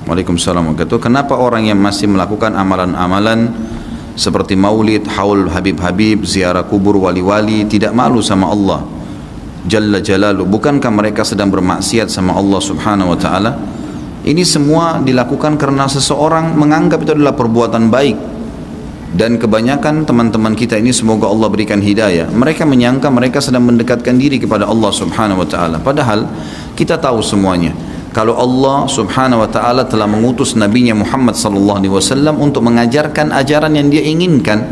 Waalaikumsalam warahmatullahi wabarakatuh. Kenapa orang yang masih melakukan amalan-amalan seperti maulid, haul Habib-Habib, ziarah kubur wali-wali tidak malu sama Allah Jalla Jalaluh? Bukankah mereka sedang bermaksiat sama Allah Subhanahu wa ta'ala? Ini semua dilakukan karena seseorang menganggap itu adalah perbuatan baik. Dan kebanyakan teman-teman kita ini, semoga Allah berikan hidayah, mereka menyangka mereka sedang mendekatkan diri kepada Allah Subhanahu wa ta'ala. Padahal kita tahu semuanya, kalau Allah Subhanahu wa ta'ala telah mengutus Nabi-Nya Muhammad sallallahu alaihi wasallam untuk mengajarkan ajaran yang dia inginkan.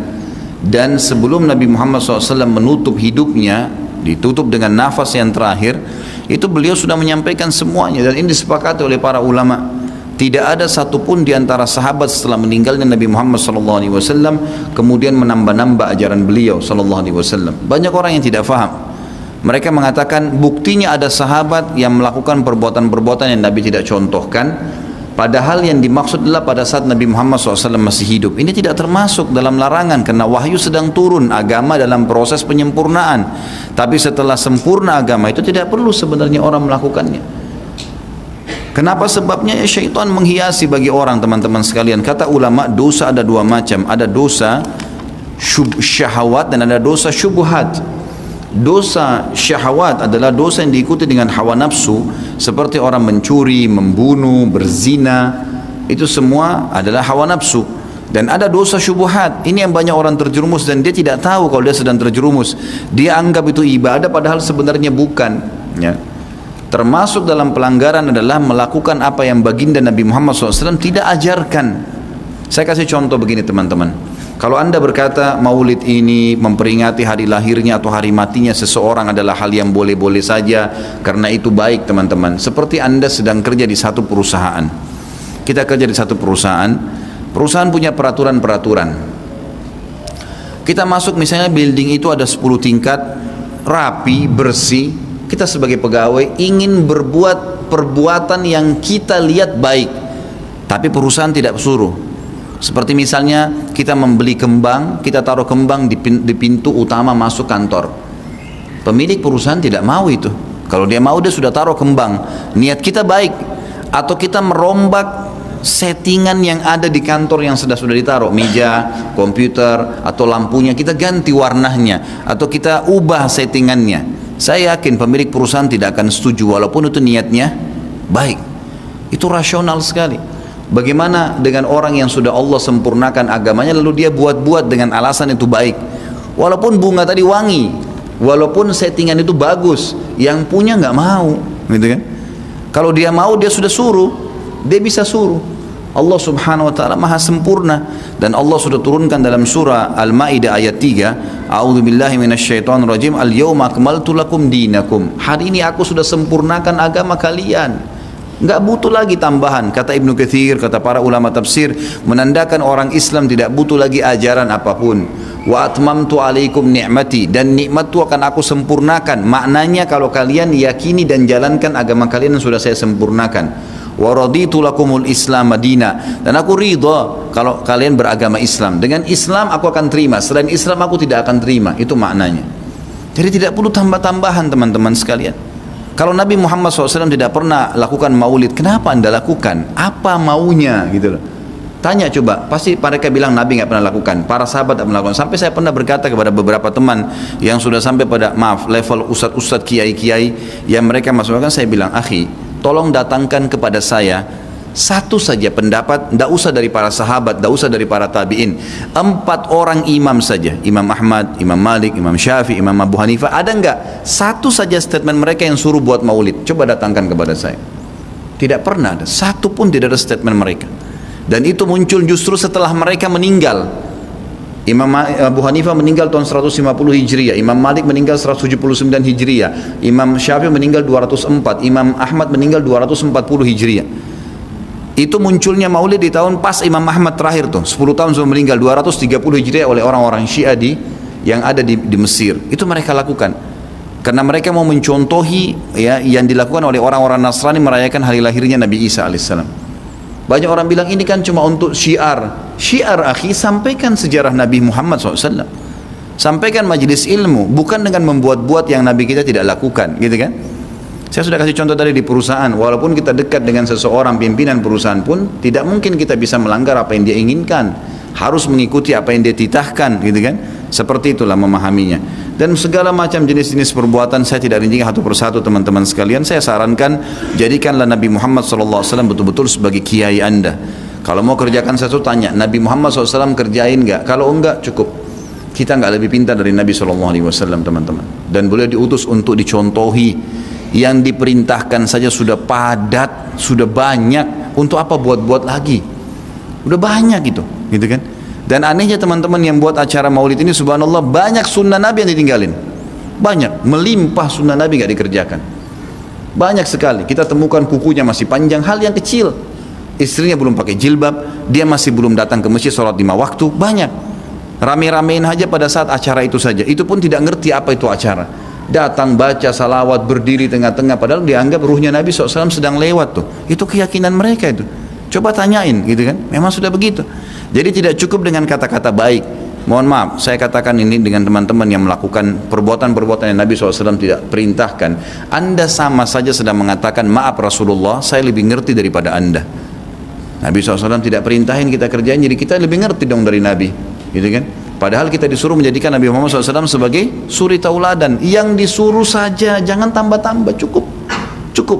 Dan sebelum Nabi Muhammad SAW menutup hidupnya, ditutup dengan nafas yang terakhir, itu beliau sudah menyampaikan semuanya. Dan ini disepakati oleh para ulama. Tidak ada satupun di antara sahabat setelah meninggalnya Nabi Muhammad SAW kemudian menambah-nambah ajaran beliau SAW. Banyak orang yang tidak faham. Mereka mengatakan buktinya ada sahabat yang melakukan perbuatan-perbuatan yang Nabi tidak contohkan, padahal yang dimaksud adalah pada saat Nabi Muhammad SAW masih hidup. Ini tidak termasuk dalam larangan karena wahyu sedang turun, agama dalam proses penyempurnaan. Tapi setelah sempurna agama itu tidak perlu sebenarnya orang melakukannya. Kenapa? Sebabnya ya syaitan menghiasi bagi orang, teman-teman sekalian. Kata ulama, dosa ada dua macam. Ada dosa syahwat dan ada dosa syubhat. Dosa syahwat adalah dosa yang diikuti dengan hawa nafsu, seperti orang mencuri, membunuh, berzina. Itu semua adalah hawa nafsu. Dan ada dosa syubhat. Ini yang banyak orang terjerumus dan dia tidak tahu kalau dia sedang terjerumus. Dia anggap itu ibadah padahal sebenarnya bukan, ya. Termasuk dalam pelanggaran adalah melakukan apa yang baginda Nabi Muhammad SAW tidak ajarkan. Saya kasih contoh begini, teman-teman. Kalau anda berkata maulid ini memperingati hari lahirnya atau hari matinya seseorang adalah hal yang boleh-boleh saja karena itu baik, teman-teman. Seperti anda sedang kerja di satu perusahaan. Kita kerja di satu perusahaan. Perusahaan punya peraturan-peraturan. Kita masuk misalnya building itu ada 10 tingkat, rapi, bersih. Kita sebagai pegawai ingin berbuat perbuatan yang kita lihat baik, tapi perusahaan tidak suruh. Seperti misalnya kita membeli kembang, kita taruh kembang di pintu utama masuk kantor. Pemilik perusahaan tidak mau itu. Kalau dia mau, dia sudah taruh kembang. Niat kita baik. Atau kita merombak settingan yang ada di kantor yang sudah ditaruh, meja, komputer, atau lampunya kita ganti warnanya, atau kita ubah settingannya. Saya yakin pemilik perusahaan tidak akan setuju walaupun itu niatnya baik. Itu rasional sekali. Bagaimana dengan orang yang sudah Allah sempurnakan agamanya lalu dia buat-buat dengan alasan itu baik, walaupun bunga tadi wangi, walaupun settingan itu bagus, yang punya nggak mau, gitu kan? Kalau dia mau dia sudah suruh, dia bisa suruh. Allah Subhanahu wa ta'ala maha sempurna. Dan Allah sudah turunkan dalam surah Al-Ma'idah ayat 3, A'udzubillahi minasyaitonir rajim, al-yauma akmaltu lakum dinakum. Hari ini aku sudah sempurnakan agama kalian. Enggak butuh lagi tambahan. Kata Ibnu Katsir, kata para ulama tafsir, menandakan orang Islam tidak butuh lagi ajaran apapun. Wa atmamtu alaikum ni'mati, dan nikmatku akan aku sempurnakan. Maknanya kalau kalian yakini dan jalankan agama kalian yang sudah saya sempurnakan. Wa raditu lakumul Islam madina, dan aku ridha kalau kalian beragama Islam. Dengan Islam aku akan terima, selain Islam aku tidak akan terima. Itu maknanya. Jadi tidak perlu tambah-tambahan, teman-teman sekalian. Kalau Nabi Muhammad SAW tidak pernah lakukan maulid, kenapa anda lakukan? Apa maunya gitu loh. Tanya coba, pasti mereka bilang Nabi nggak pernah lakukan, para sahabat tidak melakukan. Sampai saya pernah berkata kepada beberapa teman yang sudah sampai pada level ustadz-ustadz, kiai-kiai yang mereka masukkan, saya bilang, akhi, tolong datangkan kepada saya satu saja pendapat, tidak usah dari para sahabat, tidak usah dari para tabi'in, 4 orang imam saja, Imam Ahmad, Imam Malik, Imam Syafi'i, Imam Abu Hanifah, ada enggak satu saja statement mereka yang suruh buat maulid? Coba datangkan kepada saya. Tidak pernah ada, satu pun tidak ada statement mereka. Dan itu muncul justru setelah mereka meninggal. Imam Abu Hanifah meninggal tahun 150 Hijriah, Imam Malik meninggal 179 Hijriah, Imam Syafi'i meninggal 204, Imam Ahmad meninggal 240 Hijriah. Itu munculnya maulid di tahun pas Imam Ahmad terakhir tuh, 10 tahun sebelum meninggal, 230 Hijriah, oleh orang-orang Syiah yang ada di Mesir. Itu mereka lakukan karena mereka mau mencontohi ya yang dilakukan oleh orang-orang Nasrani merayakan hari lahirnya Nabi Isa alaihissalam. Banyak orang bilang ini kan cuma untuk syiar. Syiar, akhi, sampaikan sejarah Nabi Muhammad SAW, sampaikan majelis ilmu, bukan dengan membuat-buat yang Nabi kita tidak lakukan, gitu kan? Saya sudah kasih contoh tadi di perusahaan, walaupun kita dekat dengan seseorang pimpinan perusahaan pun tidak mungkin kita bisa melanggar apa yang dia inginkan, harus mengikuti apa yang dia titahkan, gitu kan. Seperti itulah memahaminya. Dan segala macam jenis-jenis perbuatan saya tidak rinci satu persatu teman-teman sekalian. Saya sarankan jadikanlah Nabi Muhammad SAW betul-betul sebagai kiai Anda. Kalau mau kerjakan sesuatu tanya Nabi Muhammad SAW kerjain nggak? Kalau enggak cukup. Kita nggak lebih pintar dari Nabi SAW, teman-teman. Dan beliau diutus untuk dicontohi. Yang diperintahkan saja sudah padat, sudah banyak. Untuk apa buat-buat lagi? Udah banyak gitu kan? Dan anehnya teman-teman yang buat acara maulid ini, subhanallah, banyak sunnah Nabi yang ditinggalin. Banyak, melimpah sunnah Nabi nggak dikerjakan. Banyak sekali. Kita temukan kukunya masih panjang, hal yang kecil. Istrinya belum pakai jilbab, dia masih belum datang ke masjid sholat 5 waktu. Banyak. Rame-ramein aja pada saat acara itu saja. Itu pun tidak ngerti apa itu acara. Datang baca salawat, berdiri tengah-tengah, padahal dianggap ruhnya Nabi SAW sedang lewat tuh. Itu keyakinan mereka itu. Coba tanyain gitu kan. Memang sudah begitu. Jadi tidak cukup dengan kata-kata baik. Mohon maaf, saya katakan ini dengan teman-teman yang melakukan perbuatan-perbuatan yang Nabi SAW tidak perintahkan. Anda sama saja sedang mengatakan, maaf Rasulullah, saya lebih ngerti daripada Anda. Nabi SAW tidak perintahin kita kerjain, jadi kita lebih ngerti dong dari Nabi, gitu kan? Padahal kita disuruh menjadikan Nabi Muhammad SAW sebagai suri tauladan. Yang disuruh saja, jangan tambah-tambah, cukup.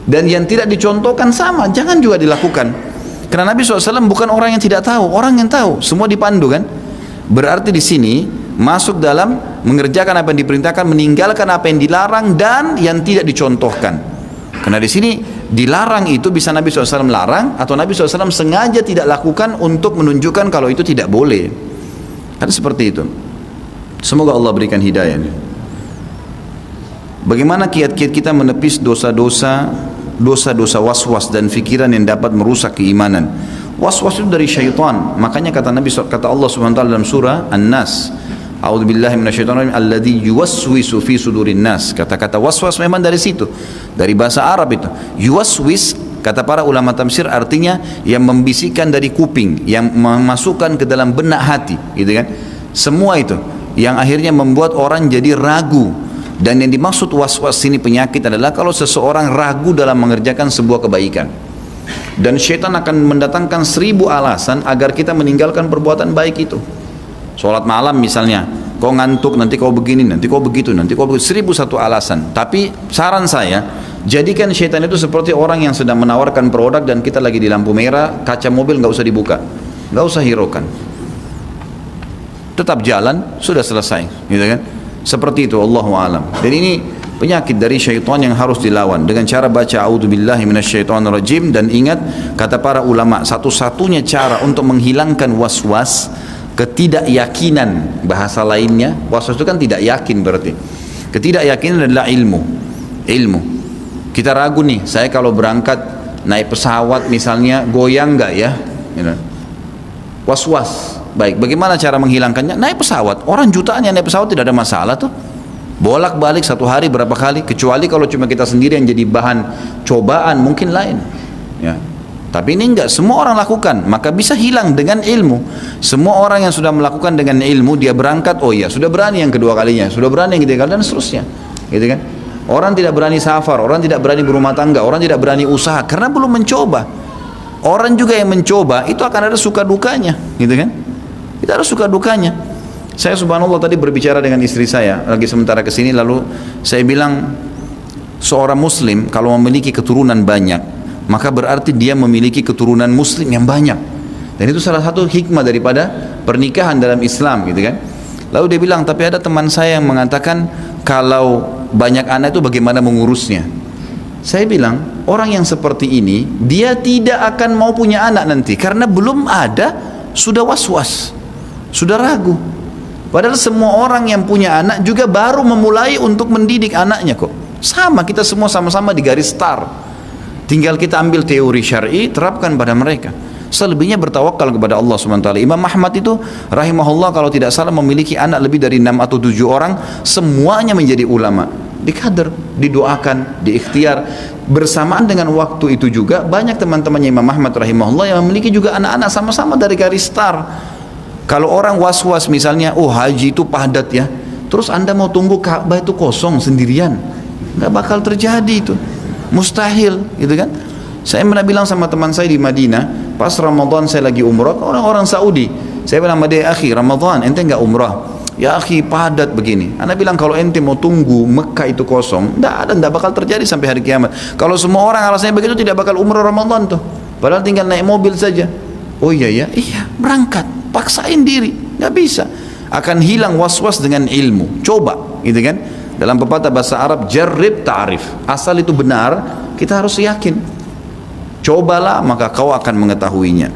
Dan yang tidak dicontohkan sama, jangan juga dilakukan. Karena Nabi SAW bukan orang yang tidak tahu, orang yang tahu, semua dipandu kan? Berarti di sini masuk dalam mengerjakan apa yang diperintahkan, meninggalkan apa yang dilarang dan yang tidak dicontohkan. Karena di sini dilarang itu bisa Nabi SAW larang, atau Nabi SAW sengaja tidak lakukan untuk menunjukkan kalau itu tidak boleh. Kan seperti itu. Semoga Allah berikan hidayah. Bagaimana kiat-kiat kita menepis dosa-dosa was-was dan fikiran yang dapat merusak keimanan. Was-was itu dari syaitan. Makanya kata Allah Subhanahu wa taala dalam surah An-Nas, A'udzubillahi minasyaitonir rajim, alladzi yuwaswisu fi sudurin nas. Kata-kata was-was memang dari situ. Dari bahasa Arab itu. Yuwaswis, kata para ulama tafsir, artinya yang membisikkan dari kuping, yang memasukkan ke dalam benak hati, gitu kan? Semua itu yang akhirnya membuat orang jadi ragu. Dan yang dimaksud was-was ini penyakit adalah kalau seseorang ragu dalam mengerjakan sebuah kebaikan. Dan syaitan akan mendatangkan 1000 alasan agar kita meninggalkan perbuatan baik itu. Sholat malam misalnya, kau ngantuk, nanti kau begini, nanti kau begitu, nanti kau begitu, 1001 alasan. Tapi saran saya, jadikan syaitan itu seperti orang yang sedang menawarkan produk dan kita lagi di lampu merah, kaca mobil nggak usah dibuka, nggak usah hiraukan, tetap jalan, sudah selesai, gitu kan? Seperti itu, Allahu a'lam. Dan ini penyakit dari syaitan yang harus dilawan dengan cara baca a'udzubillahi minasyaitonirrajim. Dan ingat kata para ulama, satu-satunya cara untuk menghilangkan was-was, ketidakyakinan, bahasa lainnya was-was itu kan tidak yakin, berarti ketidakyakinan adalah ilmu. Kita ragu nih, saya kalau berangkat naik pesawat misalnya goyang nggak ya, was-was. Baik, bagaimana cara menghilangkannya? Naik pesawat, orang jutaan yang naik pesawat tidak ada masalah tuh, bolak-balik satu hari berapa kali, kecuali kalau cuma kita sendiri yang jadi bahan cobaan mungkin lain ya. Tapi ini enggak, semua orang lakukan, maka bisa hilang dengan ilmu. Semua orang yang sudah melakukan dengan ilmu, dia berangkat, oh iya, sudah berani yang kedua kalinya, sudah berani yang ketiga kalinya, dan seterusnya, gitu kan? Orang tidak berani safar, orang tidak berani berumah tangga, orang tidak berani usaha, karena belum mencoba. Orang juga yang mencoba, itu akan ada suka dukanya, gitu kan? Itu ada suka dukanya. Saya subhanallah tadi berbicara dengan istri saya, lagi sementara kesini, lalu saya bilang, seorang muslim kalau memiliki keturunan banyak, maka berarti dia memiliki keturunan muslim yang banyak. Dan itu salah satu hikmah daripada pernikahan dalam Islam, gitu kan. Lalu dia bilang, tapi ada teman saya yang mengatakan kalau banyak anak itu bagaimana mengurusnya. Saya bilang, orang yang seperti ini dia tidak akan mau punya anak nanti, karena belum ada, sudah was-was, sudah ragu. Padahal semua orang yang punya anak juga baru memulai untuk mendidik anaknya kok. Sama, kita semua sama-sama di garis start. Tinggal kita ambil teori syar'i, terapkan pada mereka. Selebihnya bertawakal kepada Allah SWT. Imam Ahmad itu rahimahullah kalau tidak salah memiliki anak lebih dari 6 atau 7 orang, semuanya menjadi ulama. Dikader, didoakan, diikhtiar. Bersamaan dengan waktu itu juga banyak teman-temannya Imam Ahmad rahimahullah yang memiliki juga anak-anak sama-sama dari garis start. Kalau orang was-was misalnya, oh haji itu padat ya, terus anda mau tunggu Ka'bah itu kosong sendirian, nggak bakal terjadi itu, mustahil, gitu kan. Saya pernah bilang sama teman saya di Madinah, pas Ramadan saya lagi umrah, orang-orang Saudi, saya bilang sama dia, akhi Ramadan ente nggak umrah? Ya akhi padat begini. Anda bilang kalau ente mau tunggu Mekah itu kosong, nggak bakal terjadi sampai hari kiamat. Kalau semua orang alasannya begitu, tidak bakal umrah Ramadan tuh. Padahal tinggal naik mobil saja. Oh iya ya, iya berangkat, paksain diri, nggak bisa. Akan hilang was-was dengan ilmu. Coba, gitu kan? Dalam pepatah bahasa Arab, jarrib ta'rif. Asal itu benar, kita harus yakin. Cobalah maka kau akan mengetahuinya.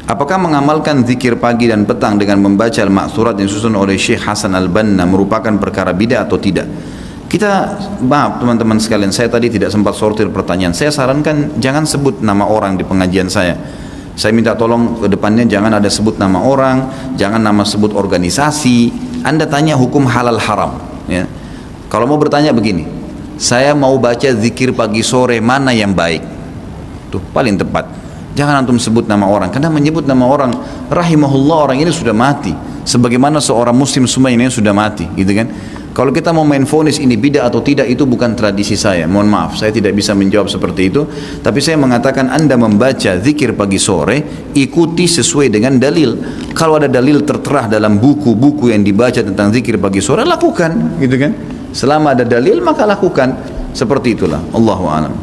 Apakah mengamalkan zikir pagi dan petang dengan membaca al-ma'thurat yang disusun oleh Syekh Hasan Al-Banna merupakan perkara bid'ah atau tidak? Kita, maaf teman-teman sekalian, saya tadi tidak sempat sortir pertanyaan. Saya sarankan jangan sebut nama orang di pengajian saya. Saya minta tolong ke depannya jangan ada sebut nama orang, jangan nama sebut organisasi. Anda tanya hukum halal haram, ya. Kalau mau bertanya begini, saya mau baca zikir pagi sore, mana yang baik? Tuh paling tepat. Jangan antum sebut nama orang, karena menyebut nama orang, rahimahullah, orang ini sudah mati. Sebagaimana seorang muslim semua ini sudah mati, gitu kan? Kalau kita mau main vonis ini bid'ah atau tidak, itu bukan tradisi saya. Mohon maaf, saya tidak bisa menjawab seperti itu. Tapi saya mengatakan Anda membaca zikir pagi sore, ikuti sesuai dengan dalil. Kalau ada dalil tertera dalam buku-buku yang dibaca tentang zikir pagi sore, lakukan, gitu kan? Selama ada dalil maka lakukan. Seperti itulah. Allahu a'lam.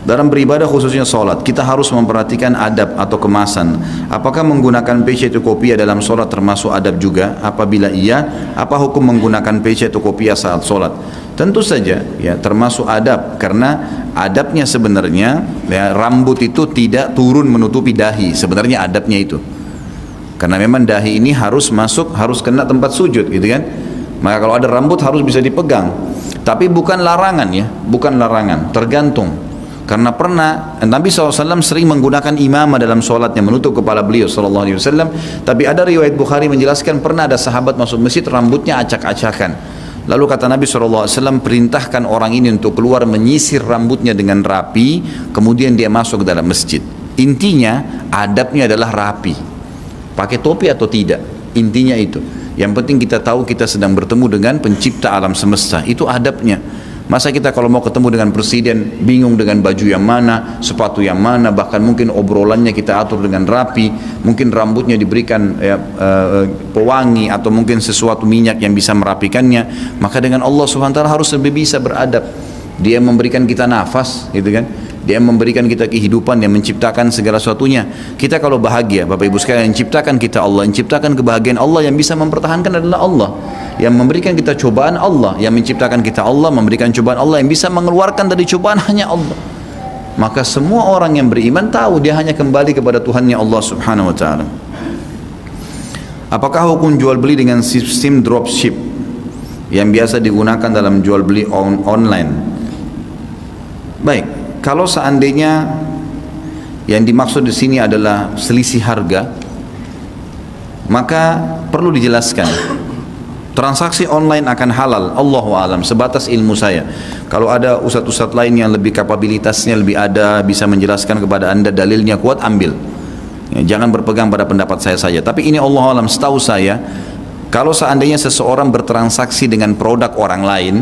Dalam beribadah khususnya sholat, kita harus memperhatikan adab atau kemasan. Apakah menggunakan peci atau kopiah dalam sholat termasuk adab juga? Apabila iya, apa hukum menggunakan peci atau kopiah saat sholat? Tentu saja, ya, termasuk adab, karena adabnya sebenarnya, ya, rambut itu tidak turun menutupi dahi. Sebenarnya adabnya itu, karena memang dahi ini harus masuk, harus kena tempat sujud, gitu kan? Maka kalau ada rambut harus bisa dipegang. Tapi bukan larangan, ya, bukan larangan, tergantung. Karena pernah Nabi SAW sering menggunakan imamah dalam sholatnya, menutup kepala beliau SAW. Tapi ada riwayat Bukhari menjelaskan pernah ada sahabat masuk masjid rambutnya acak-acakan. Lalu kata Nabi SAW, perintahkan orang ini untuk keluar menyisir rambutnya dengan rapi, kemudian dia masuk ke dalam masjid. Intinya adabnya adalah rapi, pakai topi atau tidak, intinya itu. Yang penting kita tahu kita sedang bertemu dengan pencipta alam semesta, itu adabnya. Masa kita kalau mau ketemu dengan presiden bingung dengan baju yang mana, sepatu yang mana, bahkan mungkin obrolannya kita atur dengan rapi, mungkin rambutnya diberikan pewangi atau mungkin sesuatu minyak yang bisa merapikannya. Maka dengan Allah SWT harus lebih bisa beradab. Dia memberikan kita nafas, gitu kan? Dia memberikan kita kehidupan, yang menciptakan segala sesuatunya. Kita kalau bahagia, Bapak Ibu sekalian, yang ciptakan kita Allah, yang ciptakan kebahagiaan Allah, yang bisa mempertahankan adalah Allah. Yang memberikan kita cobaan Allah, yang menciptakan kita Allah, memberikan cobaan Allah, yang bisa mengeluarkan dari cobaan hanya Allah. Maka semua orang yang beriman tahu dia hanya kembali kepada Tuhannya Allah Subhanahu wa taala. Apakah hukum jual beli dengan sistem dropship yang biasa digunakan dalam jual beli online? Baik, kalau seandainya yang dimaksud di sini adalah selisih harga, maka perlu dijelaskan. Transaksi online akan halal, Allahu a'lam, sebatas ilmu saya. Kalau ada ustadz-ustadz lain yang lebih kapabilitasnya lebih ada, bisa menjelaskan kepada anda dalilnya kuat, ambil. Ya, jangan berpegang pada pendapat saya saja. Tapi ini Allah a'lam, setahu saya, kalau seandainya seseorang bertransaksi dengan produk orang lain,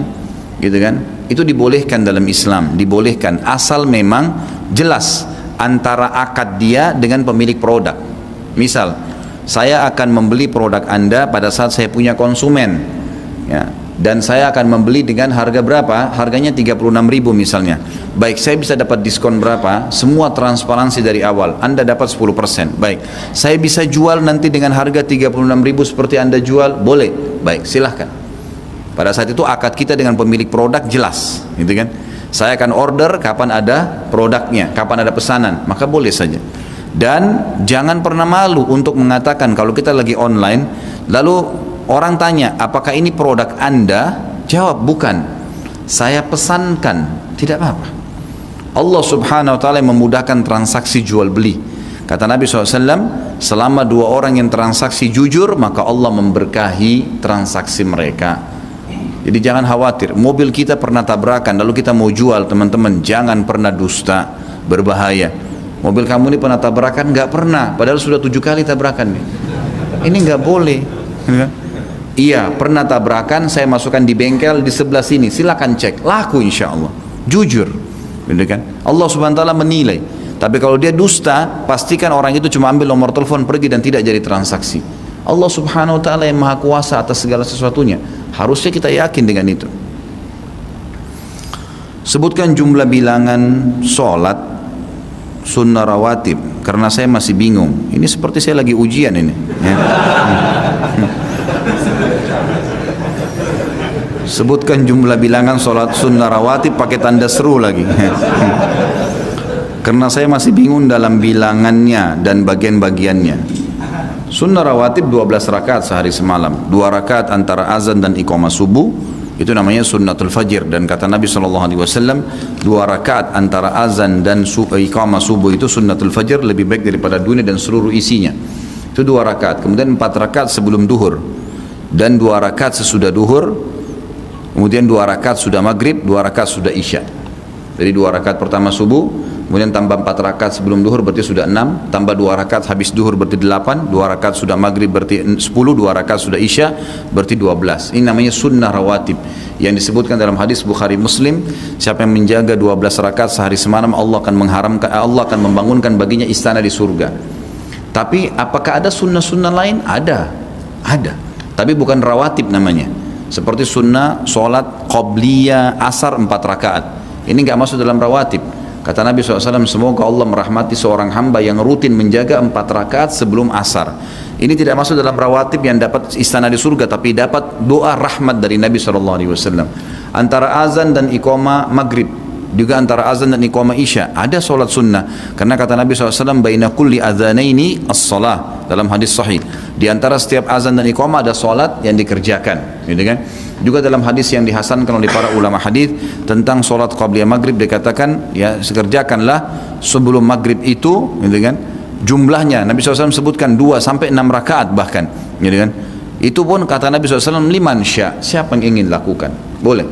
gitu kan, itu dibolehkan dalam Islam, dibolehkan asal memang jelas antara akad dia dengan pemilik produk. Misal, saya akan membeli produk Anda pada saat saya punya konsumen, ya, dan saya akan membeli dengan harga berapa? Harganya 36.000 misalnya. Baik, saya bisa dapat diskon berapa? Semua transparansi dari awal. Anda dapat 10%. Baik, saya bisa jual nanti dengan harga 36.000 seperti Anda jual? Boleh. Baik, silahkan. Pada saat itu akad kita dengan pemilik produk jelas, gitu kan? Saya akan order kapan ada produknya, kapan ada pesanan, maka boleh saja. Dan jangan pernah malu untuk mengatakan kalau kita lagi online, lalu orang tanya, apakah ini produk Anda? Jawab, bukan, saya pesankan. Tidak apa-apa. Allah Subhanahu wa ta'ala memudahkan transaksi jual beli. Kata Nabi SAW, selama dua orang yang transaksi jujur, maka Allah memberkahi transaksi mereka. Jadi jangan khawatir, mobil kita pernah tabrakan lalu kita mau jual, teman-teman, jangan pernah dusta, berbahaya. Mobil kamu ini pernah tabrakan? Enggak pernah, padahal sudah 7 kali tabrakan nih. Ini enggak boleh. Iya, pernah tabrakan, saya masukkan di bengkel di sebelah sini, silakan cek, laku insya Allah, jujur, gitu kan? Allah Subhanahu Wa Taala menilai. Tapi kalau dia dusta, pastikan orang itu cuma ambil nomor telepon pergi dan tidak jadi transaksi. Allah Subhanahu Wa Taala yang maha kuasa atas segala sesuatunya. Harusnya kita yakin dengan itu. Sebutkan jumlah bilangan sholat sunnah rawatib, karena saya masih bingung. Ini seperti saya lagi ujian ini. Ya. Sebutkan jumlah bilangan sholat sunnah rawatib pakai tanda seru lagi. Karena saya masih bingung dalam bilangannya dan bagian-bagiannya. Sunnah rawatib 12 rakaat sehari semalam, 2 rakaat antara azan dan iqamah subuh, itu namanya sunnatul fajr. Dan kata Nabi SAW, 2 rakaat antara azan dan iqamah subuh itu sunnatul fajr, lebih baik daripada dunia dan seluruh isinya. Itu 2 rakaat. Kemudian 4 rakaat sebelum duhur, dan 2 rakaat sesudah duhur, kemudian 2 rakaat sudah maghrib, 2 rakaat sudah isya. Jadi 2 rakaat pertama subuh, kemudian tambah 4 rakaat sebelum duhur berarti sudah 6, tambah 2 rakaat habis duhur berarti 8, 2 rakaat sudah maghrib berarti 10, 2 rakaat sudah isya berarti 12. Ini namanya sunnah rawatib yang disebutkan dalam hadis Bukhari Muslim, siapa yang menjaga 12 rakaat sehari semalam, Allah akan membangunkan baginya istana di surga. Tapi apakah ada sunnah-sunnah lain? Ada. Tapi bukan rawatib namanya. Seperti sunnah sholat qobliyah asar 4 rakaat. Ini enggak masuk dalam rawatib. Kata Nabi SAW, semoga Allah merahmati seorang hamba yang rutin menjaga 4 rakaat sebelum asar. Ini tidak masuk dalam rawatib yang dapat istana di surga, tapi dapat doa rahmat dari Nabi SAW. Antara azan dan iqamah maghrib, juga antara azan dan iqamah isya, ada solat sunnah. Karena kata Nabi SAW, baina kulli adzanaini as-salah, dalam hadis sahih. Di antara setiap azan dan iqamah ada solat yang dikerjakan, gitu kan? Juga dalam hadis yang dihasankan oleh para ulama hadis tentang solat qabliyah maghrib, dikatakan ya sekerjakanlah sebelum maghrib itu, gitu kan? Jumlahnya Nabi SAW sebutkan 2 sampai 6 rakaat bahkan, gitu kan? Itu pun kata Nabi SAW, liman sya, siapa yang ingin lakukan, boleh.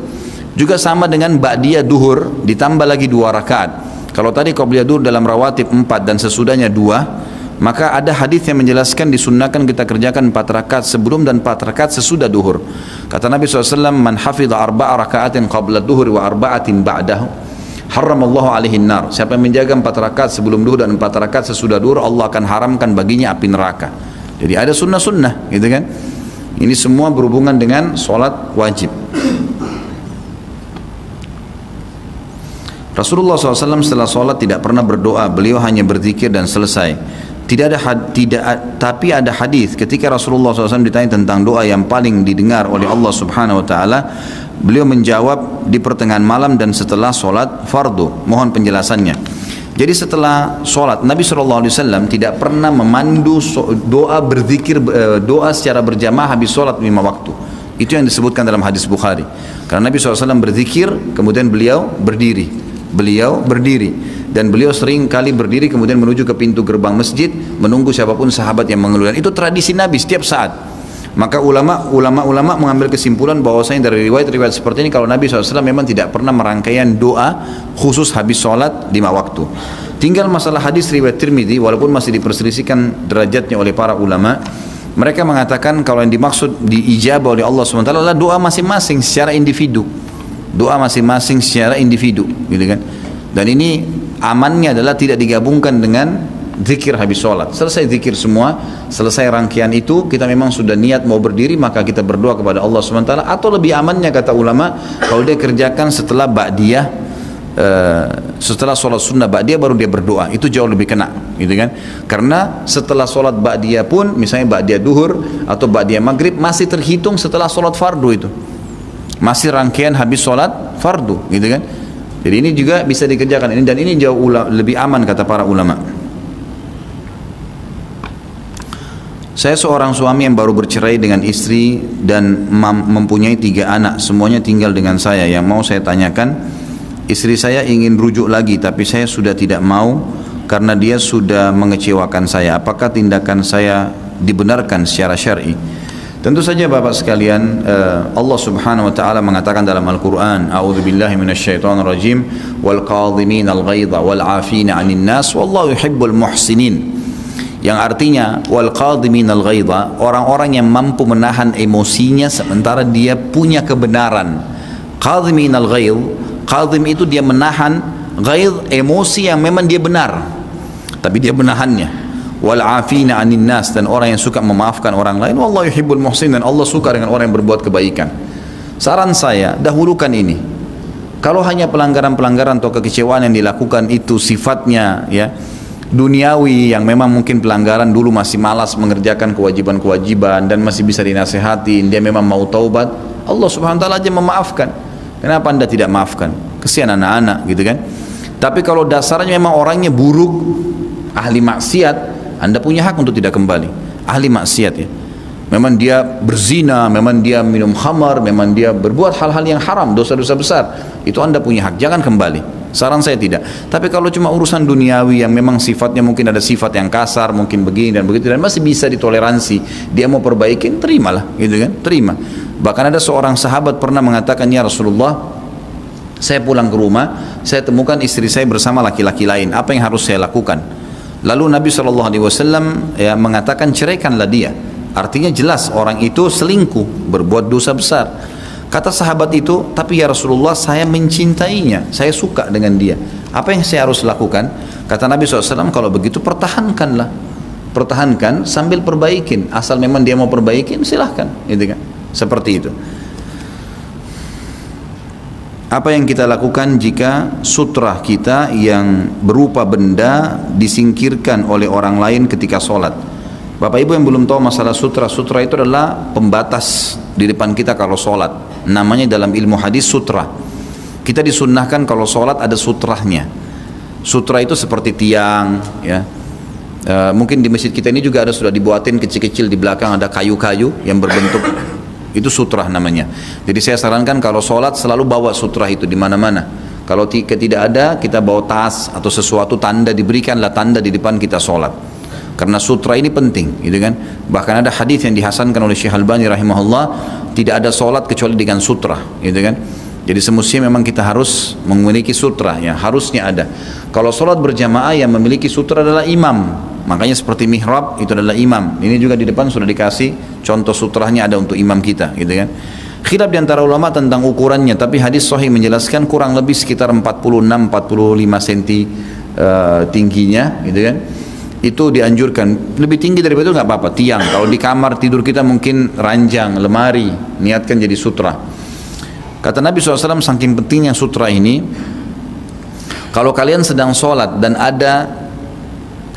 Juga sama dengan ba'diyah duhur ditambah lagi 2 rakaat. Kalau tadi qabliyah duhur dalam rawatib 4 dan sesudahnya 2, maka ada hadis yang menjelaskan disunnahkan kita kerjakan 4 rakaat sebelum dan 4 rakaat sesudah duhur. Kata Nabi SAW, man hafidha 4 rakaatin qabla duhur wa 4 ba'dahu haramallahu alaihi nar. Siapa yang menjaga 4 rakaat sebelum duhur dan 4 rakaat sesudah duhur, Allah akan haramkan baginya api neraka. Jadi ada sunnah-sunnah, gitu kan? Ini semua berhubungan dengan solat wajib. Rasulullah SAW setelah solat tidak pernah berdoa, beliau hanya berzikir dan selesai. Tapi ada hadis ketika Rasulullah SAW ditanya tentang doa yang paling didengar oleh Allah Subhanahu Wa Taala, beliau menjawab di pertengahan malam dan setelah solat fardu. Mohon penjelasannya. Jadi setelah solat Nabi SAW tidak pernah memandu doa berzikir, doa secara berjamaah habis solat 5 waktu. Itu yang disebutkan dalam hadis Bukhari. Karena Nabi SAW berzikir, kemudian beliau berdiri. Dan beliau sering kali berdiri kemudian menuju ke pintu gerbang masjid menunggu siapapun sahabat yang mengeluarkan. Itu tradisi Nabi setiap saat. Maka ulama mengambil kesimpulan bahwasanya dari riwayat-riwayat seperti ini, kalau Nabi SAW memang tidak pernah merangkaian doa khusus habis sholat 5 waktu. Tinggal masalah hadis riwayat Tirmidzi, walaupun masih diperselisihkan derajatnya oleh para ulama. Mereka mengatakan kalau yang dimaksud diijabah oleh Allah SWT adalah doa masing-masing secara individu. Doa masing-masing secara individu, gitu kan? Dan ini amannya adalah tidak digabungkan dengan zikir habis sholat. Selesai zikir semua, selesai rangkaian itu, kita memang sudah niat mau berdiri, maka kita berdoa kepada Allah SWT. Atau lebih amannya kata ulama, kalau dia kerjakan setelah ba'diyah, setelah sholat sunnah ba'diyah baru dia berdoa, itu jauh lebih kena, gitu kan? Karena setelah sholat ba'diyah pun, misalnya ba'diyah duhur atau ba'diyah maghrib, masih terhitung setelah sholat fardu itu, masih rangkaian habis sholat fardu, gitu kan? Jadi ini juga bisa dikerjakan ini, dan ini jauh lebih aman kata para ulama. Saya seorang suami yang baru bercerai dengan istri dan mempunyai 3 anak, semuanya tinggal dengan saya. Yang mau saya tanyakan, istri saya ingin rujuk lagi, tapi saya sudah tidak mau karena dia sudah mengecewakan saya. Apakah tindakan saya dibenarkan secara syar'i? Tentu saja Bapak sekalian, Allah Subhanahu wa taala mengatakan dalam Al-Qur'an, a'udzubillahi minasyaitonir rajim, wal qadhiminal ghaidha wal 'afina 'anil nas wallahu yuhibbul muhsinin. yang artinya wal qadhiminal ghaidha, orang-orang yang mampu menahan emosinya sementara dia punya kebenaran. Qadhiminal ghaidh, qadhim itu dia menahan, ghaidh emosi yang memang dia benar tapi dia menahannya. Wal afina 'anil nas, dan orang yang suka memaafkan orang lain. Wallahu yuhibbul muhsinin, dan Allah suka dengan orang yang berbuat kebaikan. Saran saya, dahulukan ini. Kalau hanya pelanggaran-pelanggaran atau kekecewaan yang dilakukan itu sifatnya ya duniawi, yang memang mungkin pelanggaran dulu masih malas mengerjakan kewajiban-kewajiban dan masih bisa dinasehati, dia memang mau taubat, Allah Subhanahu wa taala aja memaafkan. Kenapa Anda tidak maafkan? Kesian anak-anak gitu kan. Tapi kalau dasarnya memang orangnya buruk, ahli maksiat, Anda punya hak untuk tidak kembali. Ahli maksiat ya, memang dia berzina, memang dia minum khamar, memang dia berbuat hal-hal yang haram, dosa-dosa besar, itu Anda punya hak, jangan kembali. Saran saya tidak. Tapi kalau cuma urusan duniawi yang memang sifatnya mungkin ada sifat yang kasar, mungkin begini dan begitu, dan masih bisa ditoleransi, dia mau perbaikin, terimalah gitu kan, terima. Bahkan ada seorang sahabat pernah mengatakan, ya Rasulullah, saya pulang ke rumah, saya temukan istri saya bersama laki-laki lain, apa yang harus saya lakukan? Lalu Nabi SAW ya, mengatakan ceraikanlah dia. Artinya jelas orang itu selingkuh, berbuat dosa besar. Kata sahabat itu, tapi ya Rasulullah, saya mencintainya, saya suka dengan dia, apa yang saya harus lakukan? Kata Nabi SAW, kalau begitu pertahankanlah, pertahankan sambil perbaikin, asal memang dia mau perbaikin silahkan gitu kan, seperti itu. Apa yang kita lakukan jika sutra kita yang berupa benda disingkirkan oleh orang lain ketika sholat? Bapak Ibu yang belum tahu masalah sutra, sutra itu adalah pembatas di depan kita kalau sholat. Namanya dalam ilmu hadis sutra. Kita disunnahkan kalau sholat ada sutrahnya. Sutra itu seperti tiang ya. Mungkin di masjid kita ini juga ada, sudah dibuatin kecil-kecil di belakang, ada kayu-kayu yang berbentuk, itu sutrah namanya. Jadi saya sarankan kalau sholat selalu bawa sutrah itu di mana-mana. Kalau tidak ada, kita bawa tas atau sesuatu tanda, diberikanlah tanda di depan kita sholat. Karena sutra ini penting, gitu kan? Bahkan ada hadis yang dihasankan oleh Syekh Albani rahimahullah, tidak ada sholat kecuali dengan sutra, gitu kan? Jadi semestinya memang kita harus memiliki sutra, ya harusnya ada. Kalau sholat berjamaah yang memiliki sutra adalah imam. Makanya seperti mihrab itu adalah imam. Ini juga di depan sudah dikasih contoh sutrahnya ada untuk imam kita, gitu kan. Khilaf di antara ulama tentang ukurannya, tapi hadis sahih menjelaskan kurang lebih sekitar 46-45 cm tingginya, gitu kan. Itu dianjurkan. Lebih tinggi daripada itu nggak apa-apa, tiang. Kalau di kamar tidur kita mungkin ranjang, lemari, niatkan jadi sutra. Kata Nabi SAW, saking pentingnya sutra ini, kalau kalian sedang sholat dan ada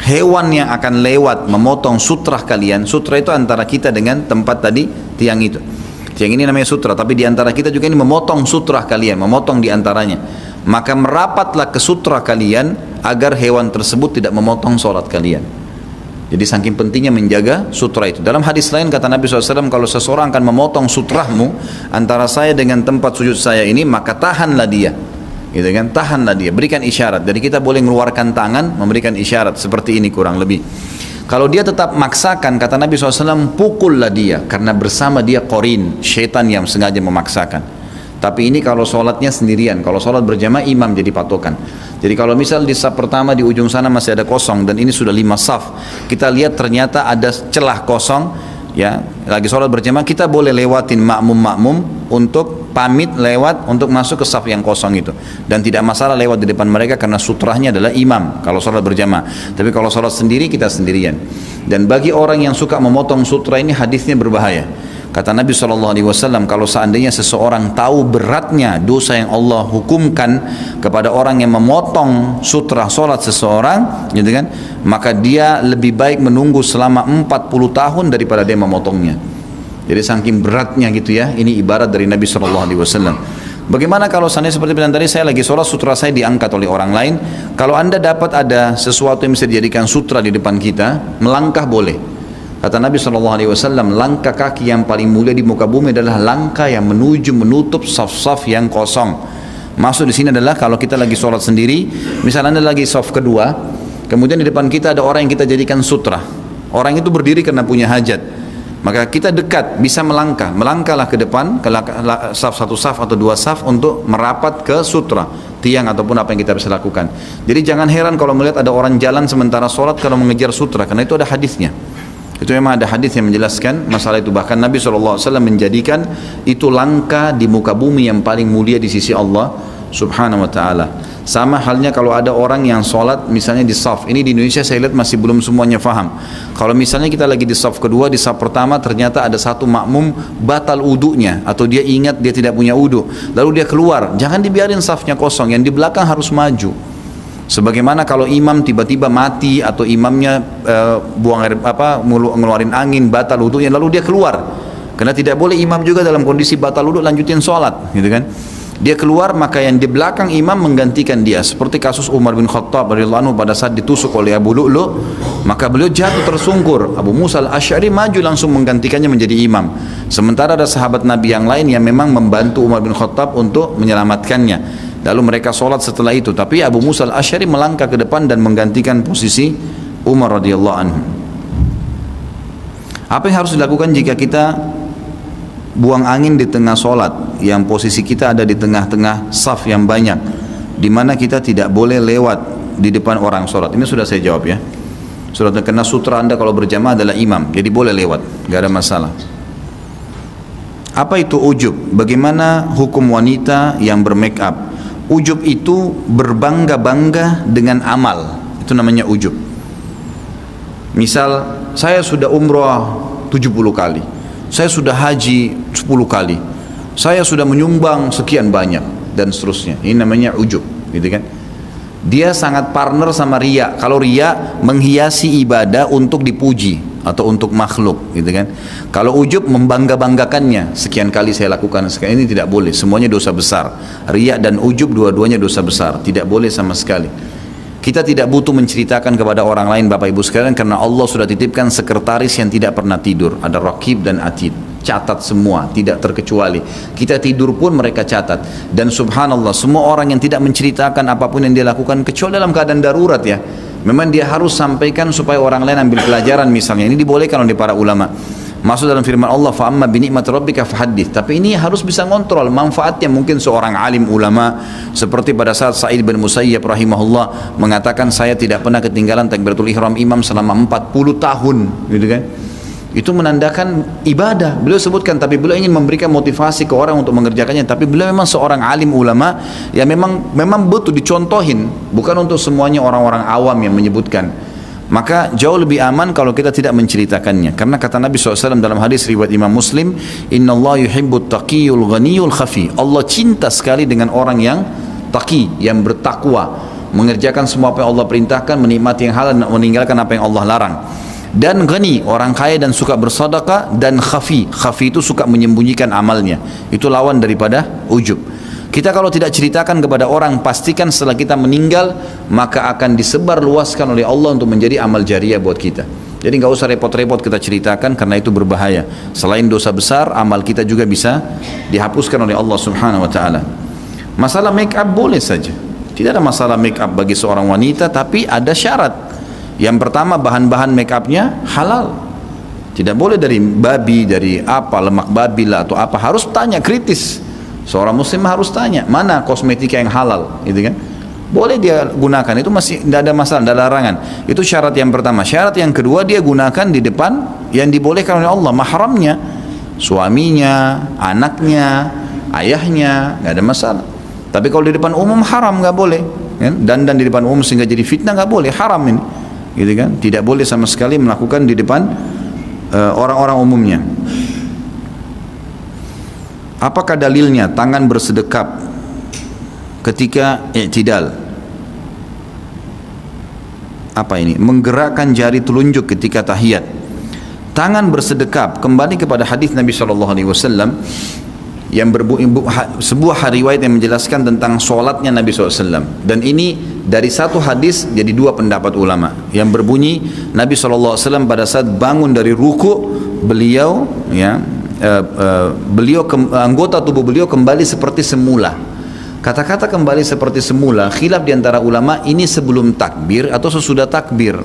hewan yang akan lewat memotong sutra kalian, sutra itu antara kita dengan tempat tadi, tiang itu. Tiang ini namanya sutra, tapi di antara kita juga ini memotong sutra kalian, memotong di antaranya. Maka merapatlah ke sutra kalian agar hewan tersebut tidak memotong sholat kalian. Jadi saking pentingnya menjaga sutra itu. Dalam hadis lain kata Nabi SAW, kalau seseorang akan memotong sutrahmu antara saya dengan tempat sujud saya ini, maka tahanlah dia. Gitu kan, tahanlah dia, berikan isyarat. Jadi kita boleh mengeluarkan tangan, memberikan isyarat seperti ini kurang lebih. Kalau dia tetap maksakan, kata Nabi SAW, pukullah dia, karena bersama dia qarin, syaitan yang sengaja memaksakan. Tapi ini kalau sholatnya sendirian, kalau sholat berjamaah imam jadi patokan. Jadi kalau misal di saf pertama di ujung sana masih ada kosong dan ini sudah 5 saf, kita lihat ternyata ada celah kosong, ya lagi sholat berjamaah, kita boleh lewatin makmum untuk pamit lewat untuk masuk ke saf yang kosong itu, dan tidak masalah lewat di depan mereka karena sutrahnya adalah imam kalau sholat berjamaah. Tapi kalau sholat sendiri kita sendirian. Dan bagi orang yang suka memotong sutra ini hadisnya berbahaya. Kata Nabi SAW, kalau seandainya seseorang tahu beratnya dosa yang Allah hukumkan kepada orang yang memotong sutra sholat seseorang, gitu kan, maka dia lebih baik menunggu selama 40 tahun daripada dia memotongnya. Jadi saking beratnya gitu ya, ini ibarat dari Nabi SAW. Bagaimana kalau seandainya seperti tadi saya lagi sholat, sutra saya diangkat oleh orang lain? Kalau anda dapat ada sesuatu yang bisa dijadikan sutra di depan kita, melangkah boleh. Kata Nabi SAW, langkah kaki yang paling mulia di muka bumi adalah langkah yang menutup saf-saf yang kosong. Maksud di sini adalah kalau kita lagi sholat sendiri, misalnya anda lagi saf kedua, kemudian di depan kita ada orang yang kita jadikan sutra. Orang itu berdiri karena punya hajat, maka kita dekat, bisa melangkahlah ke depan, ke saf 1 saf atau 2 saf untuk merapat ke sutra. tiang ataupun apa yang kita bisa lakukan. Jadi jangan heran kalau melihat ada orang jalan sementara sholat kalau mengejar sutra, karena itu ada hadisnya. Itu memang ada hadis yang menjelaskan masalah itu. Bahkan Nabi SAW menjadikan itu langkah di muka bumi yang paling mulia di sisi Allah Subhanahu wa ta'ala. Sama halnya kalau ada orang yang sholat misalnya di saf. Ini di Indonesia saya lihat masih belum semuanya faham. Kalau misalnya kita lagi di saf kedua, di saf pertama ternyata ada satu makmum batal wudunya, atau dia ingat dia tidak punya wudu, lalu dia keluar, jangan dibiarin safnya kosong, yang di belakang harus maju. Sebagaimana kalau imam tiba-tiba mati atau imamnya buang air ngeluarin angin, batal wudunya, lalu dia keluar. Karena tidak boleh imam juga dalam kondisi batal wudu lanjutin sholat, gitu kan? Dia keluar, maka yang di belakang imam menggantikan dia. Seperti kasus Umar bin Khattab radhiyallahu anhu pada saat ditusuk oleh Abu Lu'lu', maka beliau jatuh tersungkur. Abu Musa al-Asy'ari maju langsung menggantikannya menjadi imam. Sementara ada sahabat Nabi yang lain yang memang membantu Umar bin Khattab untuk menyelamatkannya. Lalu mereka sholat setelah itu. Tapi Abu Musa al-Asy'ari melangkah ke depan dan menggantikan posisi Umar radhiyallahu anhu. Apa yang harus dilakukan jika kita buang angin di tengah sholat, yang posisi kita ada di tengah-tengah saf yang banyak, di mana kita tidak boleh lewat di depan orang sholat? Ini sudah saya jawab ya. Sudah terkena sutra Anda kalau berjamaah adalah imam, jadi boleh lewat, gak ada masalah. Apa itu ujub? Bagaimana hukum wanita yang bermake up? Ujub itu berbangga-bangga dengan amal, itu namanya ujub. Misal saya sudah umrah 70 kali, saya sudah haji 10 kali, saya sudah menyumbang sekian banyak, dan seterusnya. Ini namanya ujub, gitu kan? Dia sangat partner sama riya. Kalau riya menghiasi ibadah untuk dipuji atau untuk makhluk, gitu kan? Kalau ujub membangga-banggakannya, sekian kali saya lakukan, sekian. Ini tidak boleh, semuanya dosa besar. Riya dan ujub dua-duanya dosa besar, tidak boleh sama sekali. Kita tidak butuh menceritakan kepada orang lain, Bapak Ibu sekalian, karena Allah sudah titipkan sekretaris yang tidak pernah tidur. Ada Raqib dan Atid, catat semua, tidak terkecuali. Kita tidur pun mereka catat. Dan subhanallah, semua orang yang tidak menceritakan apapun yang dia lakukan, kecuali dalam keadaan darurat ya, memang dia harus sampaikan supaya orang lain ambil pelajaran misalnya. Ini dibolehkan oleh para ulama. Masuk dalam firman Allah, fa'amma binikmat rabbika fahaddits. Tapi ini harus bisa ngontrol manfaatnya. Mungkin seorang alim ulama seperti pada saat Sa'id bin Musayyab rahimahullah mengatakan, saya tidak pernah ketinggalan takbiratul ihram imam selama 40 tahun, gitu kan? Itu menandakan ibadah. Beliau sebutkan, tapi beliau ingin memberikan motivasi ke orang untuk mengerjakannya. Tapi beliau memang seorang alim ulama yang memang betul dicontohin, bukan untuk semuanya orang-orang awam yang menyebutkan. Maka jauh lebih aman kalau kita tidak menceritakannya. Karena kata Nabi SAW dalam hadis riwayat Imam Muslim, Inna Allah yuhibbut taqiyul ghaniyul khafi. Allah cinta sekali dengan orang yang taqi, yang bertakwa, mengerjakan semua apa yang Allah perintahkan, menikmati yang halal dan meninggalkan apa yang Allah larang. Dan ghani, orang kaya dan suka bersedekah. Dan khafi, khafi itu suka menyembunyikan amalnya. Itu lawan daripada ujub. Kita kalau tidak ceritakan kepada orang, pastikan setelah kita meninggal, maka akan disebar luaskan oleh Allah untuk menjadi amal jariah buat kita. Jadi nggak usah repot-repot kita ceritakan, karena itu berbahaya. Selain dosa besar, amal kita juga bisa dihapuskan oleh Allah Subhanahu wa ta'ala. Masalah make up boleh saja, tidak ada masalah make up bagi seorang wanita, tapi ada syarat. Yang pertama, bahan-bahan make upnya halal. Tidak boleh dari babi, dari apa, lemak babi lah atau apa. Harus tanya kritis. Seorang muslim harus tanya, mana kosmetika yang halal, gitu kan? Boleh dia gunakan, itu masih tidak ada masalah, tidak ada larangan. Itu syarat yang pertama. Syarat yang kedua, dia gunakan di depan yang dibolehkan oleh Allah, mahramnya, suaminya, anaknya, ayahnya, nggak ada masalah. Tapi kalau di depan umum haram, nggak boleh. Kan? Dan di depan umum sehingga jadi fitnah, nggak boleh, haram ini, gitu kan? Tidak boleh sama sekali melakukan di depan orang-orang umumnya. Apakah dalilnya tangan bersedekap ketika i'tidal? Apa ini? Menggerakkan jari telunjuk ketika tahiyat. Tangan bersedekap kembali kepada hadis Nabi SAW yang sebuah riwayat yang menjelaskan tentang sholatnya Nabi SAW. Dan ini dari satu hadis jadi dua pendapat ulama yang berbunyi, Nabi SAW pada saat bangun dari ruku, beliau anggota tubuh beliau kembali seperti semula. Kata-kata kembali seperti semula, khilaf diantara ulama, ini sebelum takbir atau sesudah takbir.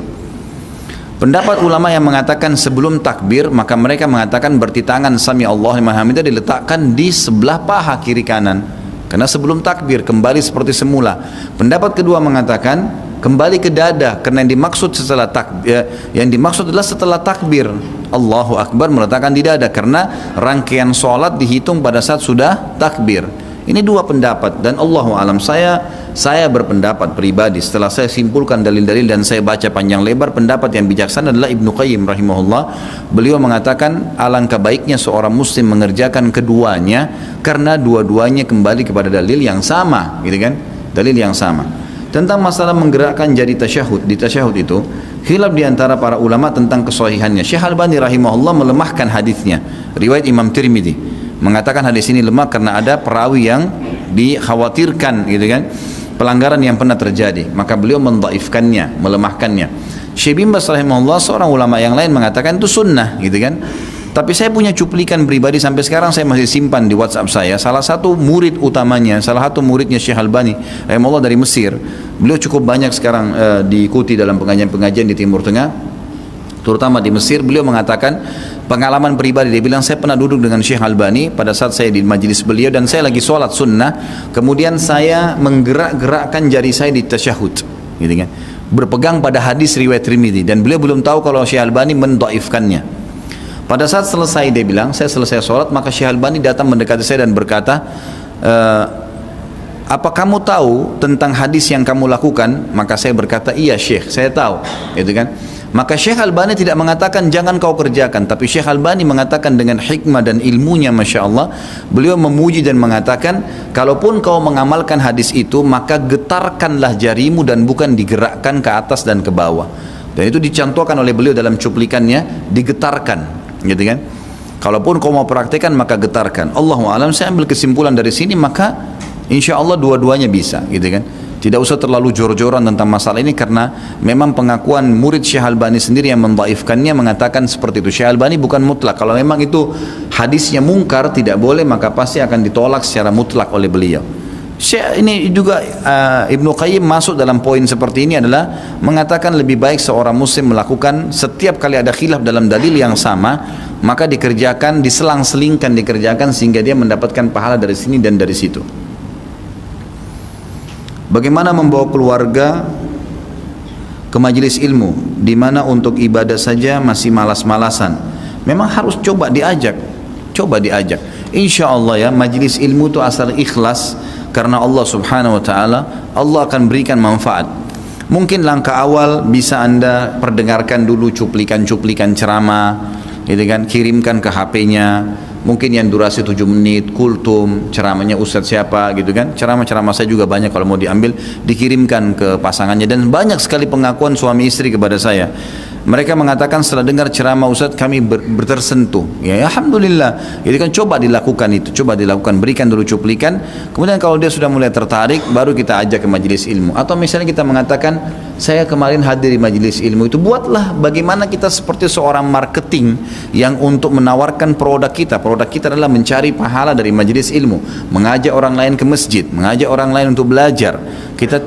Pendapat ulama yang mengatakan sebelum takbir, maka mereka mengatakan berarti tangan sami Allah liman hamidah diletakkan di sebelah paha kiri kanan, Karena sebelum takbir kembali seperti semula. Pendapat kedua mengatakan kembali ke dada, karena yang dimaksud setelah takbir, yang dimaksud adalah setelah takbir Allahu Akbar meletakkan di dada, karena rangkaian sholat dihitung pada saat sudah takbir. Ini dua pendapat, dan Allahu alam, saya berpendapat pribadi setelah saya simpulkan dalil-dalil dan saya baca panjang lebar, pendapat yang bijaksana adalah Ibnu Qayyim rahimahullah. Beliau mengatakan alangkah baiknya seorang muslim mengerjakan keduanya, karena dua-duanya kembali kepada dalil yang sama, gitu kan? Dalil yang sama. Tentang masalah menggerakkan jari tasyahud, di tasyahud itu khilaf di antara para ulama tentang kesahihannya. Syekh Albani rahimahullah melemahkan hadisnya, riwayat Imam Tirmidzi, mengatakan hadis ini lemah karena ada perawi yang dikhawatirkan, gitu kan, pelanggaran yang pernah terjadi, maka beliau mendhaifkannya, melemahkannya. Syekh bin Baz rahimahullah, seorang ulama yang lain, mengatakan itu sunnah, gitu kan. Tapi saya punya cuplikan pribadi sampai sekarang saya masih simpan di WhatsApp saya. Salah satu murid utamanya, salah satu muridnya Syekh Albani rahimahullah dari Mesir. Beliau cukup banyak sekarang diikuti dalam pengajian-pengajian di Timur Tengah, terutama di Mesir. Beliau mengatakan pengalaman pribadi, dia bilang saya pernah duduk dengan Syekh Albani pada saat saya di majelis beliau dan saya lagi sholat sunnah, kemudian saya menggerak-gerakkan jari saya di tasyahud, gitu kan, berpegang pada hadis riwayat Tirmidzi, dan beliau belum tahu kalau Syekh Albani mendhaifkannya. Pada saat selesai, dia bilang saya selesai sholat, maka Syekh Albani datang mendekati saya dan berkata, apa kamu tahu tentang hadis yang kamu lakukan? Maka saya berkata, iya Syekh, saya tahu, gitu kan. Maka Syekh Albani tidak mengatakan jangan kau kerjakan, tapi Syekh Albani mengatakan dengan hikmah dan ilmunya, Masya Allah, beliau memuji dan mengatakan, kalaupun kau mengamalkan hadis itu, maka getarkanlah jarimu dan bukan digerakkan ke atas dan ke bawah. Dan itu dicontohkan oleh beliau dalam cuplikannya, digetarkan, gitu kan. Kalaupun kau mau praktekkan maka getarkan. Allahu alam, saya ambil kesimpulan dari sini, maka insya Allah dua-duanya bisa, gitu kan. Tidak usah terlalu jor-joran tentang masalah ini, karena memang pengakuan murid Syekh Albani sendiri yang mendhaifkannya mengatakan seperti itu. Syekh Albani bukan mutlak, kalau memang itu hadisnya mungkar tidak boleh, maka pasti akan ditolak secara mutlak oleh beliau. Ini juga Ibnu Qayyim masuk dalam poin seperti ini, adalah mengatakan lebih baik seorang muslim melakukan setiap kali ada khilaf dalam dalil yang sama, maka dikerjakan, diselang-selingkan dikerjakan, sehingga dia mendapatkan pahala dari sini dan dari situ. Bagaimana membawa keluarga ke majelis ilmu di mana untuk ibadah saja masih malas-malasan? Memang harus coba diajak. Insya Allah ya, majelis ilmu itu asal ikhlas karena Allah subhanahu wa ta'ala, Allah akan berikan manfaat. Mungkin langkah awal bisa anda perdengarkan dulu cuplikan-cuplikan ceramah, gitu kan, kirimkan ke HP-nya, mungkin yang durasi 7 menit, kultum, ceramahnya ustadz siapa, gitu kan. Ceramah-ceramah saya juga banyak, kalau mau diambil dikirimkan ke pasangannya. Dan banyak sekali pengakuan suami istri kepada saya, mereka mengatakan setelah dengar ceramah ustadz kami tersentuh. Ya alhamdulillah, jadi kan coba dilakukan, berikan dulu cuplikan, kemudian kalau dia sudah mulai tertarik, baru kita ajak ke majelis ilmu. Atau misalnya kita mengatakan, saya kemarin hadir di majelis ilmu itu, buatlah bagaimana kita seperti seorang marketing yang untuk menawarkan produk kita adalah mencari pahala dari majelis ilmu, mengajak orang lain ke masjid, mengajak orang lain untuk belajar. Kita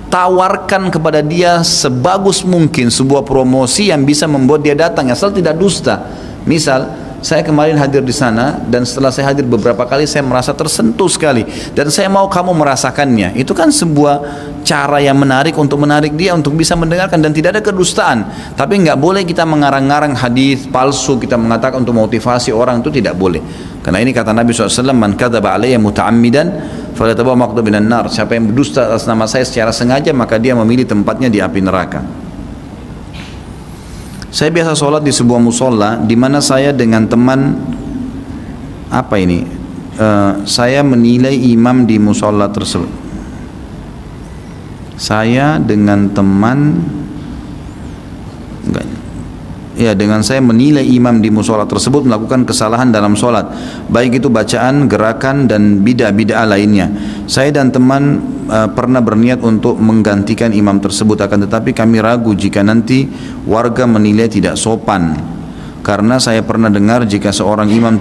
tawarkan kepada dia sebagus mungkin sebuah promosi yang bisa membuat dia datang, asal tidak dusta. Misal, saya kemarin hadir di sana, dan setelah saya hadir beberapa kali saya merasa tersentuh sekali, dan saya mau kamu merasakannya. Itu kan sebuah cara yang menarik untuk menarik dia untuk bisa mendengarkan, dan tidak ada kedustaan. Tapi nggak boleh kita mengarang-arang hadis palsu, kita mengatakan untuk motivasi orang, itu tidak boleh. Karena ini kata Nabi SAW, man kadzaba alayya muta'ammidan falyatabawwa maq'adahu minan nar. Siapa yang berdusta atas nama saya secara sengaja, maka dia memilih tempatnya di api neraka. Saya biasa sholat di sebuah musola di mana saya dengan teman saya menilai imam di musola tersebut. Saya dengan saya menilai imam di musola tersebut melakukan kesalahan dalam sholat, baik itu bacaan, gerakan, dan bid'ah lainnya. Saya dan teman pernah berniat untuk menggantikan imam tersebut, akan tetapi kami ragu jika nanti warga menilai tidak sopan, karena saya pernah dengar jika seorang imam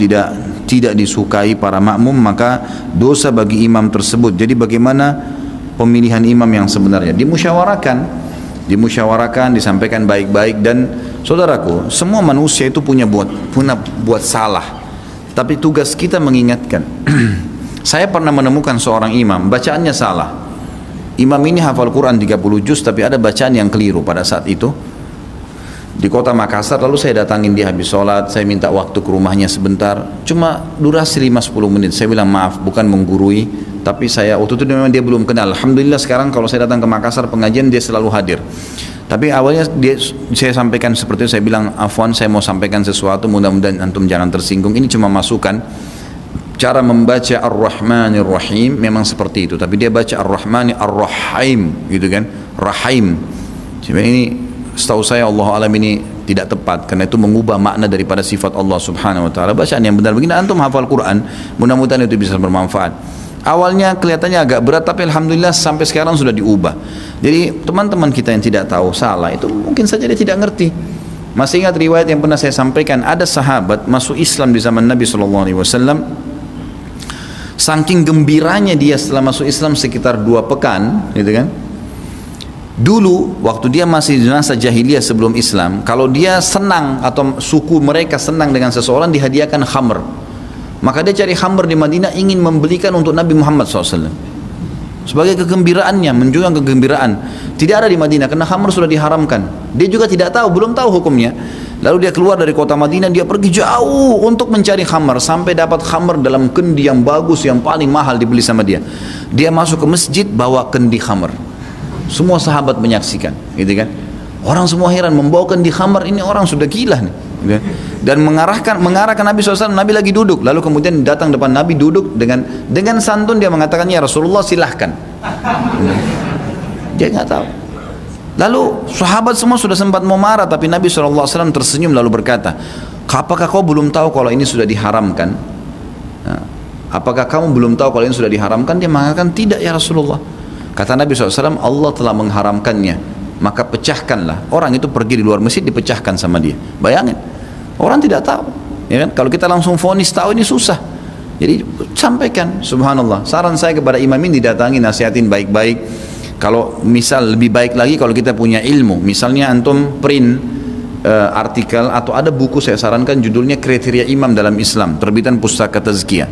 tidak disukai para makmum, maka dosa bagi imam tersebut. Jadi bagaimana pemilihan imam yang sebenarnya? Dimusyawarakan, disampaikan baik-baik. Dan saudaraku, semua manusia itu punya buat salah, tapi tugas kita mengingatkan. Saya pernah menemukan seorang imam, bacaannya salah. Imam ini hafal Quran 30 juz, tapi ada bacaan yang keliru pada saat itu. Di kota Makassar, lalu saya datangin dia habis sholat, saya minta waktu ke rumahnya sebentar, cuma durasi 5-10 menit. Saya bilang maaf, bukan menggurui, tapi saya waktu itu memang dia belum kenal. Alhamdulillah sekarang kalau saya datang ke Makassar pengajian dia selalu hadir. Tapi awalnya saya sampaikan seperti itu, saya bilang afwan, saya mau sampaikan sesuatu, mudah-mudahan antum jangan tersinggung, ini cuma masukan. Cara membaca Ar-Rahmanir Rahim memang seperti itu, tapi dia baca Ar-Rahmani Ar-Rahim gitu kan, Rahim. Sebenarnya ini setahu saya Allah alam ini tidak tepat, karena itu mengubah makna daripada sifat Allah Subhanahu wa taala. Bacaan yang benar begini, antum hafal Quran, mudah-mudahan itu bisa bermanfaat. Awalnya kelihatannya agak berat, tapi alhamdulillah sampai sekarang sudah diubah. Jadi teman-teman kita yang tidak tahu salah itu mungkin saja dia tidak ngerti. Masih ingat riwayat yang pernah saya sampaikan, ada sahabat masuk Islam di zaman Nabi SAW. Saking gembiranya dia setelah masuk Islam sekitar 2 pekan, gitu kan? Dulu waktu dia masih di masa jahiliyah sebelum Islam, kalau dia senang atau suku mereka senang dengan seseorang, dihadiahkan khamr. Maka dia cari khamr di Madinah, ingin membelikan untuk Nabi Muhammad SAW sebagai kegembiraannya, menunjukkan kegembiraan. Tidak ada di Madinah karena khamr sudah diharamkan. Dia juga tidak tahu, belum tahu hukumnya. Lalu dia keluar dari kota Madinah, dia pergi jauh untuk mencari khamr, sampai dapat khamr dalam kendi yang bagus, yang paling mahal dibeli sama dia. Dia masuk ke masjid bawa kendi khamr. Semua sahabat menyaksikan, gitu kan? Orang semua heran, membawa kendi khamr, ini orang sudah gila nih. Gitu. Dan mengarahkan Nabi SAW, Nabi lagi duduk, lalu kemudian datang depan Nabi, duduk dengan santun dia mengatakan, ya Rasulullah silahkan. Dia nggak tahu. Lalu sahabat semua sudah sempat mau marah, tapi Nabi SAW tersenyum lalu berkata, apakah kau belum tahu kalau ini sudah diharamkan? Apakah kamu belum tahu kalau ini sudah diharamkan? Dia mengatakan, tidak ya Rasulullah. Kata Nabi SAW, Allah telah mengharamkannya, maka pecahkanlah. Orang itu pergi di luar masjid, dipecahkan sama dia. Bayangin, orang tidak tahu, ya kan? Kalau kita langsung vonis tahu ini susah. Jadi sampaikan, subhanallah. Saran saya kepada imam ini, didatangi, nasihatin baik-baik. Kalau misal lebih baik lagi kalau kita punya ilmu, misalnya antum print artikel atau ada buku, saya sarankan judulnya Kriteria Imam dalam Islam, terbitan Pustaka Tazkiyah.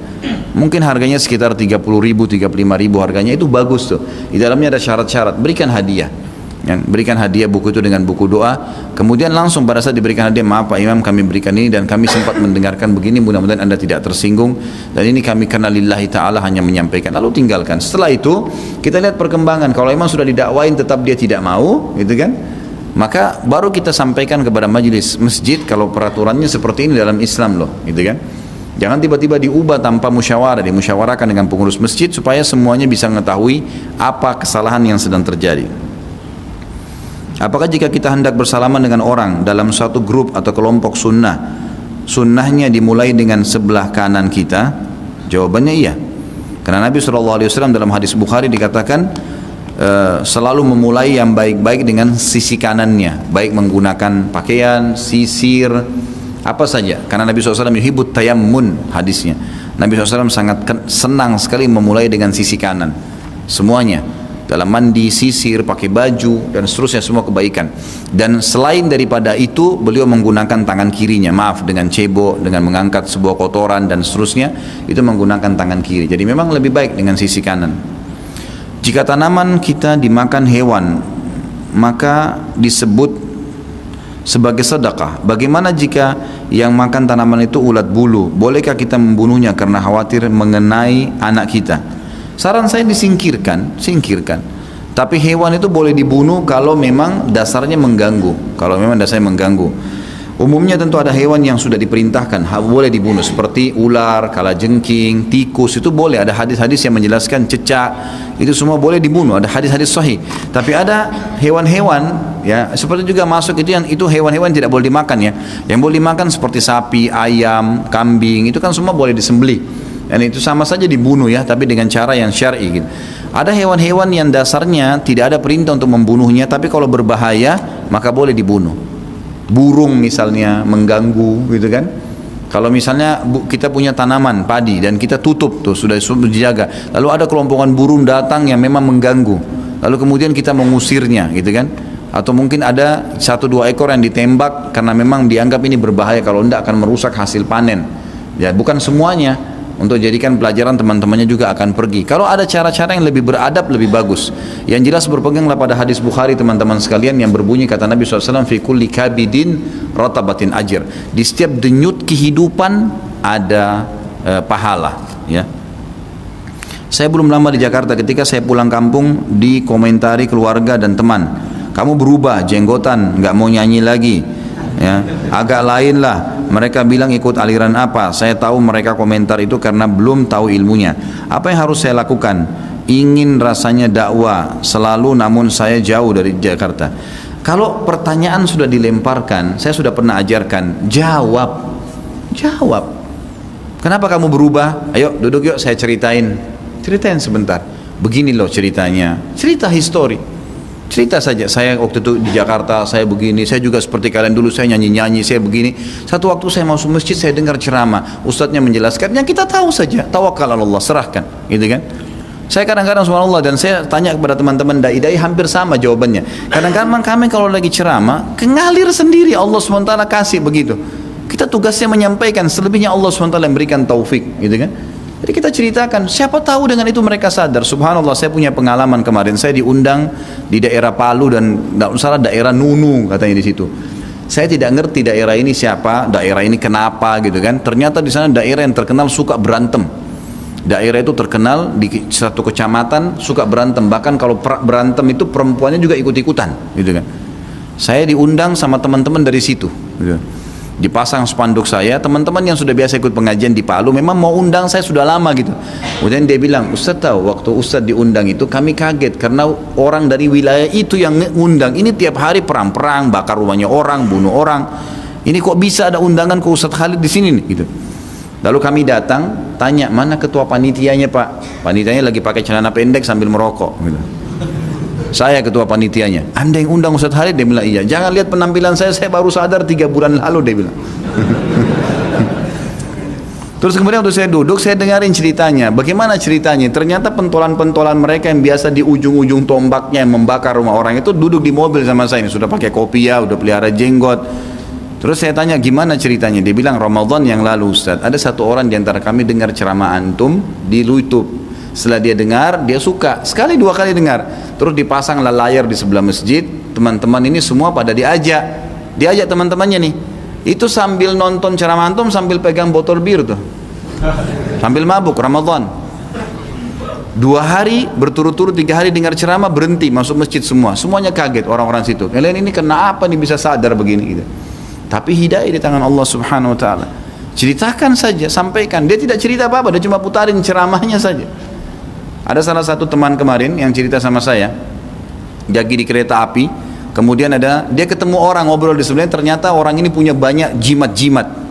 Mungkin harganya sekitar 30.000, 35.000 harganya, itu bagus tuh. Di dalamnya ada syarat-syarat, berikan hadiah. Berikan hadiah buku itu dengan buku doa, kemudian langsung pada saat diberikan hadiah, maaf Pak Imam, kami berikan ini dan kami sempat mendengarkan begini, mudah-mudahan Anda tidak tersinggung, dan ini kami karena lillahi ta'ala hanya menyampaikan, lalu tinggalkan. Setelah itu kita lihat perkembangan. Kalau memang sudah didakwain tetap dia tidak mau, gitu kan, maka baru kita sampaikan kepada majelis masjid kalau peraturannya seperti ini dalam Islam loh, gitu kan. Jangan tiba-tiba diubah tanpa musyawarah, dimusyawarahkan dengan pengurus masjid supaya semuanya bisa mengetahui apa kesalahan yang sedang terjadi. Apakah jika kita hendak bersalaman dengan orang dalam suatu grup atau kelompok sunnahnya dimulai dengan sebelah kanan kita? Jawabannya iya. Karena Nabi SAW dalam hadis Bukhari dikatakan selalu memulai yang baik-baik dengan sisi kanannya, baik menggunakan pakaian, sisir, apa saja. Karena Nabi SAW yuhibbut tayammun, hadisnya. Nabi SAW sangat senang sekali memulai dengan sisi kanan, semuanya. Dalam mandi, sisir, pakai baju, dan seterusnya, semua kebaikan. Dan selain daripada itu, beliau menggunakan tangan kirinya, maaf, dengan cebok, dengan mengangkat sebuah kotoran, dan seterusnya, itu menggunakan tangan kiri. Jadi memang lebih baik dengan sisi kanan. Jika tanaman kita dimakan hewan, maka disebut sebagai sedekah. Bagaimana jika yang makan tanaman itu ulat bulu? Bolehkah kita membunuhnya karena khawatir mengenai anak kita? Saran saya singkirkan. Tapi hewan itu boleh dibunuh kalau memang dasarnya mengganggu. Umumnya tentu ada hewan yang sudah diperintahkan boleh dibunuh, seperti ular, kalajengking, tikus, itu boleh. Ada hadis-hadis yang menjelaskan, cecak, itu semua boleh dibunuh. Ada hadis-hadis sahih. Tapi ada hewan-hewan, ya, seperti juga masuk itu hewan-hewan tidak boleh dimakan, ya. Yang boleh dimakan seperti sapi, ayam, kambing, itu kan semua boleh disembelih. Dan itu sama saja dibunuh, ya, tapi dengan cara yang syar'i gitu. Ada hewan-hewan yang dasarnya tidak ada perintah untuk membunuhnya, tapi kalau berbahaya maka boleh dibunuh. Burung misalnya mengganggu, gitu kan. Kalau misalnya kita punya tanaman padi dan kita tutup tuh, sudah dijaga, lalu ada kelompokan burung datang yang memang mengganggu, lalu kemudian kita mengusirnya, gitu kan. Atau mungkin ada 1-2 ekor yang ditembak karena memang dianggap ini berbahaya, kalau tidak akan merusak hasil panen. Ya, bukan semuanya. untuk jadikan pelajaran, teman-temannya juga akan pergi. Kalau ada cara-cara yang lebih beradab, lebih bagus. Yang jelas berpeganglah pada hadis Bukhari teman-teman sekalian yang berbunyi kata Nabi SAW, fi kulli kabidin ratabatin ajr. Di setiap denyut kehidupan ada pahala, ya. Saya belum lama di Jakarta, ketika saya pulang kampung dikomentari keluarga dan teman, kamu berubah, jenggotan, nggak mau nyanyi lagi, ya, agak lain lah. Mereka bilang ikut aliran apa? Saya tahu mereka komentar itu karena belum tahu ilmunya. Apa yang harus saya lakukan? Ingin rasanya dakwah selalu, namun saya jauh dari Jakarta. Kalau pertanyaan sudah dilemparkan, saya sudah pernah ajarkan, jawab. Kenapa kamu berubah? Ayo duduk yuk, saya ceritain sebentar. Begini loh ceritanya, cerita histori. Cerita saja, saya waktu itu di Jakarta, saya begini, saya juga seperti kalian dulu, saya nyanyi-nyanyi, saya begini. Satu waktu saya masuk masjid, saya dengar ceramah, ustadznya menjelaskan, yang kita tahu saja, tawakal Allah, serahkan, gitu kan. Saya kadang-kadang subhanallah, dan saya tanya kepada teman-teman dai-dai, hampir sama jawabannya. Kadang-kadang kami kalau lagi ceramah, ngalir sendiri, Allah SWT kasih begitu. Kita tugasnya menyampaikan, selebihnya Allah SWT yang berikan taufik, gitu kan. Jadi kita ceritakan, siapa tahu dengan itu mereka sadar. Subhanallah, saya punya pengalaman kemarin, saya diundang di daerah Palu dan tidak salah daerah Nunu katanya di situ. Saya tidak ngerti daerah ini siapa, daerah ini kenapa gitu kan. Ternyata di sana daerah yang terkenal suka berantem. Daerah itu terkenal di satu kecamatan suka berantem, bahkan kalau berantem itu perempuannya juga ikut-ikutan gitu kan. Saya diundang sama teman-teman dari situ gitu. Dipasang spanduk saya, teman-teman yang sudah biasa ikut pengajian di Palu memang mau undang saya sudah lama gitu. Kemudian dia bilang, Ustaz tahu waktu Ustaz diundang itu kami kaget karena orang dari wilayah itu yang ngundang. Ini tiap hari perang-perang, bakar rumahnya orang, bunuh orang. Ini kok bisa ada undangan ke Ustaz Khalid di sini nih gitu. Lalu kami datang, tanya mana ketua panitianya Pak? Panitianya lagi pakai celana pendek sambil merokok gitu. Saya ketua panitianya. Anda yang undang Ustaz Khalid? Dia bilang iya. Jangan lihat penampilan saya baru sadar 3 bulan lalu, dia bilang. Terus kemudian waktu saya duduk, saya dengarin ceritanya. Bagaimana ceritanya? Ternyata pentolan-pentolan mereka yang biasa di ujung-ujung tombaknya yang membakar rumah orang itu duduk di mobil sama saya ini. Sudah pakai kopiah, udah pelihara jenggot. Terus saya tanya gimana ceritanya? Dia bilang Ramadan yang lalu Ustaz, ada satu orang di antara kami dengar ceramah antum di YouTube. Setelah dia dengar, dia suka, sekali 2 kali dengar. Terus dipasanglah layar di sebelah masjid, teman-teman ini semua pada diajak teman-temannya nih. Itu sambil nonton ceramah antum sambil pegang botol bir tuh, sambil mabuk Ramadan. 2 hari berturut-turut, 3 hari dengar ceramah, berhenti masuk masjid semuanya kaget orang-orang situ. Kalian ini kenapa nih bisa sadar begini gitu. Tapi hidayah di tangan Allah Subhanahu Wa Taala. Ceritakan saja, sampaikan. Dia tidak cerita apa-apa, dia cuma putarin ceramahnya saja. Ada salah satu teman kemarin yang cerita sama saya, lagi di kereta api, kemudian dia ketemu orang ngobrol di sebelahnya, ternyata orang ini punya banyak jimat-jimat.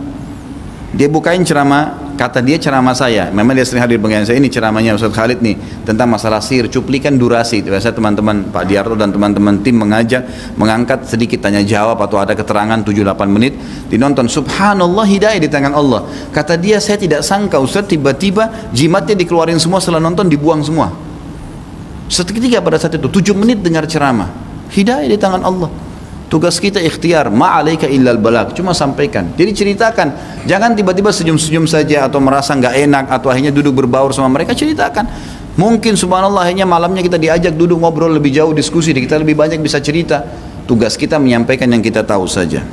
Dia bukain ceramah, kata dia ceramah saya, memang dia sering hadir pengajian saya, ini ceramahnya Ustaz Khalid nih tentang masalah sihir, cuplikan durasi. Biasa teman-teman Pak Diarto dan teman-teman tim mengangkat sedikit tanya jawab atau ada keterangan 7-8 menit, dinonton. Subhanallah, hidayah di tangan Allah. Kata dia, saya tidak sangka Ustaz tiba-tiba jimatnya dikeluarin semua, setelah nonton dibuang semua. Seketika pada saat itu 7 menit dengar ceramah. Hidayah di tangan Allah. Tugas kita ikhtiar, ma'alaika illal balag, cuma sampaikan. Jadi ceritakan, jangan tiba-tiba senyum-senyum saja atau merasa nggak enak atau akhirnya duduk berbaur sama mereka. Ceritakan. Mungkin subhanallah akhirnya malamnya kita diajak duduk ngobrol lebih jauh, diskusi, kita lebih banyak bisa cerita. Tugas kita menyampaikan yang kita tahu saja.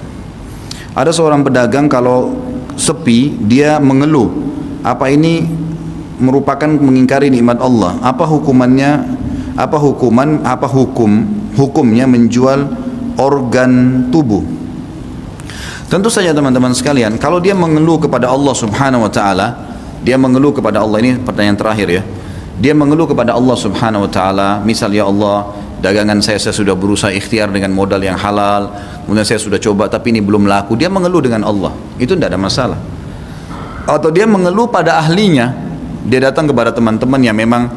Ada seorang pedagang kalau sepi dia mengeluh. Apa ini merupakan mengingkari nikmat Allah? Apa hukumannya? Apa hukumnya menjual organ tubuh? Tentu saja teman-teman sekalian, kalau dia mengeluh kepada Allah Subhanahu Wa Taala, dia mengeluh kepada Allah, ini pertanyaan terakhir ya, dia mengeluh kepada Allah Subhanahu Wa Taala, misal ya Allah, dagangan saya sudah berusaha ikhtiar dengan modal yang halal, kemudian saya sudah coba tapi ini belum laku, dia mengeluh dengan Allah, itu tidak ada masalah. Atau dia mengeluh pada ahlinya, dia datang kepada teman-teman yang memang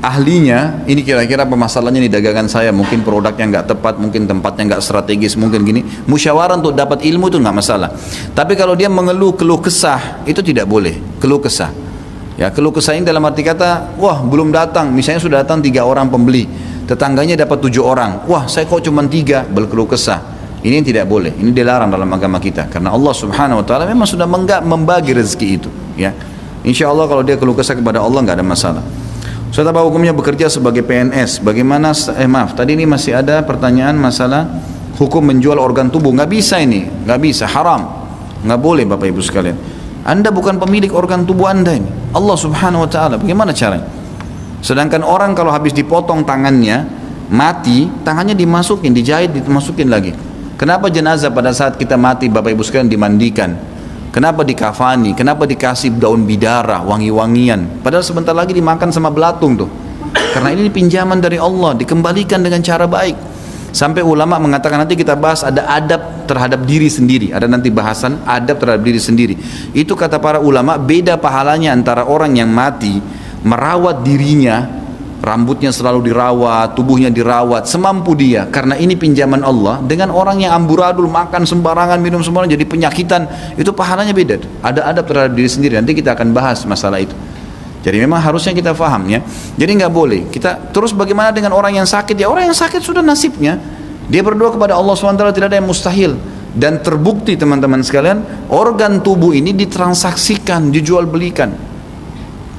ahlinya, ini kira-kira permasalahannya di dagangan saya, mungkin produknya nggak tepat, mungkin tempatnya nggak strategis, mungkin gini, musyawarah untuk dapat ilmu itu nggak masalah. Tapi kalau dia mengeluh keluh kesah, itu tidak boleh, keluh kesah. Ya, keluh kesah ini dalam arti kata, wah belum datang, misalnya sudah datang 3 orang pembeli, tetangganya dapat 7 orang, wah saya kok cuma 3, berkeluh kesah. Ini tidak boleh, ini dilarang dalam agama kita, karena Allah Subhanahu Wa Taala memang sudah membagi rezeki itu, ya. Insya Allah kalau dia keluh kesah kepada Allah nggak ada masalah. Ustaz, apa hukumnya bekerja sebagai PNS? Bagaimana? Maaf, tadi ini masih ada pertanyaan masalah hukum menjual organ tubuh. Nggak bisa ini, nggak bisa, haram, nggak boleh Bapak Ibu sekalian. Anda bukan pemilik organ tubuh Anda ini, Allah Subhanahu Wa Taala. Bagaimana caranya? Sedangkan orang kalau habis dipotong tangannya, mati, tangannya dimasukin, dijahit, dimasukin lagi. Kenapa jenazah pada saat kita mati Bapak Ibu sekalian dimandikan? Kenapa dikafani? Kenapa dikasih daun bidara, wangi-wangian? Padahal sebentar lagi dimakan sama belatung tuh. Karena ini pinjaman dari Allah, dikembalikan dengan cara baik. Sampai ulama mengatakan, nanti kita bahas ada adab terhadap diri sendiri. Ada nanti bahasan adab terhadap diri sendiri. Itu kata para ulama, beda pahalanya antara orang yang mati merawat dirinya, rambutnya selalu dirawat, tubuhnya dirawat semampu dia, karena ini pinjaman Allah, dengan orang yang amburadul, makan sembarangan, minum sembarangan, jadi penyakitan. Itu pahalanya beda. Ada adab terhadap diri sendiri. Nanti kita akan bahas masalah itu. Jadi memang harusnya kita faham ya. Jadi nggak boleh kita terus. Bagaimana dengan orang yang sakit? Ya orang yang sakit sudah nasibnya, dia berdoa kepada Allah SWT, tidak ada yang mustahil. Dan terbukti teman-teman sekalian, organ tubuh ini ditransaksikan, dijual belikan.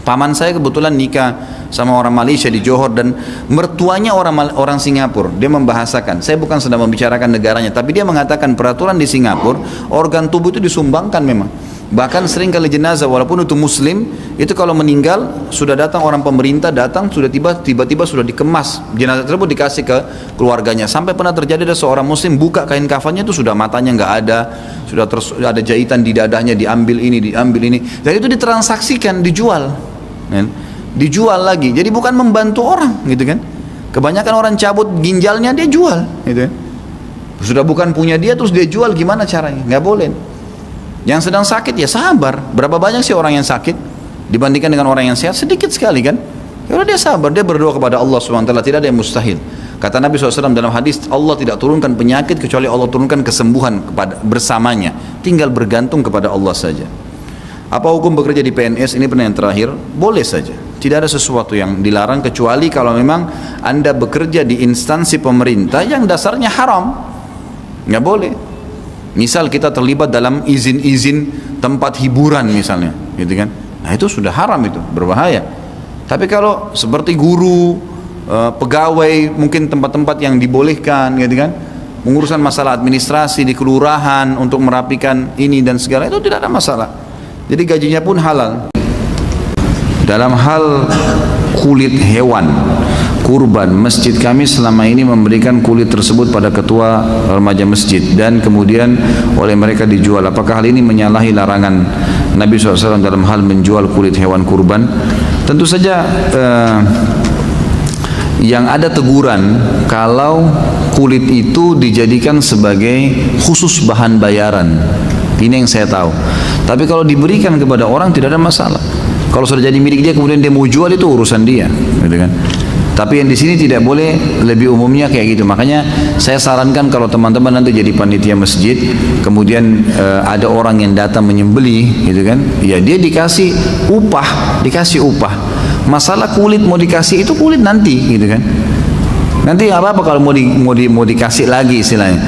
Paman saya kebetulan nikah sama orang Malaysia di Johor, dan mertuanya orang Singapura. Dia membahasakan, saya bukan sedang membicarakan negaranya, tapi dia mengatakan peraturan di Singapura, organ tubuh itu disumbangkan memang. Bahkan sering kali jenazah walaupun itu muslim, itu kalau meninggal sudah datang orang pemerintah, datang sudah tiba-tiba sudah dikemas, jenazah tersebut dikasih ke keluarganya. Sampai pernah terjadi ada seorang muslim buka kain kafannya itu sudah matanya nggak ada, sudah ada jahitan di dadanya, diambil ini, dan itu ditransaksikan, dijual kan? Dijual lagi. Jadi bukan membantu orang gitu kan. Kebanyakan orang cabut ginjalnya dia jual gitu kan. Sudah bukan punya dia terus dia jual, gimana caranya? Nggak boleh. Yang sedang sakit ya sabar. Berapa banyak sih orang yang sakit dibandingkan dengan orang yang sehat? Sedikit sekali kan. Ya udah dia sabar, dia berdoa kepada Allah SWT, tidak ada yang mustahil. Kata Nabi SAW dalam hadis, Allah tidak turunkan penyakit kecuali Allah turunkan kesembuhan bersamanya. Tinggal bergantung kepada Allah saja. Apa hukum bekerja di PNS? Ini pertanyaan terakhir. Boleh saja, tidak ada sesuatu yang dilarang, kecuali kalau memang Anda bekerja di instansi pemerintah yang dasarnya haram, nggak boleh. Misal kita terlibat dalam izin-izin tempat hiburan misalnya, gitu kan? Nah itu sudah haram, itu berbahaya. Tapi kalau seperti guru, pegawai, mungkin tempat-tempat yang dibolehkan, gitu kan? Mengurusan masalah administrasi di kelurahan untuk merapikan ini dan segala itu tidak ada masalah. Jadi gajinya pun halal. Dalam hal kulit hewan kurban, masjid kami selama ini memberikan kulit tersebut pada ketua remaja masjid dan kemudian oleh mereka dijual. Apakah hal ini menyalahi larangan Nabi SAW dalam hal menjual kulit hewan kurban? Tentu saja yang ada teguran kalau kulit itu dijadikan sebagai khusus bahan bayaran. Ini yang saya tahu. Tapi kalau diberikan kepada orang tidak ada masalah. Kalau sudah jadi milik dia kemudian dia mau jual, itu urusan dia, gitu kan? Tapi yang di sini tidak boleh, lebih umumnya kayak gitu. Makanya saya sarankan kalau teman-teman nanti jadi panitia masjid, kemudian ada orang yang datang menyembelih, gitu kan? Ya dia dikasih upah, Masalah kulit mau dikasih itu kulit nanti, gitu kan? Nanti apa kalau mau dikasih lagi istilahnya.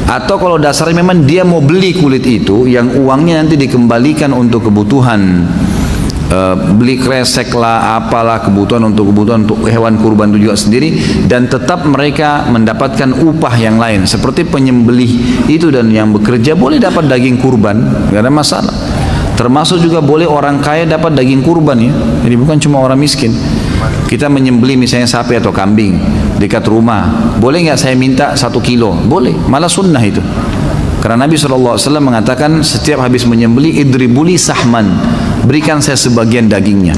Atau kalau dasarnya memang dia mau beli kulit itu, yang uangnya nanti dikembalikan untuk kebutuhan. Beli kresek lah, apalah kebutuhan untuk hewan kurban itu juga sendiri, dan tetap mereka mendapatkan upah yang lain seperti penyembelih itu, dan yang bekerja boleh dapat daging kurban, nggak ada masalah. Termasuk juga boleh orang kaya dapat daging kurban ya, jadi bukan cuma orang miskin. Kita menyembelih misalnya sapi atau kambing dekat rumah, boleh nggak saya minta 1 kilo? Boleh, malah sunnah itu. Karena Nabi SAW mengatakan setiap habis menyembelih idribuli sahman, berikan saya sebagian dagingnya.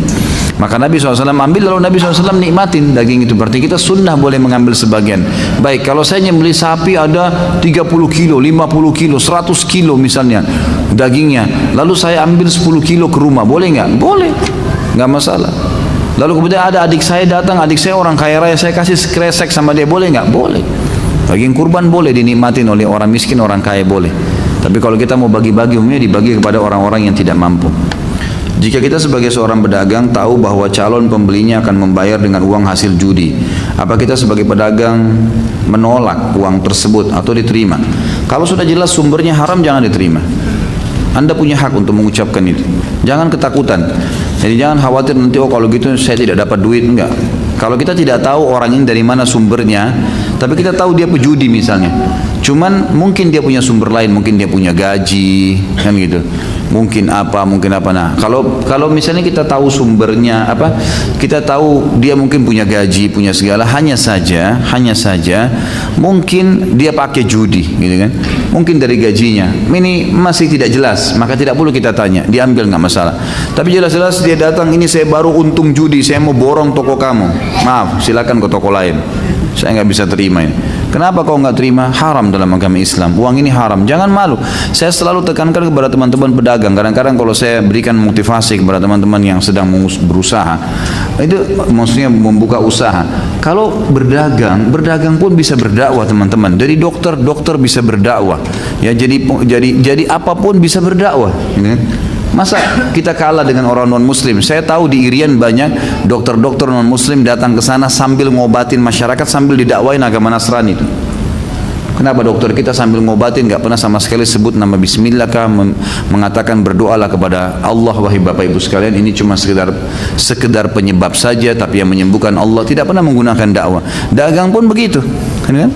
Maka Nabi SAW ambil, lalu Nabi SAW nikmatin daging itu. Berarti kita sunnah boleh mengambil sebagian. Baik, kalau saya nyembelih sapi ada 30 kilo, 50 kilo, 100 kilo misalnya dagingnya, lalu saya ambil 10 kilo ke rumah, boleh nggak? Boleh, nggak masalah. Lalu kemudian ada adik saya datang, adik saya orang kaya raya, saya kasih kresek sama dia, boleh nggak? Boleh. Daging kurban boleh dinikmatin oleh orang miskin, orang kaya boleh. Tapi kalau kita mau bagi-bagi, umumnya dibagi kepada orang-orang yang tidak mampu. Jika kita sebagai seorang pedagang tahu bahwa calon pembelinya akan membayar dengan uang hasil judi, apa kita sebagai pedagang menolak uang tersebut atau diterima? Kalau sudah jelas sumbernya haram, jangan diterima. Anda punya hak untuk mengucapkan itu. Jangan ketakutan. Jadi jangan khawatir nanti, oh kalau gitu saya tidak dapat duit. Enggak. Kalau kita tidak tahu orang ini dari mana sumbernya, tapi kita tahu dia pejudi misalnya, cuman mungkin dia punya sumber lain, mungkin dia punya gaji, kan gitu, mungkin apa. Nah, kalau misalnya kita tahu sumbernya apa, kita tahu dia mungkin punya gaji, punya segala, hanya saja mungkin dia pakai judi, gitu kan? Mungkin dari gajinya ini masih tidak jelas, maka tidak perlu kita tanya, diambil nggak masalah. Tapi jelas-jelas dia datang, ini saya baru untung judi, saya mau borong toko kamu, maaf, silakan ke toko lain, saya nggak bisa terima ini. Kenapa kau nggak terima? Haram dalam agama Islam. Uang ini haram. Jangan malu. Saya selalu tekankan kepada teman-teman pedagang. Kadang-kadang kalau saya berikan motivasi kepada teman-teman yang sedang berusaha, itu maksudnya membuka usaha. Kalau berdagang pun bisa berdakwah teman-teman. Dari dokter bisa berdakwah. Ya jadi apapun bisa berdakwah. Masa kita kalah dengan orang non-muslim? Saya tahu di Irian banyak dokter-dokter non-muslim datang ke sana sambil ngobatin masyarakat, sambil didakwain agama Nasrani itu. Kenapa dokter kita sambil ngobatin nggak pernah sama sekali sebut nama Bismillah kah, mengatakan berdoalah kepada Allah? Wahai Bapak Ibu sekalian, ini cuma sekedar penyebab saja, tapi yang menyembuhkan Allah. Tidak pernah menggunakan dakwah. Dagang pun begitu, kan?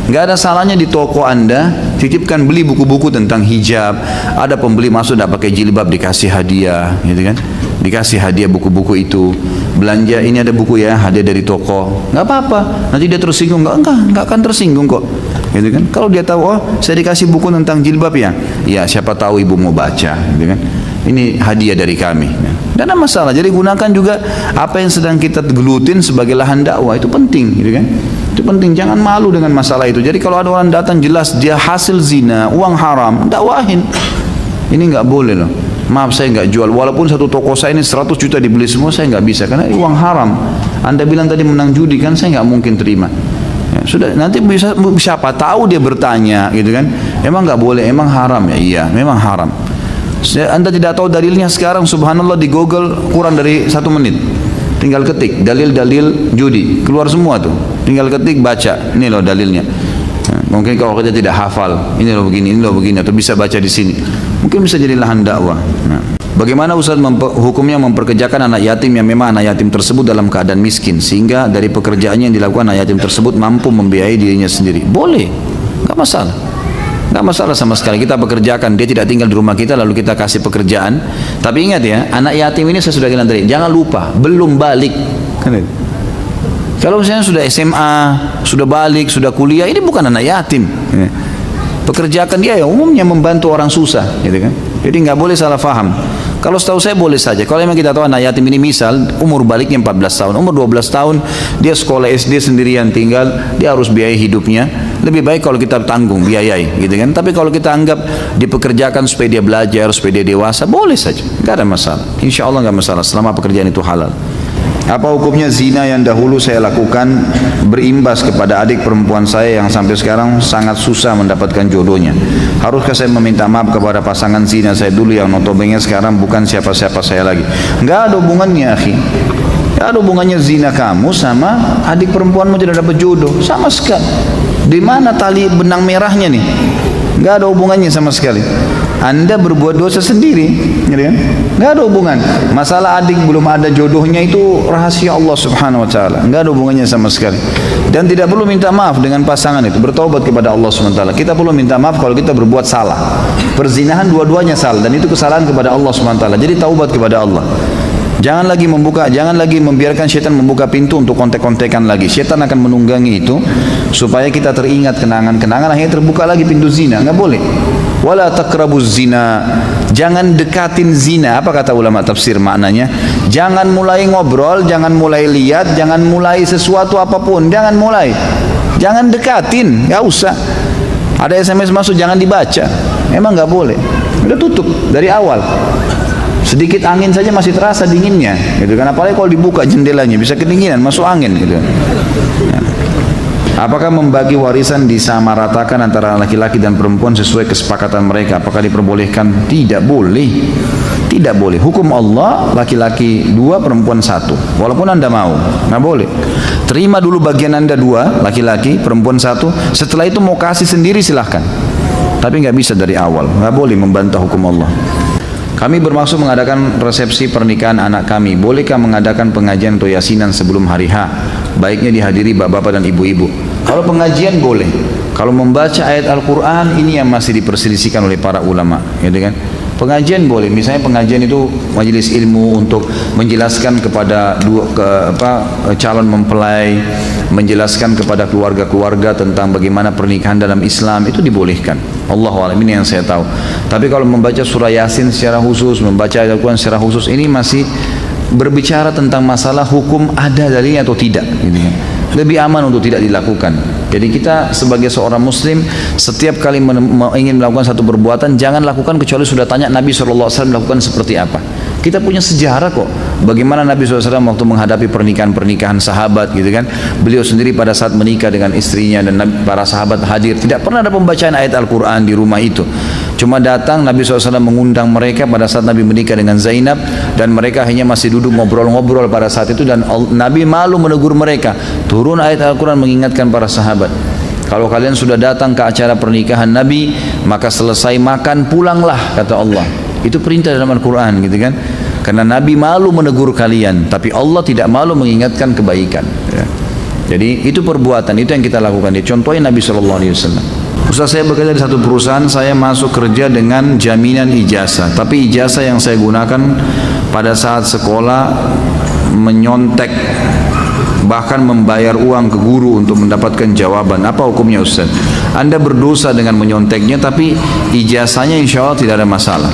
Nggak ada salahnya di toko Anda titipkan beli buku-buku tentang hijab. Ada pembeli masuk tidak pakai jilbab, dikasih hadiah, gitu kan? Dikasih hadiah buku-buku itu. Belanja, ini ada buku ya, hadiah dari toko. Nggak apa-apa. Nanti dia tersinggung? Nggak akan tersinggung kok. Gitu kan? Kalau dia tahu, oh saya dikasih buku tentang jilbab ya, ya siapa tahu ibu mau baca, gitu kan? Ini hadiah dari kami. Tidak ada masalah. Jadi gunakan juga apa yang sedang kita gelutin sebagai lahan dakwah, itu penting, gitu kan? Itu penting, jangan malu dengan masalah itu. Jadi kalau ada orang datang jelas dia hasil zina, uang haram, dakwahin. Ini nggak boleh loh. Maaf, saya nggak jual. Walaupun satu toko saya ini 100 juta dibeli semua, saya nggak bisa karena ini uang haram. Anda bilang tadi menang judi kan, saya nggak mungkin terima. Ya, sudah, nanti siapa tahu dia bertanya, gitu kan? Emang nggak boleh, emang haram ya? Iya, memang haram. Anda tidak tahu dalilnya sekarang, subhanallah, di Google kurang dari 1 menit. Tinggal ketik dalil-dalil judi, keluar semua tuh. Tinggal ketik, baca, ini loh dalilnya. Nah, mungkin kalau kita tidak hafal, ini loh begini, atau bisa baca di sini, mungkin bisa jadi lahan dakwah. Nah, bagaimana Ustaz hukumnya memperkerjakan anak yatim yang memang anak yatim tersebut dalam keadaan miskin, sehingga dari pekerjaannya yang dilakukan anak yatim tersebut mampu membiayai dirinya sendiri? Boleh, nggak masalah. Nggak masalah sama sekali, kita pekerjakan, dia tidak tinggal di rumah kita lalu kita kasih pekerjaan. Tapi ingat ya, anak yatim ini saya sudah bilang tadi, jangan lupa belum balik. Kalau misalnya sudah SMA, sudah balik, sudah kuliah, ini bukan anak yatim. Pekerjakan dia yang umumnya membantu orang susah, gitu kan? Jadi nggak boleh salah faham. Kalau setahu saya boleh saja. Kalau memang kita tahu anak yatim ini misal umur baliknya 14 tahun, umur 12 tahun dia sekolah SD sendirian tinggal, dia harus biayai hidupnya. Lebih baik kalau kita tanggung, biayai, gitu kan? Tapi kalau kita anggap dipekerjakan supaya dia belajar, supaya dia dewasa, boleh saja, nggak ada masalah. Insya Allah nggak masalah selama pekerjaan itu halal. Apa hukumnya zina yang dahulu saya lakukan berimbas kepada adik perempuan saya yang sampai sekarang sangat susah mendapatkan jodohnya? Haruskah saya meminta maaf kepada pasangan zina saya dulu yang notabene sekarang bukan siapa-siapa saya lagi? Nggak ada hubungannya, akhi. Nggak ada hubungannya zina kamu sama adik perempuanmu tidak dapat jodoh, sama sekali. Di mana tali benang merahnya nih? Nggak ada hubungannya sama sekali. Anda berbuat dosa sendiri, gitu kan? Nggak ada hubungan. Masalah adik belum ada jodohnya itu rahasia Allah Subhanahu Wa Taala. Nggak ada hubungannya sama sekali. Dan tidak perlu minta maaf dengan pasangan itu. Bertaubat kepada Allah Subhanahu Wa Taala. Kita perlu minta maaf kalau kita berbuat salah. Perzinahan dua-duanya salah dan itu kesalahan kepada Allah Subhanahu Wa Taala. Jadi taubat kepada Allah. Jangan lagi membiarkan syaitan membuka pintu untuk kontek-kontekan lagi. Syaitan akan menunggangi itu supaya kita teringat kenangan-kenangan, akhirnya terbuka lagi pintu zina. Nggak boleh. Wala taqrabuz zina. Jangan dekatin zina. Apa kata ulama tafsir maknanya? Jangan mulai ngobrol, jangan mulai lihat, jangan mulai sesuatu apapun, jangan mulai. Jangan dekatin, nggak usah. Ada SMS masuk jangan dibaca. Emang nggak boleh. Udah tutup dari awal. Sedikit angin saja masih terasa dinginnya, gitu kan? Apalagi kalau dibuka jendelanya bisa kedinginan, masuk angin, gitu. Ya. Apakah membagi warisan disamaratakan antara laki-laki dan perempuan sesuai kesepakatan mereka? Apakah diperbolehkan? Tidak boleh. Tidak boleh. Hukum Allah laki-laki 2, perempuan 1. Walaupun Anda mau, nggak boleh. Terima dulu bagian Anda 2, laki-laki, perempuan 1. Setelah itu mau kasih sendiri silahkan. Tapi nggak bisa dari awal. Nggak boleh membantah hukum Allah. Kami bermaksud mengadakan resepsi pernikahan anak kami. Bolehkah mengadakan pengajian atau yasinan sebelum hari H? Baiknya dihadiri bapak-bapak dan ibu-ibu. Kalau pengajian boleh. Kalau membaca ayat Al-Quran, ini yang masih diperselisihkan oleh para ulama, gitu kan? Pengajian boleh, misalnya pengajian itu majelis ilmu untuk menjelaskan kepada calon mempelai, menjelaskan kepada keluarga-keluarga tentang bagaimana pernikahan dalam Islam, itu dibolehkan. Allahu a'lam, ini yang saya tahu. Tapi kalau membaca surah Yasin secara khusus, membaca ayat Al-Quran secara khusus, ini masih berbicara tentang masalah hukum ada dalilnya atau tidak, gitu kan? Lebih aman untuk tidak dilakukan. Jadi kita sebagai seorang muslim, setiap kali ingin melakukan satu perbuatan, jangan lakukan kecuali sudah tanya Nabi SAW lakukan seperti apa. Kita punya sejarah kok, bagaimana Nabi SAW waktu menghadapi pernikahan-pernikahan sahabat, gitu kan. Beliau sendiri pada saat menikah dengan istrinya dan para sahabat hadir, tidak pernah ada pembacaan ayat Al-Quran di rumah itu. Cuma datang Nabi SAW mengundang mereka pada saat Nabi menikah dengan Zainab, dan mereka hanya masih duduk ngobrol-ngobrol pada saat itu, dan Nabi malu menegur mereka. Turun ayat Al-Quran mengingatkan para sahabat, kalau kalian sudah datang ke acara pernikahan Nabi, maka selesai makan pulanglah, kata Allah. Itu perintah dalam Al-Quran, gitu kan. Karena Nabi malu menegur kalian, tapi Allah tidak malu mengingatkan kebaikan, ya. Jadi itu perbuatan, itu yang kita lakukan. Contohnya Nabi SAW. Ustaz, saya bekerja di satu perusahaan, saya masuk kerja dengan jaminan ijazah, tapi ijazah yang saya gunakan pada saat sekolah menyontek, bahkan membayar uang ke guru untuk mendapatkan jawaban. Apa hukumnya Ustaz? Anda berdosa dengan menyonteknya, tapi ijazahnya insya Allah tidak ada masalah.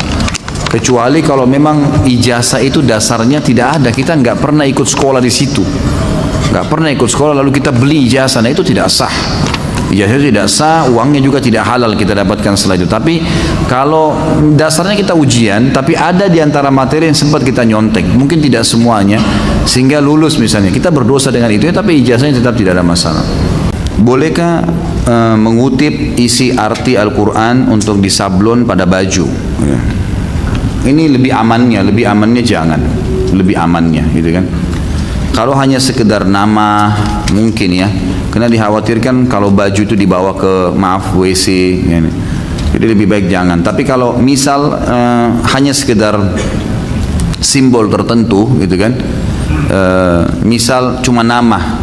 Kecuali kalau memang ijazah itu dasarnya tidak ada, kita nggak pernah ikut sekolah di situ, nggak pernah ikut sekolah lalu kita beli ijazah, nah itu tidak sah. Ijazah tidak sah, uangnya juga tidak halal kita dapatkan setelah itu. Tapi kalau dasarnya kita ujian, tapi ada di antara materi yang sempat kita nyontek, mungkin tidak semuanya, sehingga lulus misalnya, kita berdosa dengan itu, tapi ijazahnya tetap tidak ada masalah. Bolehkah mengutip isi arti Al-Quran untuk disablon pada baju? Ya. Ini lebih amannya jangan, lebih amannya, gitu kan. Kalau hanya sekedar nama mungkin ya, karena dikhawatirkan kalau baju itu dibawa ke WC, ya. Jadi lebih baik jangan. Tapi kalau misal hanya sekedar simbol tertentu, gitu kan, misal cuma nama,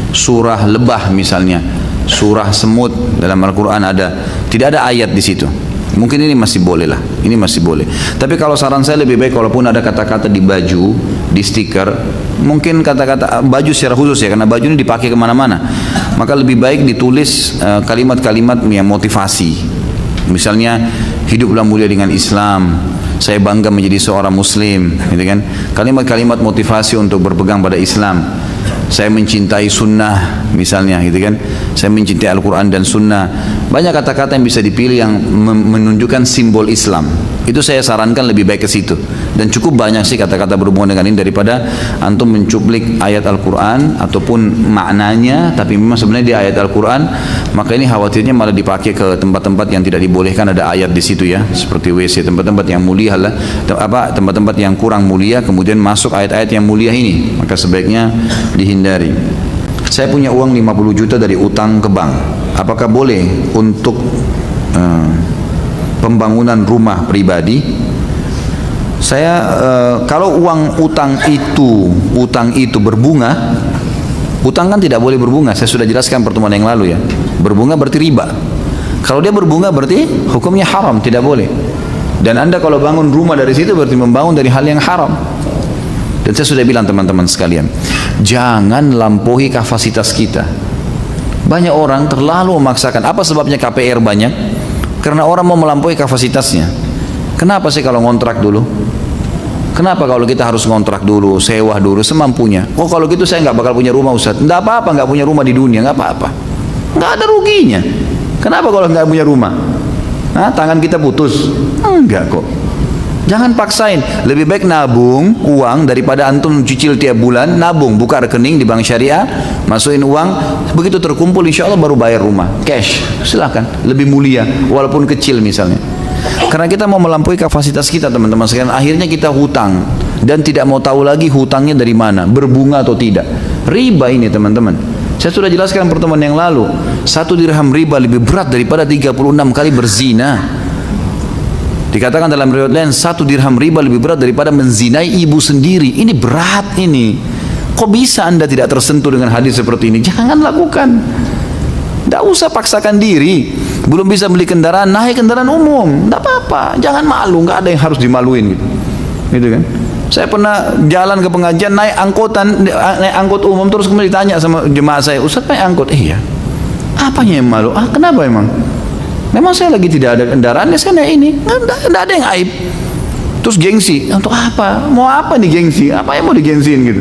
surah lebah misalnya, surah semut dalam Al-Quran ada, tidak ada ayat di situ. Mungkin ini masih boleh lah, ini masih boleh. Tapi kalau saran saya lebih baik kalaupun ada kata-kata di baju, di stiker, mungkin kata-kata baju secara khusus ya, karena baju ini dipakai kemana-mana, maka lebih baik ditulis kalimat-kalimat yang motivasi. Misalnya, hiduplah mulia dengan Islam, saya bangga menjadi seorang muslim, gitu kan. Kalimat-kalimat motivasi untuk berpegang pada Islam. Saya mencintai sunnah misalnya, gitu kan. Saya mencintai Al-Quran dan sunnah. Banyak kata-kata yang bisa dipilih yang menunjukkan simbol Islam. Itu saya sarankan lebih baik ke situ. Dan cukup banyak sih kata-kata berhubungan dengan ini daripada antum mencuplik ayat Al-Quran ataupun maknanya, tapi memang sebenarnya di ayat Al-Quran, maka ini khawatirnya malah dipakai ke tempat-tempat yang tidak dibolehkan ada ayat di situ ya, seperti WC, tempat-tempat yang mulia lah, tempat-tempat yang kurang mulia, kemudian masuk ayat-ayat yang mulia ini, maka sebaiknya dihindari. Saya punya uang 50 juta dari utang ke bank, apakah boleh untuk pembangunan rumah pribadi? Saya kalau uang utang itu berbunga, utang kan tidak boleh berbunga. Saya sudah jelaskan pertemuan yang lalu ya. Berbunga berarti riba. Kalau dia berbunga berarti hukumnya haram, tidak boleh. Dan Anda kalau bangun rumah dari situ berarti membangun dari hal yang haram. Dan saya sudah bilang teman-teman sekalian, jangan lampaui kapasitas kita. Banyak orang terlalu memaksakan. Apa sebabnya KPR banyak? Karena orang mau melampaui kapasitasnya. Kenapa sih kalau ngontrak dulu? Kenapa kalau kita harus ngontrak dulu, sewa dulu, semampunya? Oh kalau gitu saya nggak bakal punya rumah Ustaz. Nggak apa-apa nggak punya rumah di dunia, nggak apa-apa. Nggak ada ruginya. Kenapa kalau nggak punya rumah? Nah, tangan kita putus? Enggak kok. Jangan paksain. Lebih baik nabung uang daripada antum cicil tiap bulan. Nabung, buka rekening di bank syariah, masukin uang, begitu terkumpul insya Allah baru bayar rumah. Cash, silakan. Lebih mulia, walaupun kecil misalnya. Karena kita mau melampaui kapasitas kita teman-teman sekalian, akhirnya kita hutang dan tidak mau tahu lagi hutangnya dari mana, berbunga atau tidak. Riba ini teman-teman. Saya sudah jelaskan pertemuan yang lalu, 1 dirham riba lebih berat daripada 36 kali berzina. Dikatakan dalam riwayat lain 1 dirham riba lebih berat daripada menzinai ibu sendiri. Ini berat ini. Kok bisa Anda tidak tersentuh dengan hadis seperti ini? Jangan lakukan. Tidak usah paksakan diri. Belum bisa beli kendaraan, naik kendaraan umum. Tidak apa-apa. Jangan malu. Nggak ada yang harus dimaluin gitu. Gitu kan? Saya pernah jalan ke pengajian naik angkot umum, terus kemudian ditanya sama jemaah saya, Ustaz naik angkot? Iya. Apanya yang malu? Kenapa emang? Memang saya lagi tidak ada kendaraan, ya saya naik ini. Nggak ada yang aib. Terus gengsi, untuk apa? Mau apa nih gengsi? Apa yang mau digengsiin gitu?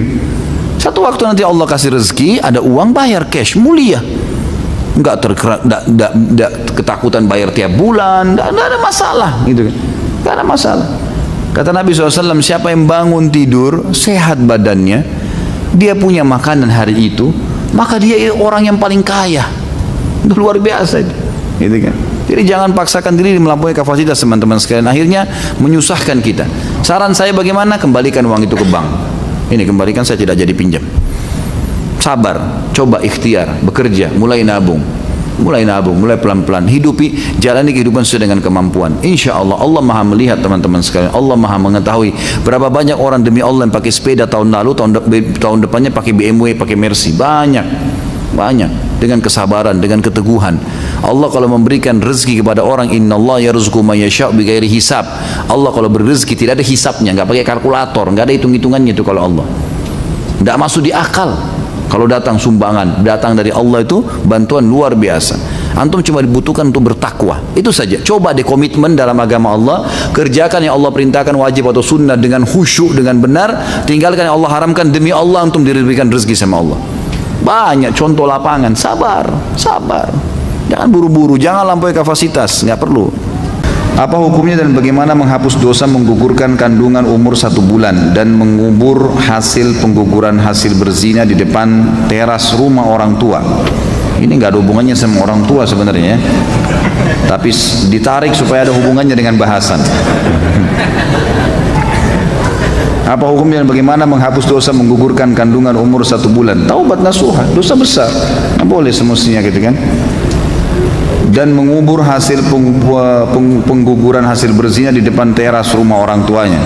Satu waktu nanti Allah kasih rezeki, ada uang, bayar cash, mulia. Nggak ketakutan bayar tiap bulan, nggak ada masalah gitu kan? Nggak ada masalah. Kata Nabi SAW, siapa yang bangun tidur sehat badannya, dia punya makanan hari itu, maka dia orang yang paling kaya. Itu luar biasa itu, gitu kan? Jadi jangan paksakan diri melampaui kapasitas teman-teman sekalian, akhirnya menyusahkan kita. Saran saya bagaimana? Kembalikan uang itu ke bank. Ini kembalikan, saya tidak jadi pinjam. Sabar, coba ikhtiar, bekerja, mulai nabung, mulai pelan-pelan, jalani kehidupan sesuai dengan kemampuan. Insya Allah, Allah maha melihat teman-teman sekalian. Allah maha mengetahui berapa banyak orang demi Allah yang pakai sepeda tahun lalu, tahun depannya pakai BMW, pakai Mercy. Banyak dengan kesabaran, dengan keteguhan. Allah kalau memberikan rezeki kepada orang, innallaha yarzuqu man yasha' bighairi hisab. Allah kalau beri rezeki tidak ada hisabnya, nggak pakai kalkulator, nggak ada hitung-hitungannya itu kalau Allah. Nggak masuk di akal. Kalau datang sumbangan, datang dari Allah itu bantuan luar biasa. Antum cuma dibutuhkan untuk bertakwa, itu saja. Coba deh komitmen dalam agama Allah, kerjakan yang Allah perintahkan wajib atau sunnah dengan khusyuk, dengan benar. Tinggalkan yang Allah haramkan demi Allah, antum diberikan rezeki sama Allah. Banyak contoh lapangan. Sabar. Jangan buru-buru, jangan lampaui kapasitas, nggak perlu. Apa hukumnya dan bagaimana menghapus dosa menggugurkan kandungan umur 1 bulan dan mengubur hasil pengguguran hasil berzina di depan teras rumah orang tua? Ini nggak ada hubungannya sama orang tua sebenarnya, tapi ditarik supaya ada hubungannya dengan bahasan. Apa hukumnya dan bagaimana menghapus dosa menggugurkan kandungan umur 1 bulan? Taubat nasuha, dosa besar, nggak boleh semestinya gitu kan? Dan mengubur hasil pengguguran hasil berzina di depan teras rumah orang tuanya.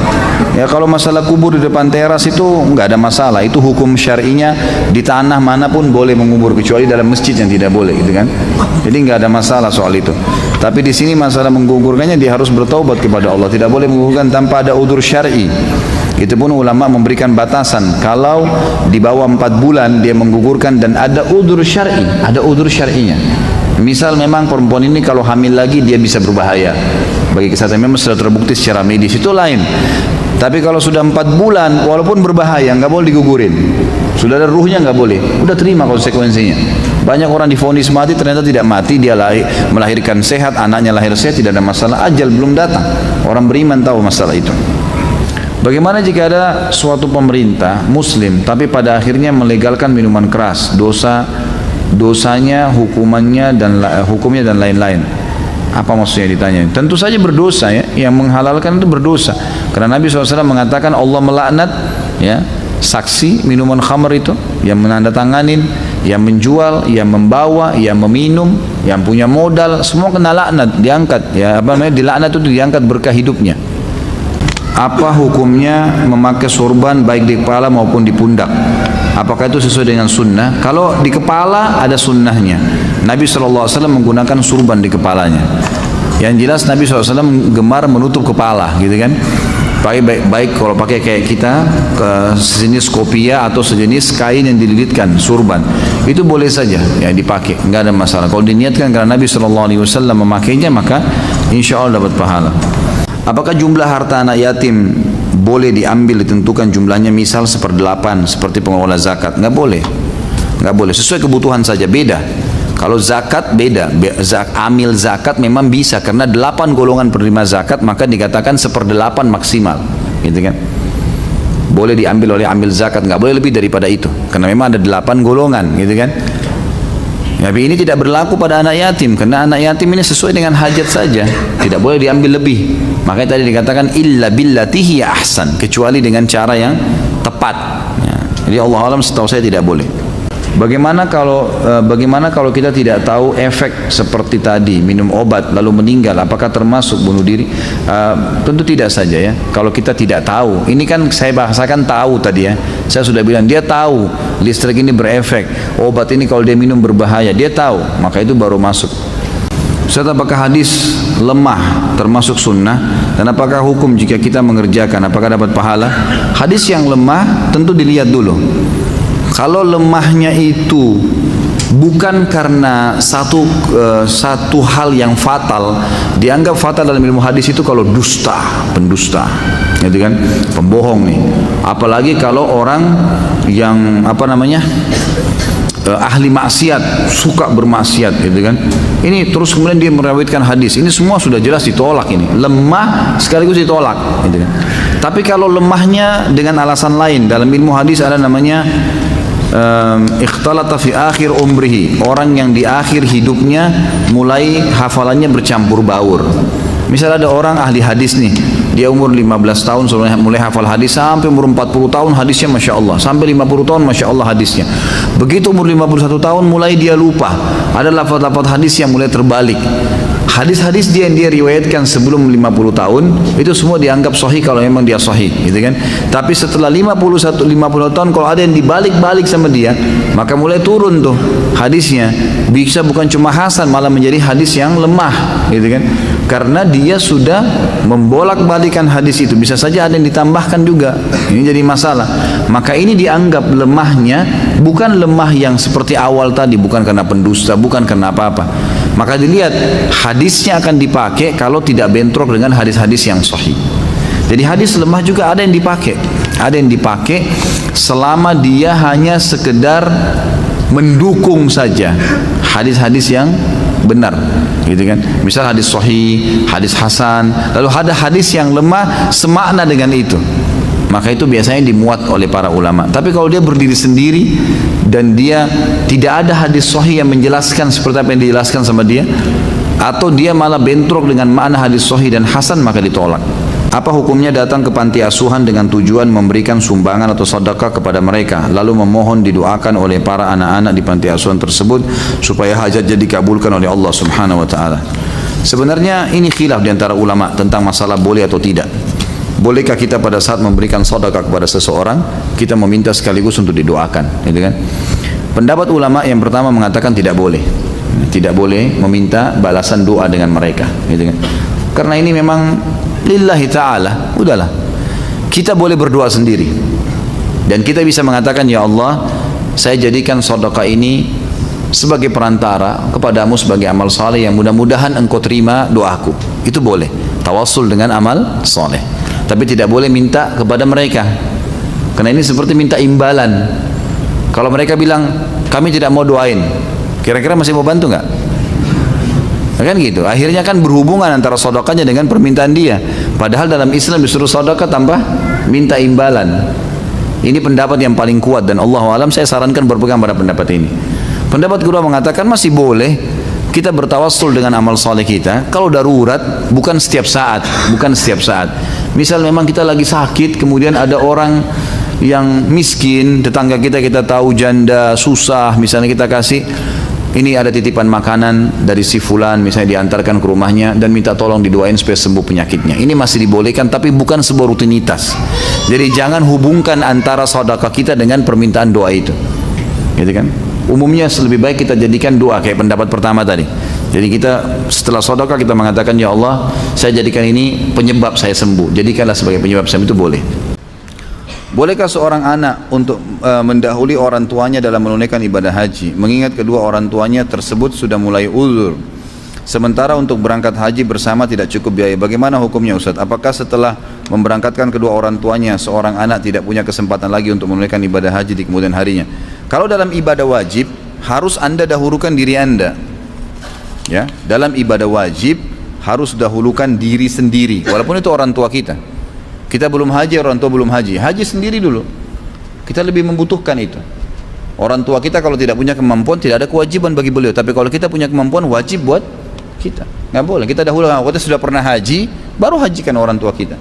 Ya kalau masalah kubur di depan teras itu nggak ada masalah, itu hukum syar'inya di tanah manapun boleh mengubur kecuali dalam masjid yang tidak boleh, gitu kan? Jadi nggak ada masalah soal itu. Tapi di sini masalah menggugurkannya dia harus bertaubat kepada Allah, tidak boleh menggugurkan tanpa ada udzur syar'i. Itu pun ulama memberikan batasan, kalau di bawah 4 bulan dia menggugurkan dan ada udzur syar'i, ada udzur syar'inya. Misal memang perempuan ini kalau hamil lagi dia bisa berbahaya bagi kesehatan, memang sudah terbukti secara medis, itu lain. Tapi kalau sudah 4 bulan walaupun berbahaya nggak boleh digugurin, sudah ada ruhnya nggak boleh, udah terima konsekuensinya. Banyak orang divonis mati ternyata tidak mati, dia melahirkan sehat, anaknya lahir sehat, tidak ada masalah, ajal belum datang. Orang beriman tahu masalah itu. Bagaimana jika ada suatu pemerintah muslim tapi pada akhirnya melegalkan minuman keras, dosanya, hukumannya dan lain-lain? Apa maksudnya ditanya? Tentu saja berdosa ya, yang menghalalkan itu berdosa. Karena Nabi SAW mengatakan Allah melaknat ya saksi minuman khamr itu, yang menandatanganin, yang menjual, yang membawa, yang meminum, yang punya modal, semua kena laknat, diangkat ya, apa namanya, dilaknat itu diangkat berkah hidupnya. Apa hukumnya memakai sorban baik di kepala maupun di pundak? Apakah itu sesuai dengan sunnah? Kalau di kepala ada sunnahnya. Nabi SAW menggunakan surban di kepalanya. Yang jelas Nabi SAW gemar menutup kepala, gitu kan? Baik kalau pakai kayak kita, sejenis kopiah atau sejenis kain yang dililitkan, surban, itu boleh saja ya dipakai, nggak ada masalah. Kalau diniatkan karena Nabi SAW memakainya, maka insya Allah dapat pahala. Apakah jumlah harta anak yatim boleh diambil, ditentukan jumlahnya, misal 1/8 seperti pengelola zakat? Nggak boleh, sesuai kebutuhan saja. Beda kalau zakat, beda. Amil zakat memang bisa, karena 8 golongan penerima zakat, maka dikatakan 1/8 maksimal, gitu kan? Boleh diambil oleh amil zakat, nggak boleh lebih daripada itu, karena memang ada 8 golongan, gitu kan? Tapi ini tidak berlaku pada anak yatim, karena anak yatim ini sesuai dengan hajat saja, tidak boleh diambil lebih. Makanya tadi dikatakan illa billatihi ahsan, kecuali dengan cara yang tepat ya. Jadi Allah alam, setahu saya tidak boleh. Bagaimana kalau kita tidak tahu efek seperti tadi minum obat lalu meninggal, apakah termasuk bunuh diri? Tentu tidak saja ya. Kalau kita tidak tahu, ini kan saya bahasakan tahu tadi ya. Saya sudah bilang dia tahu listrik ini berefek, obat ini kalau dia minum berbahaya, dia tahu, maka itu baru masuk. Ustaz, apakah hadis lemah termasuk sunnah, dan apakah hukum jika kita mengerjakan, apakah dapat pahala? Hadis yang lemah tentu dilihat dulu. Kalau lemahnya itu bukan karena satu hal yang fatal, dianggap fatal dalam ilmu hadis itu kalau dusta, pendusta, gitu kan, pembohong nih. Apalagi kalau orang yang ahli maksiat, suka bermaksiat, gitu kan. Ini terus kemudian dia meriwayatkan hadis, ini semua sudah jelas ditolak, ini lemah sekaligus ditolak, gitu kan. Tapi kalau lemahnya dengan alasan lain, dalam ilmu hadis ada namanya ikhtalata fi akhir umrihi, orang yang di akhir hidupnya mulai hafalannya bercampur baur. Misal ada orang ahli hadis nih, dia umur 15 tahun mulai hafal hadis, sampai umur 40 tahun hadisnya Masya Allah, sampai 50 tahun Masya Allah hadisnya. Begitu umur 51 tahun mulai dia lupa, ada lafaz-lafaz hadis yang mulai terbalik. Hadis-hadis dia yang dia riwayatkan sebelum 50 tahun itu semua dianggap sahih kalau memang dia sahih, gitu kan. Tapi setelah 50 tahun kalau ada yang dibalik-balik sama dia, maka mulai turun tuh hadisnya. Bisa bukan cuma hasan, malah menjadi hadis yang lemah, gitu kan. Karena dia sudah membolak-balikan hadis itu, bisa saja ada yang ditambahkan juga. Ini jadi masalah. Maka ini dianggap lemahnya bukan lemah yang seperti awal tadi, bukan karena pendusta, bukan karena apa-apa. Maka dilihat hadisnya akan dipakai kalau tidak bentrok dengan hadis-hadis yang sahih. Jadi hadis lemah juga ada yang dipakai. Ada yang dipakai selama dia hanya sekedar mendukung saja hadis-hadis yang benar, gitu kan. Misal hadis sahih, hadis hasan, lalu ada hadis yang lemah semakna dengan itu, maka itu biasanya dimuat oleh para ulama. Tapi kalau dia berdiri sendiri dan dia tidak ada hadis sahih yang menjelaskan seperti apa yang dijelaskan sama dia, atau dia malah bentrok dengan makna hadis sahih dan hasan, maka ditolak. Apa hukumnya datang ke panti asuhan dengan tujuan memberikan sumbangan atau sedekah kepada mereka, lalu memohon didoakan oleh para anak-anak di panti asuhan tersebut supaya hajatnya dikabulkan oleh Allah Subhanahu wa taala? Sebenarnya ini khilaf di antara ulama tentang masalah boleh atau tidak. Bolehkah kita pada saat memberikan sedekah kepada seseorang, kita meminta sekaligus untuk didoakan, gitu kan? Pendapat ulama yang pertama mengatakan tidak boleh. Tidak boleh meminta balasan doa dengan mereka, gitu kan? Karena ini memang lillahi ta'ala, udahlah. Kita boleh berdoa sendiri. Dan kita bisa mengatakan, ya Allah, saya jadikan sedekah ini sebagai perantara kepadamu sebagai amal saleh yang mudah-mudahan engkau terima doaku. Itu boleh. Tawassul dengan amal saleh. Tapi tidak boleh minta kepada mereka. Karena ini seperti minta imbalan. Kalau mereka bilang, kami tidak mau doain, kira-kira masih mau bantu nggak? Kan gitu. Akhirnya kan berhubungan antara sedekahnya dengan permintaan dia. Padahal dalam Islam disuruh sedekah tanpa minta imbalan. Ini pendapat yang paling kuat dan Allahu alam saya sarankan berpegang pada pendapat ini. Pendapat kedua mengatakan masih boleh kita bertawassul dengan amal saleh kita kalau darurat, bukan setiap saat, bukan setiap saat. Misal memang kita lagi sakit, kemudian ada orang yang miskin, tetangga kita tahu janda, susah, misalnya kita kasih, ini ada titipan makanan dari si fulan, misalnya diantarkan ke rumahnya dan minta tolong didoain supaya sembuh penyakitnya. Ini masih dibolehkan, tapi bukan sebuah rutinitas. Jadi jangan hubungkan antara sedekah kita dengan permintaan doa itu, gitu kan? Umumnya lebih baik kita jadikan doa kayak pendapat pertama tadi. Jadi kita setelah sedekah kita mengatakan, ya Allah, saya jadikan ini penyebab saya sembuh. Jadikanlah sebagai penyebab saya, itu boleh. Bolehkah seorang anak untuk mendahului orang tuanya dalam menunaikan ibadah haji, mengingat kedua orang tuanya tersebut sudah mulai uzur, sementara untuk berangkat haji bersama tidak cukup biaya? Bagaimana hukumnya Ustaz? Apakah setelah memberangkatkan kedua orang tuanya, seorang anak tidak punya kesempatan lagi untuk menunaikan ibadah haji di kemudian harinya? Kalau dalam ibadah wajib, harus anda dahulukan diri anda, ya. Dalam ibadah wajib harus dahulukan diri sendiri, walaupun itu orang tua kita. Kita belum haji, orang tua belum haji, haji sendiri dulu. Kita lebih membutuhkan itu. Orang tua kita kalau tidak punya kemampuan, tidak ada kewajiban bagi beliau. Tapi kalau kita punya kemampuan, wajib buat kita. Nggak boleh, kita dahulukan. Kalau kita sudah pernah haji, baru hajikan orang tua kita.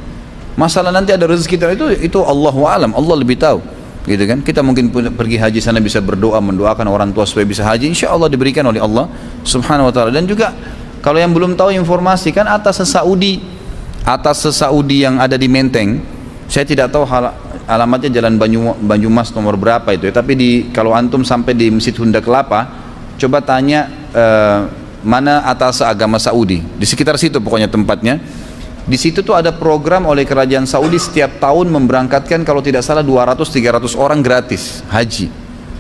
Masalah nanti ada rezeki kita itu Allahu a'lam, Allah lebih tahu. gitu kan. Kita mungkin pergi haji sana bisa berdoa, mendoakan orang tua supaya bisa haji, insya Allah diberikan oleh Allah subhanahu wa ta'ala. Dan juga kalau yang belum tahu informasi kan atas Saudi yang ada di Menteng, saya tidak tahu alamatnya Jalan Banyumas nomor berapa itu ya, tapi kalau antum sampai di Masjid Sunda Kelapa, coba tanya mana atas agama Saudi, di sekitar situ pokoknya tempatnya. Di situ tuh ada program oleh kerajaan Saudi setiap tahun memberangkatkan kalau tidak salah 200-300 orang gratis haji.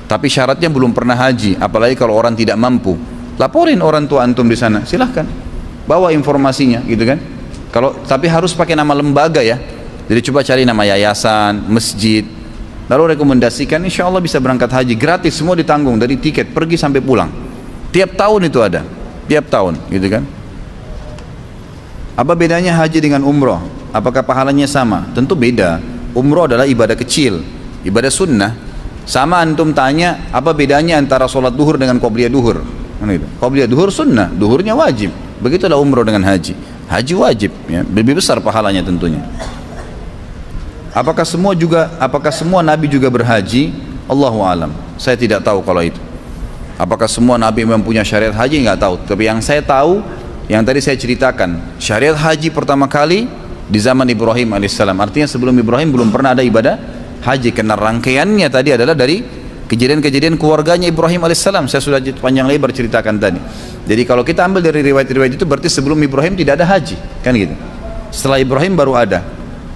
Tapi syaratnya belum pernah haji, apalagi kalau orang tidak mampu. Laporin orang tua antum di sana, silahkan bawa informasinya gitu kan. Tapi harus pakai nama lembaga ya. Jadi coba cari nama yayasan, masjid, lalu rekomendasikan, insya Allah bisa berangkat haji gratis, semua ditanggung dari tiket pergi sampai pulang. Tiap tahun itu ada, tiap tahun gitu kan. Apa bedanya haji dengan umroh? Apakah pahalanya sama? Tentu beda. Umroh adalah ibadah kecil, ibadah sunnah. Sama antum tanya, apa bedanya antara sholat duhur dengan qobliyah duhur? Qobliyah duhur sunnah, duhurnya wajib. Begitulah umroh dengan haji. Haji wajib, ya, lebih besar pahalanya tentunya. Apakah semua nabi juga berhaji? Allahu alam. Saya tidak tahu kalau itu. Apakah semua nabi memang punya syariat haji? Nggak tahu. Tapi yang saya tahu, yang tadi saya ceritakan, syariat haji pertama kali di zaman Ibrahim alaihissalam. Artinya sebelum Ibrahim belum pernah ada ibadah haji, karena rangkaiannya tadi adalah dari kejadian-kejadian keluarganya Ibrahim alaihissalam. Saya sudah panjang lebar ceritakan tadi. Jadi kalau kita ambil dari riwayat-riwayat itu, berarti sebelum Ibrahim tidak ada haji, kan gitu. Setelah Ibrahim baru ada.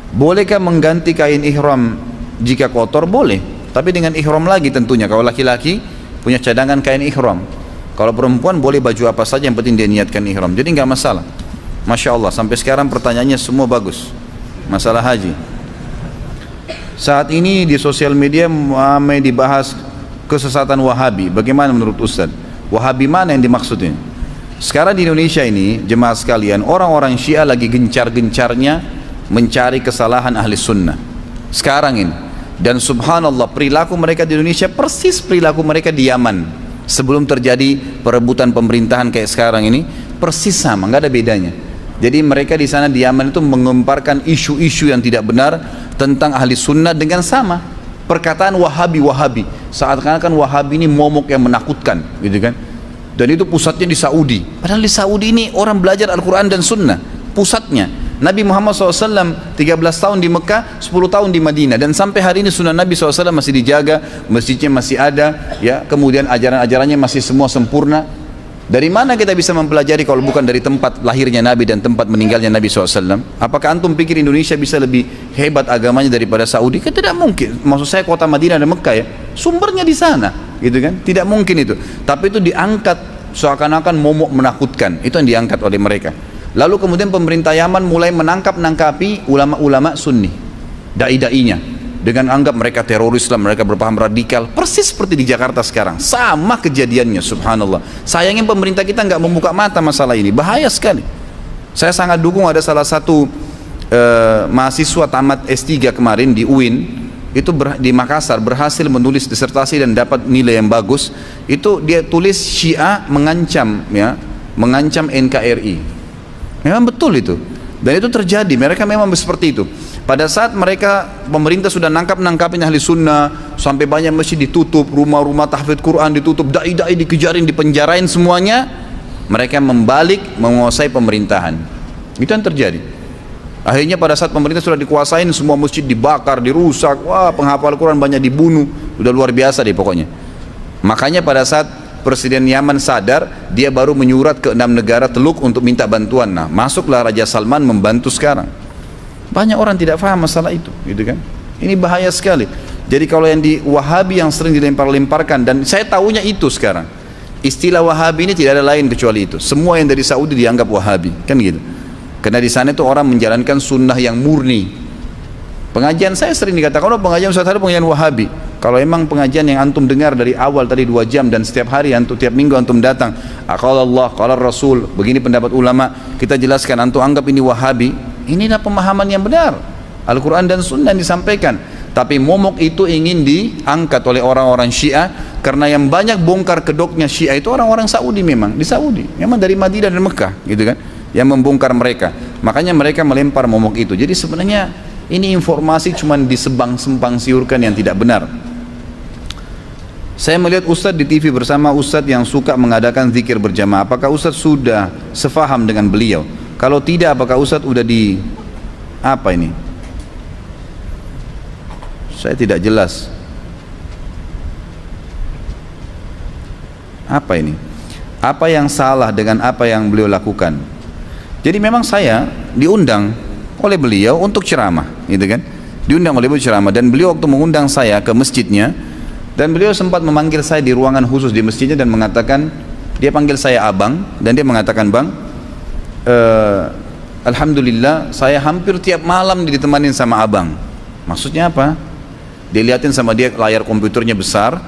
Bolehkah mengganti kain ihram jika kotor? Boleh, tapi dengan ihram lagi tentunya. Kalau laki-laki punya cadangan kain ihram, kalau perempuan boleh baju apa saja, yang penting dia niatkan ihram, jadi nggak masalah. Masya Allah, sampai sekarang pertanyaannya semua bagus. Masalah haji, saat ini di sosial media ramai dibahas kesesatan Wahabi. Bagaimana menurut Ustaz? Wahabi mana yang dimaksudnya? Sekarang di Indonesia ini, jemaah sekalian, orang-orang Syiah lagi gencar-gencarnya mencari kesalahan ahli sunnah sekarang ini. Dan subhanallah, perilaku mereka di Indonesia persis perilaku mereka di Yaman sebelum terjadi perebutan pemerintahan kayak sekarang ini, persis sama, nggak ada bedanya. Jadi mereka di sana di Yaman itu mengemparkan isu-isu yang tidak benar tentang ahli sunnah dengan sama perkataan Wahabi, seakan-akan Wahabi ini momok yang menakutkan gitu kan. Dan itu pusatnya di Saudi, padahal di Saudi ini orang belajar Al-Quran dan sunnah pusatnya. Nabi Muhammad SAW 13 tahun di Mekah, 10 tahun di Madinah, dan sampai hari ini sunnah Nabi SAW masih dijaga, masjidnya masih ada ya, kemudian ajaran-ajarannya masih semua sempurna. Dari mana kita bisa mempelajari kalau bukan dari tempat lahirnya Nabi dan tempat meninggalnya Nabi SAW? Apakah antum pikir Indonesia bisa lebih hebat agamanya daripada Saudi? Kan tidak mungkin. Maksud saya kota Madinah dan Mekah ya, sumbernya di sana gitu kan, tidak mungkin itu. Tapi itu diangkat seakan-akan momok menakutkan, itu yang diangkat oleh mereka. Lalu kemudian pemerintah Yaman mulai menangkap-nangkapi ulama-ulama sunni, dai-dainya, dengan anggap mereka teroris lah, mereka berpaham radikal, persis seperti di Jakarta sekarang, sama kejadiannya. Subhanallah, sayangnya pemerintah kita nggak membuka mata masalah ini, bahaya sekali. Saya sangat dukung ada salah satu mahasiswa tamat S3 kemarin di UIN, itu di Makassar, berhasil menulis disertasi dan dapat nilai yang bagus. Itu dia tulis Syiah mengancam NKRI. Memang betul itu, dan itu terjadi. Mereka memang seperti itu. Pada saat pemerintah sudah nangkapin ahli sunnah, sampai banyak masjid ditutup, rumah-rumah tahfidz Quran ditutup, dai-dai dikejarin, dipenjarain semuanya, mereka membalik menguasai pemerintahan. Itu yang terjadi. Akhirnya pada saat pemerintah sudah dikuasain, semua masjid dibakar, dirusak, wah, penghafal Quran banyak dibunuh, udah luar biasa deh pokoknya. Makanya pada saat Presiden Yaman sadar, dia baru menyurat ke 6 negara Teluk untuk minta bantuan. Nah, masuklah Raja Salman membantu sekarang. Banyak orang tidak paham masalah itu, gitu kan? Ini bahaya sekali. Jadi kalau yang di Wahabi yang sering dilempar-lemparkan, dan saya tahunya itu sekarang, istilah Wahabi ini tidak ada lain kecuali itu. Semua yang dari Saudi dianggap Wahabi, kan gitu. Karena di sana itu orang menjalankan sunnah yang murni. Pengajian saya sering dikatakan, oh pengajian Ustaz Harif pengajian Wahabi. Kalau emang pengajian yang antum dengar dari awal tadi 2 jam dan setiap hari tiap minggu antum datang, qala Allah, qala Rasul, begini pendapat ulama, kita jelaskan, antum anggap ini Wahabi, inilah pemahaman yang benar. Al-Quran dan Sunnah yang disampaikan. Tapi momok itu ingin diangkat oleh orang-orang Syiah, karena yang banyak bongkar kedoknya Syiah itu orang-orang Saudi, memang di Saudi, memang dari Madinah dan Mekah gitu kan, yang membongkar mereka. Makanya mereka melempar momok itu. Jadi sebenarnya Ini informasi cuma disembang-sembang siurkan yang tidak benar. Saya melihat Ustadz di TV bersama Ustadz yang suka mengadakan zikir berjamaah. Apakah Ustadz sudah sefaham dengan beliau? Kalau tidak, apakah Ustadz udah di apa ini? Saya tidak jelas. Apa ini? Apa yang salah dengan apa yang beliau lakukan? Jadi memang saya diundang oleh beliau untuk ceramah, gitu kan? Diundang oleh beliau ceramah, dan beliau waktu mengundang saya ke masjidnya, dan beliau sempat memanggil saya di ruangan khusus di masjidnya dan mengatakan, dia panggil saya abang, dan dia mengatakan, bang, alhamdulillah saya hampir tiap malam ditemanin sama abang. Maksudnya apa? Dia liatin sama dia layar komputernya besar,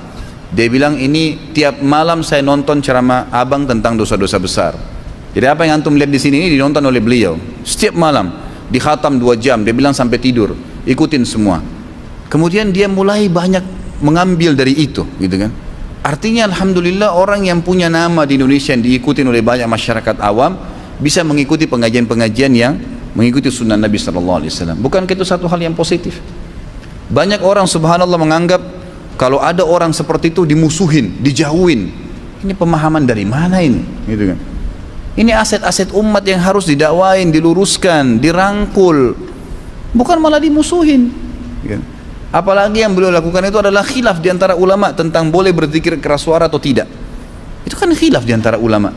dia bilang ini tiap malam saya nonton ceramah abang tentang dosa-dosa besar. Jadi apa yang antum lihat di sini ini dinonton oleh beliau setiap malam, dikhatam 2 jam, dia bilang sampai tidur, ikutin semua. Kemudian dia mulai banyak mengambil dari itu, gitu kan? Artinya alhamdulillah orang yang punya nama di Indonesia yang diikutin oleh banyak masyarakat awam bisa mengikuti pengajian-pengajian yang mengikuti sunnah Nabi SAW. Bukankah itu satu hal yang positif? Banyak orang subhanallah menganggap kalau ada orang seperti itu dimusuhin, dijauhin. Ini pemahaman dari mana ini? Gitu kan? Ini aset-aset umat yang harus didakwain, diluruskan, dirangkul, bukan malah dimusuhin. Gitu. Apalagi yang beliau lakukan itu adalah khilaf di antara ulama tentang boleh berzikir keras suara atau tidak. Itu kan khilaf di antara ulama.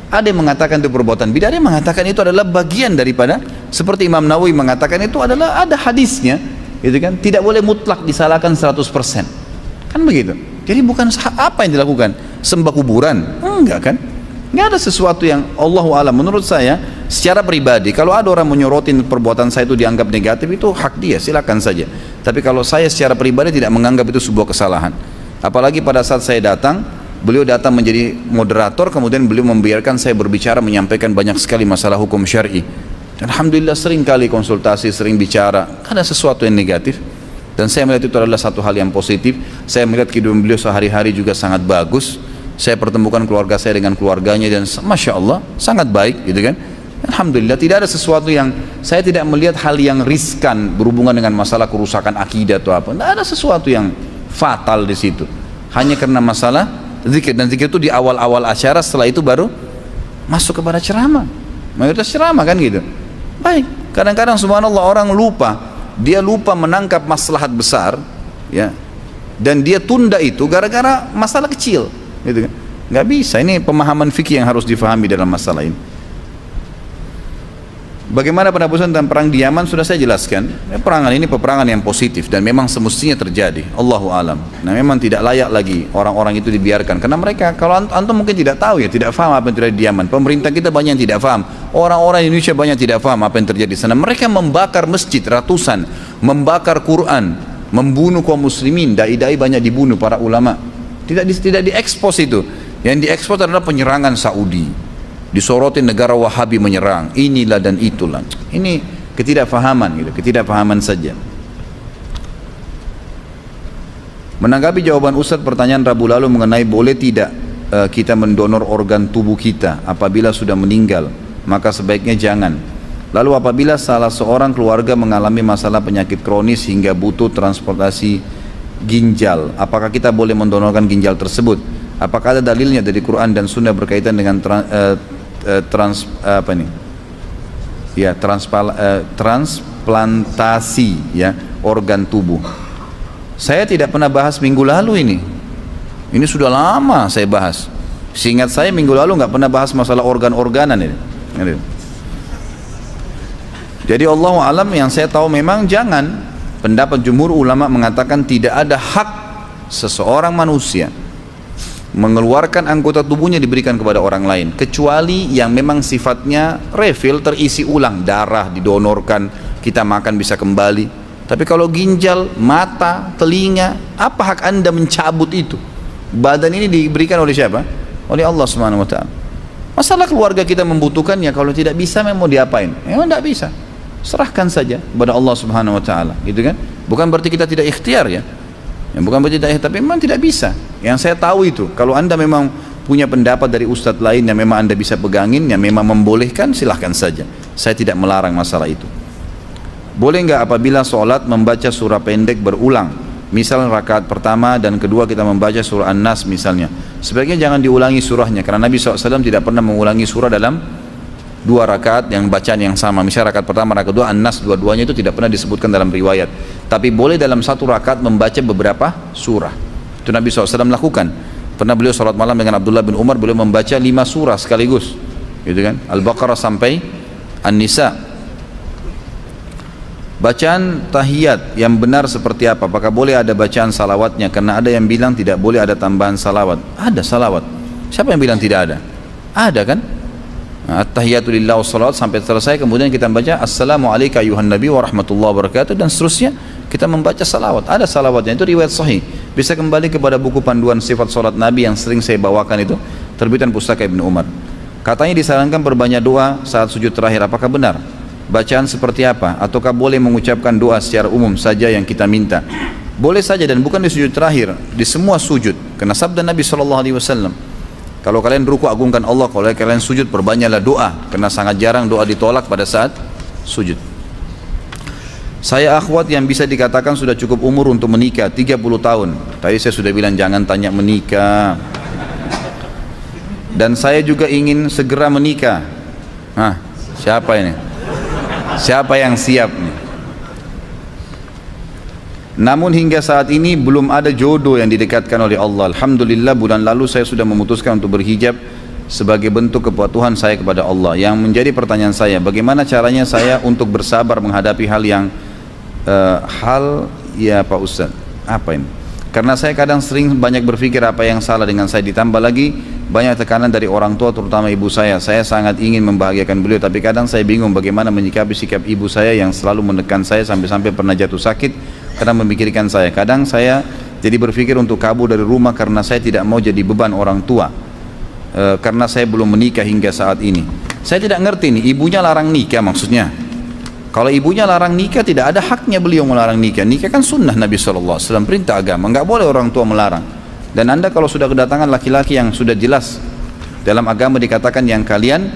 Ada yang mengatakan itu perbuatan bid'ah, ada yang mengatakan itu adalah bagian daripada, seperti Imam Nawawi mengatakan itu adalah ada hadisnya, gitu kan? Tidak boleh mutlak disalahkan 100%. Kan begitu. Jadi bukan apa yang dilakukan, sembah kuburan, enggak kan? Enggak ada sesuatu yang Allahu a'lam. Menurut saya secara pribadi, kalau ada orang menyorotin perbuatan saya itu dianggap negatif, itu hak dia, silakan saja. Tapi kalau saya secara pribadi tidak menganggap itu sebuah kesalahan. Apalagi pada saat saya datang, beliau datang menjadi moderator, kemudian beliau membiarkan saya berbicara, menyampaikan banyak sekali masalah hukum syar'i. Dan alhamdulillah sering kali konsultasi, sering bicara, ada sesuatu yang negatif. Dan saya melihat itu adalah satu hal yang positif. Saya melihat kehidupan beliau sehari-hari juga sangat bagus. Saya pertemukan keluarga saya dengan keluarganya, dan Masya Allah sangat baik, gitu kan? Alhamdulillah tidak ada sesuatu yang, saya tidak melihat hal yang riskan berhubungan dengan masalah kerusakan akidah atau apa. Tidak ada sesuatu yang fatal di situ. Hanya karena masalah zikir, dan zikir itu di awal-awal acara, setelah itu baru masuk kepada ceramah. Mayoritas ceramah kan gitu. Baik, kadang-kadang subhanallah orang lupa. Dia lupa menangkap maslahat besar, ya, dan dia tunda itu gara-gara masalah kecil, gitu kan? Nggak bisa. Ini pemahaman fikih yang harus difahami dalam masalah ini. Bagaimana penabusan tentang perang di Yaman sudah saya jelaskan. Peperangan ini peperangan yang positif dan memang semestinya terjadi. Allahu alam. Nah, memang tidak layak lagi orang-orang itu dibiarkan, karena mereka, kalau antum mungkin tidak tahu ya, tidak paham apa yang terjadi di Yaman. Pemerintah kita banyak yang tidak paham. Orang-orang Indonesia banyak yang tidak paham apa yang terjadi di sana. Mereka membakar masjid ratusan, membakar Quran, membunuh kaum muslimin. Dai-dai banyak dibunuh, para ulama. Tidak diekspos itu. Yang diekspos adalah penyerangan Saudi. Disorotin negara Wahabi menyerang, inilah dan itulah. Ini ketidakfahaman, gitu, ketidakfahaman saja. Menanggapi jawaban Ustadz pertanyaan Rabu lalu mengenai boleh tidak kita mendonor organ tubuh kita apabila sudah meninggal, maka sebaiknya jangan. Lalu apabila salah seorang keluarga mengalami masalah penyakit kronis hingga butuh transportasi ginjal, apakah kita boleh mendonorkan ginjal tersebut? Apakah ada dalilnya dari Quran dan Sunnah berkaitan dengan transplantasi, ya, organ tubuh? Saya tidak pernah bahas minggu lalu ini. Ini sudah lama saya bahas. Seingat saya minggu lalu nggak pernah bahas masalah organ-organan ini. Jadi Allahu alam, yang saya tahu memang jangan. Pendapat jumhur ulama mengatakan tidak ada hak seseorang manusia mengeluarkan anggota tubuhnya diberikan kepada orang lain, kecuali yang memang sifatnya refill, terisi ulang, darah didonorkan, kita makan bisa kembali. Tapi kalau ginjal, mata, telinga, apa hak anda mencabut itu? Badan ini diberikan oleh siapa? Oleh Allah Subhanahu Wa Taala. Masalah keluarga kita membutuhkannya, kalau tidak bisa memang mau diapain? Memang tidak bisa, serahkan saja kepada Allah Subhanahu Wa Taala, gitu kan? Bukan berarti kita tidak ikhtiar, ya. Bukan berarti tidak ikhtiar, tapi memang tidak bisa. Yang saya tahu itu, kalau anda memang punya pendapat dari ustadz lain yang memang anda bisa pegangin, yang memang membolehkan, silahkan saja. Saya tidak melarang masalah itu. Boleh nggak apabila sholat membaca surah pendek berulang? Misal rakaat pertama dan kedua kita membaca surah An-Nas misalnya. Sebaiknya jangan diulangi surahnya, karena Nabi SAW tidak pernah mengulangi surah dalam dua rakaat yang bacaan yang sama. Misal rakaat pertama, rakaat kedua, An-Nas dua-duanya itu tidak pernah disebutkan dalam riwayat. Tapi boleh dalam satu rakaat membaca beberapa surah. Itu Nabi SAW lakukan. Pernah beliau sholat malam dengan Abdullah bin Umar, beliau membaca 5 surah sekaligus, gitu kan? Al-Baqarah sampai An-Nisa. Bacaan tahiyat yang benar seperti apa? Apakah boleh ada bacaan salawatnya? Karena ada yang bilang tidak boleh ada tambahan salawat. Ada salawat. Siapa yang bilang tidak ada? Ada kan? At-tahiyatu lillah wassalawat sampai selesai, kemudian kita membaca Assalamualaikum ayuhan nabi wa rahmatullahi wa barakatuh, dan seterusnya kita membaca salawat. Ada salawatnya, itu riwayat sahih. Bisa kembali kepada buku panduan sifat salat Nabi yang sering saya bawakan itu, terbitan Pustaka Ibnu Umar. Katanya disarankan berbanyak doa saat sujud terakhir. Apakah benar? Bacaan seperti apa? Ataukah boleh mengucapkan doa secara umum saja yang kita minta? Boleh saja, dan bukan di sujud terakhir, di semua sujud. Karena sabda Nabi SAW, kalau kalian ruku agungkan Allah, kalau kalian sujud perbanyaklah doa, karena sangat jarang doa ditolak pada saat sujud. Saya akhwat yang bisa dikatakan sudah cukup umur untuk menikah, 30 tahun. Tadi saya sudah bilang jangan tanya menikah. Dan saya juga ingin segera menikah. Siapa ini? Siapa yang siap nih? Namun hingga saat ini belum ada jodoh yang didekatkan oleh Allah. Alhamdulillah bulan lalu saya sudah memutuskan untuk berhijab sebagai bentuk kepatuhan saya kepada Allah. Yang menjadi pertanyaan saya, bagaimana caranya saya untuk bersabar menghadapi hal yang ya Pak Ustaz, apa ini? Karena saya kadang sering banyak berpikir apa yang salah dengan saya, ditambah lagi banyak tekanan dari orang tua, terutama ibu saya. Saya sangat ingin membahagiakan beliau, tapi kadang saya bingung bagaimana menyikapi sikap ibu saya yang selalu menekan saya sampai-sampai pernah jatuh sakit karena memikirkan saya. Kadang saya jadi berpikir untuk kabur dari rumah karena saya tidak mau jadi beban orang tua, karena saya belum menikah hingga saat ini. Saya tidak ngerti nih, ibunya larang nikah maksudnya. Kalau ibunya larang nikah, tidak ada haknya beliau melarang nikah. Nikah kan sunnah Nabi SAW, perintah agama, nggak boleh orang tua melarang. Dan anda kalau sudah kedatangan laki-laki yang sudah jelas dalam agama dikatakan yang kalian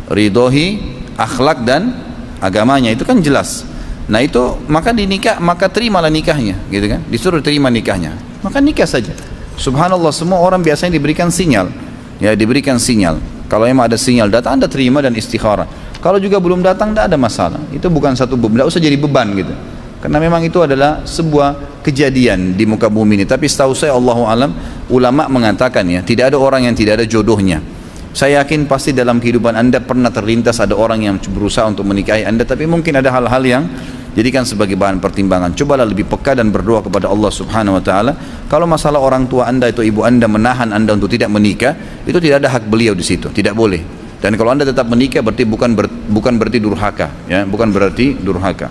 ridhoi akhlak dan agamanya, itu kan jelas. Nah itu maka dinikah, maka terimalah nikahnya, gitu kan? Disuruh terima nikahnya, maka nikah saja. Subhanallah, semua orang biasanya diberikan sinyal, ya diberikan sinyal. Kalau memang ada sinyal datang, anda terima dan istikharah. Kalau juga belum datang, tidak ada masalah. Itu bukan satu beban, tidak usah jadi beban gitu. Karena memang itu adalah sebuah kejadian di muka bumi ini. Tapi setahu saya, Allahu alam, ulama mengatakan ya, tidak ada orang yang tidak ada jodohnya. Saya yakin pasti dalam kehidupan anda pernah terlintas ada orang yang berusaha untuk menikahi anda, tapi mungkin ada hal-hal yang jadikan sebagai bahan pertimbangan. Cobalah lebih peka dan berdoa kepada Allah Subhanahu wa taala. Kalau masalah orang tua anda atau ibu anda menahan anda untuk tidak menikah, itu tidak ada hak beliau di situ, tidak boleh. Dan kalau anda tetap menikah berarti bukan berarti durhaka, ya, bukan berarti durhaka.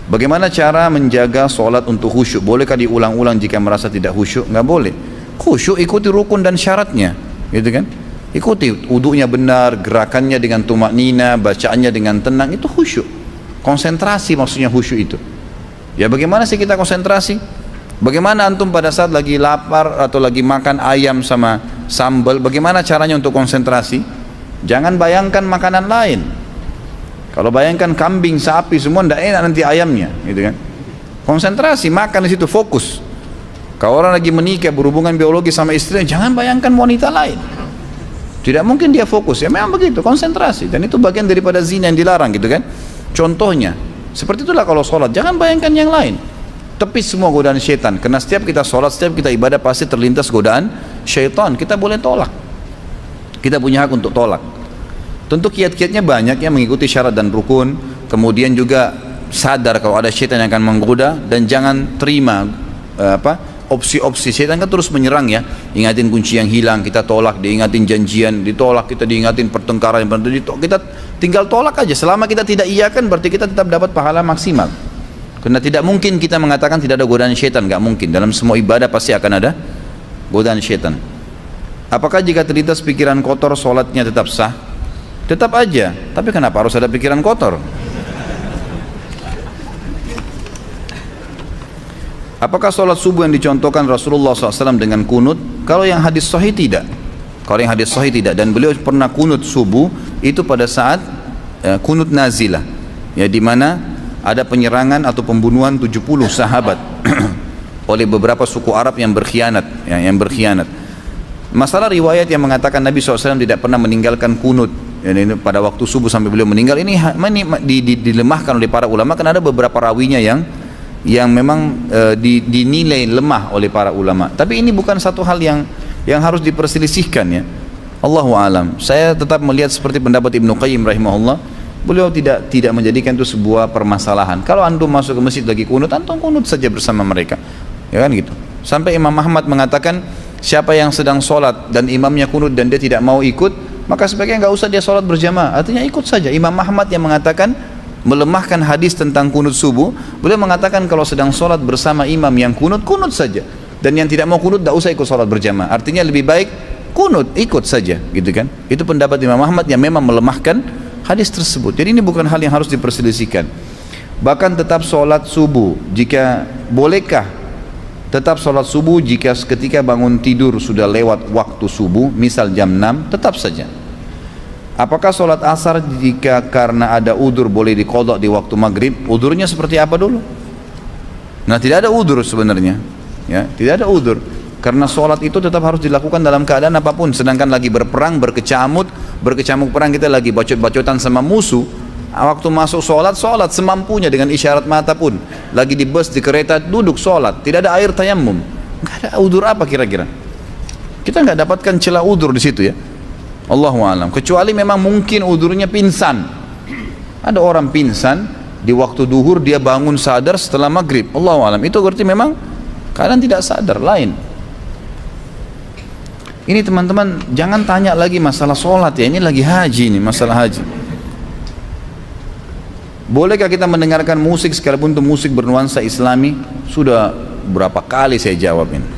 Bagaimana cara menjaga sholat untuk khusyuk? Bolehkah diulang-ulang jika merasa tidak khusyuk? Nggak boleh. Khusyuk ikuti rukun dan syaratnya, gitu kan? Ikuti wudunya benar, gerakannya dengan tumak nina, bacaannya dengan tenang, itu khusyuk. Konsentrasi maksudnya khusyuk itu. Ya bagaimana sih kita konsentrasi? Bagaimana antum pada saat lagi lapar atau lagi makan ayam sama sambal, bagaimana caranya untuk konsentrasi? Jangan bayangkan makanan lain. Kalau bayangkan kambing, sapi semua tidak enak nanti ayamnya, gitu kan? Konsentrasi makan di situ, fokus. Kalau orang lagi menikah berhubungan biologi sama istrinya, jangan bayangkan wanita lain. Tidak mungkin dia fokus, ya memang begitu, konsentrasi. Dan itu bagian daripada zina yang dilarang, gitu kan? Contohnya, seperti itulah kalau sholat, jangan bayangkan yang lain. Tepis semua godaan syaitan, karena setiap kita sholat, setiap kita ibadah pasti terlintas godaan syaitan. Kita boleh tolak. Kita punya hak untuk tolak. Tentu kiat-kiatnya banyak yang mengikuti syarat dan rukun. Kemudian juga sadar kalau ada syaitan yang akan menggoda, dan jangan terima opsi-opsi syaitan kan terus menyerang ya. Ingatin kunci yang hilang, kita tolak. Diingatin janjian, ditolak. Kita diingatin pertengkaran, kita tinggal tolak aja. Selama kita tidak iyakan, berarti kita tetap dapat pahala maksimal. Karena tidak mungkin kita mengatakan tidak ada godaan syaitan, nggak mungkin. Dalam semua ibadah pasti akan ada godaan syaitan. Apakah jika terlintas pikiran kotor sholatnya tetap sah? Tetap aja, tapi kenapa harus ada pikiran kotor? Apakah sholat subuh yang dicontohkan Rasulullah SAW dengan kunut? Kalau yang hadis sahih tidak. Kalau yang hadis sahih tidak. Dan beliau pernah kunut subuh itu pada saat kunut nazilah, ya, di mana ada penyerangan atau pembunuhan 70 sahabat oleh beberapa suku Arab yang berkhianat, yang berkhianat. Masalah riwayat yang mengatakan Nabi SAW tidak pernah meninggalkan kunut ini pada waktu subuh sampai beliau meninggal, ini dilemahkan oleh para ulama karena ada beberapa rawinya yang memang dinilai lemah oleh para ulama. Tapi ini bukan satu hal yang harus diperselisihkan ya. Allahu alam. Saya tetap melihat seperti pendapat Ibnu Qayyim rahimahullah, beliau tidak menjadikan itu sebuah permasalahan. Kalau antum masuk ke masjid lagi kunut, antum kunut saja bersama mereka, ya kan gitu. Sampai Imam Ahmad mengatakan, siapa yang sedang sholat dan imamnya kunut dan dia tidak mau ikut, maka sebaiknya nggak usah dia sholat berjamaah, artinya ikut saja. Imam Ahmad yang mengatakan, melemahkan hadis tentang kunut subuh, beliau mengatakan kalau sedang sholat bersama imam yang kunut, kunut saja, dan yang tidak mau kunut tidak usah ikut sholat berjamaah, artinya lebih baik kunut, ikut saja, gitu kan. Itu pendapat Imam Ahmad yang memang melemahkan hadis tersebut. Jadi ini bukan hal yang harus diperselisihkan. Bahkan tetap sholat subuh, jika bolehkah tetap sholat subuh jika ketika bangun tidur sudah lewat waktu subuh, misal jam 6, tetap saja. Apakah sholat asar jika karena ada udur boleh diqadha di waktu maghrib? Udurnya seperti apa dulu? Nah, tidak ada udur sebenarnya, ya, tidak ada udur. Karena sholat itu tetap harus dilakukan dalam keadaan apapun. Sedangkan lagi berperang, berkecamuk perang, kita lagi bacot-bacotan sama musuh. Waktu masuk sholat semampunya dengan isyarat mata pun. Lagi di bus, di kereta, duduk sholat. Tidak ada air tayammum. Nggak ada udur apa kira-kira? Kita nggak dapatkan celah udur di situ ya. Allahu a'lam. Kecuali memang mungkin udurnya pingsan. Ada orang pingsan di waktu duhur, dia bangun sadar setelah maghrib. Allahu a'lam. Itu berarti memang keadaan tidak sadar, lain. Ini teman-teman jangan tanya lagi masalah sholat ya, ini lagi haji nih, masalah haji. Bolehkah kita mendengarkan musik sekalipun itu musik bernuansa islami? Sudah berapa kali saya jawab ini.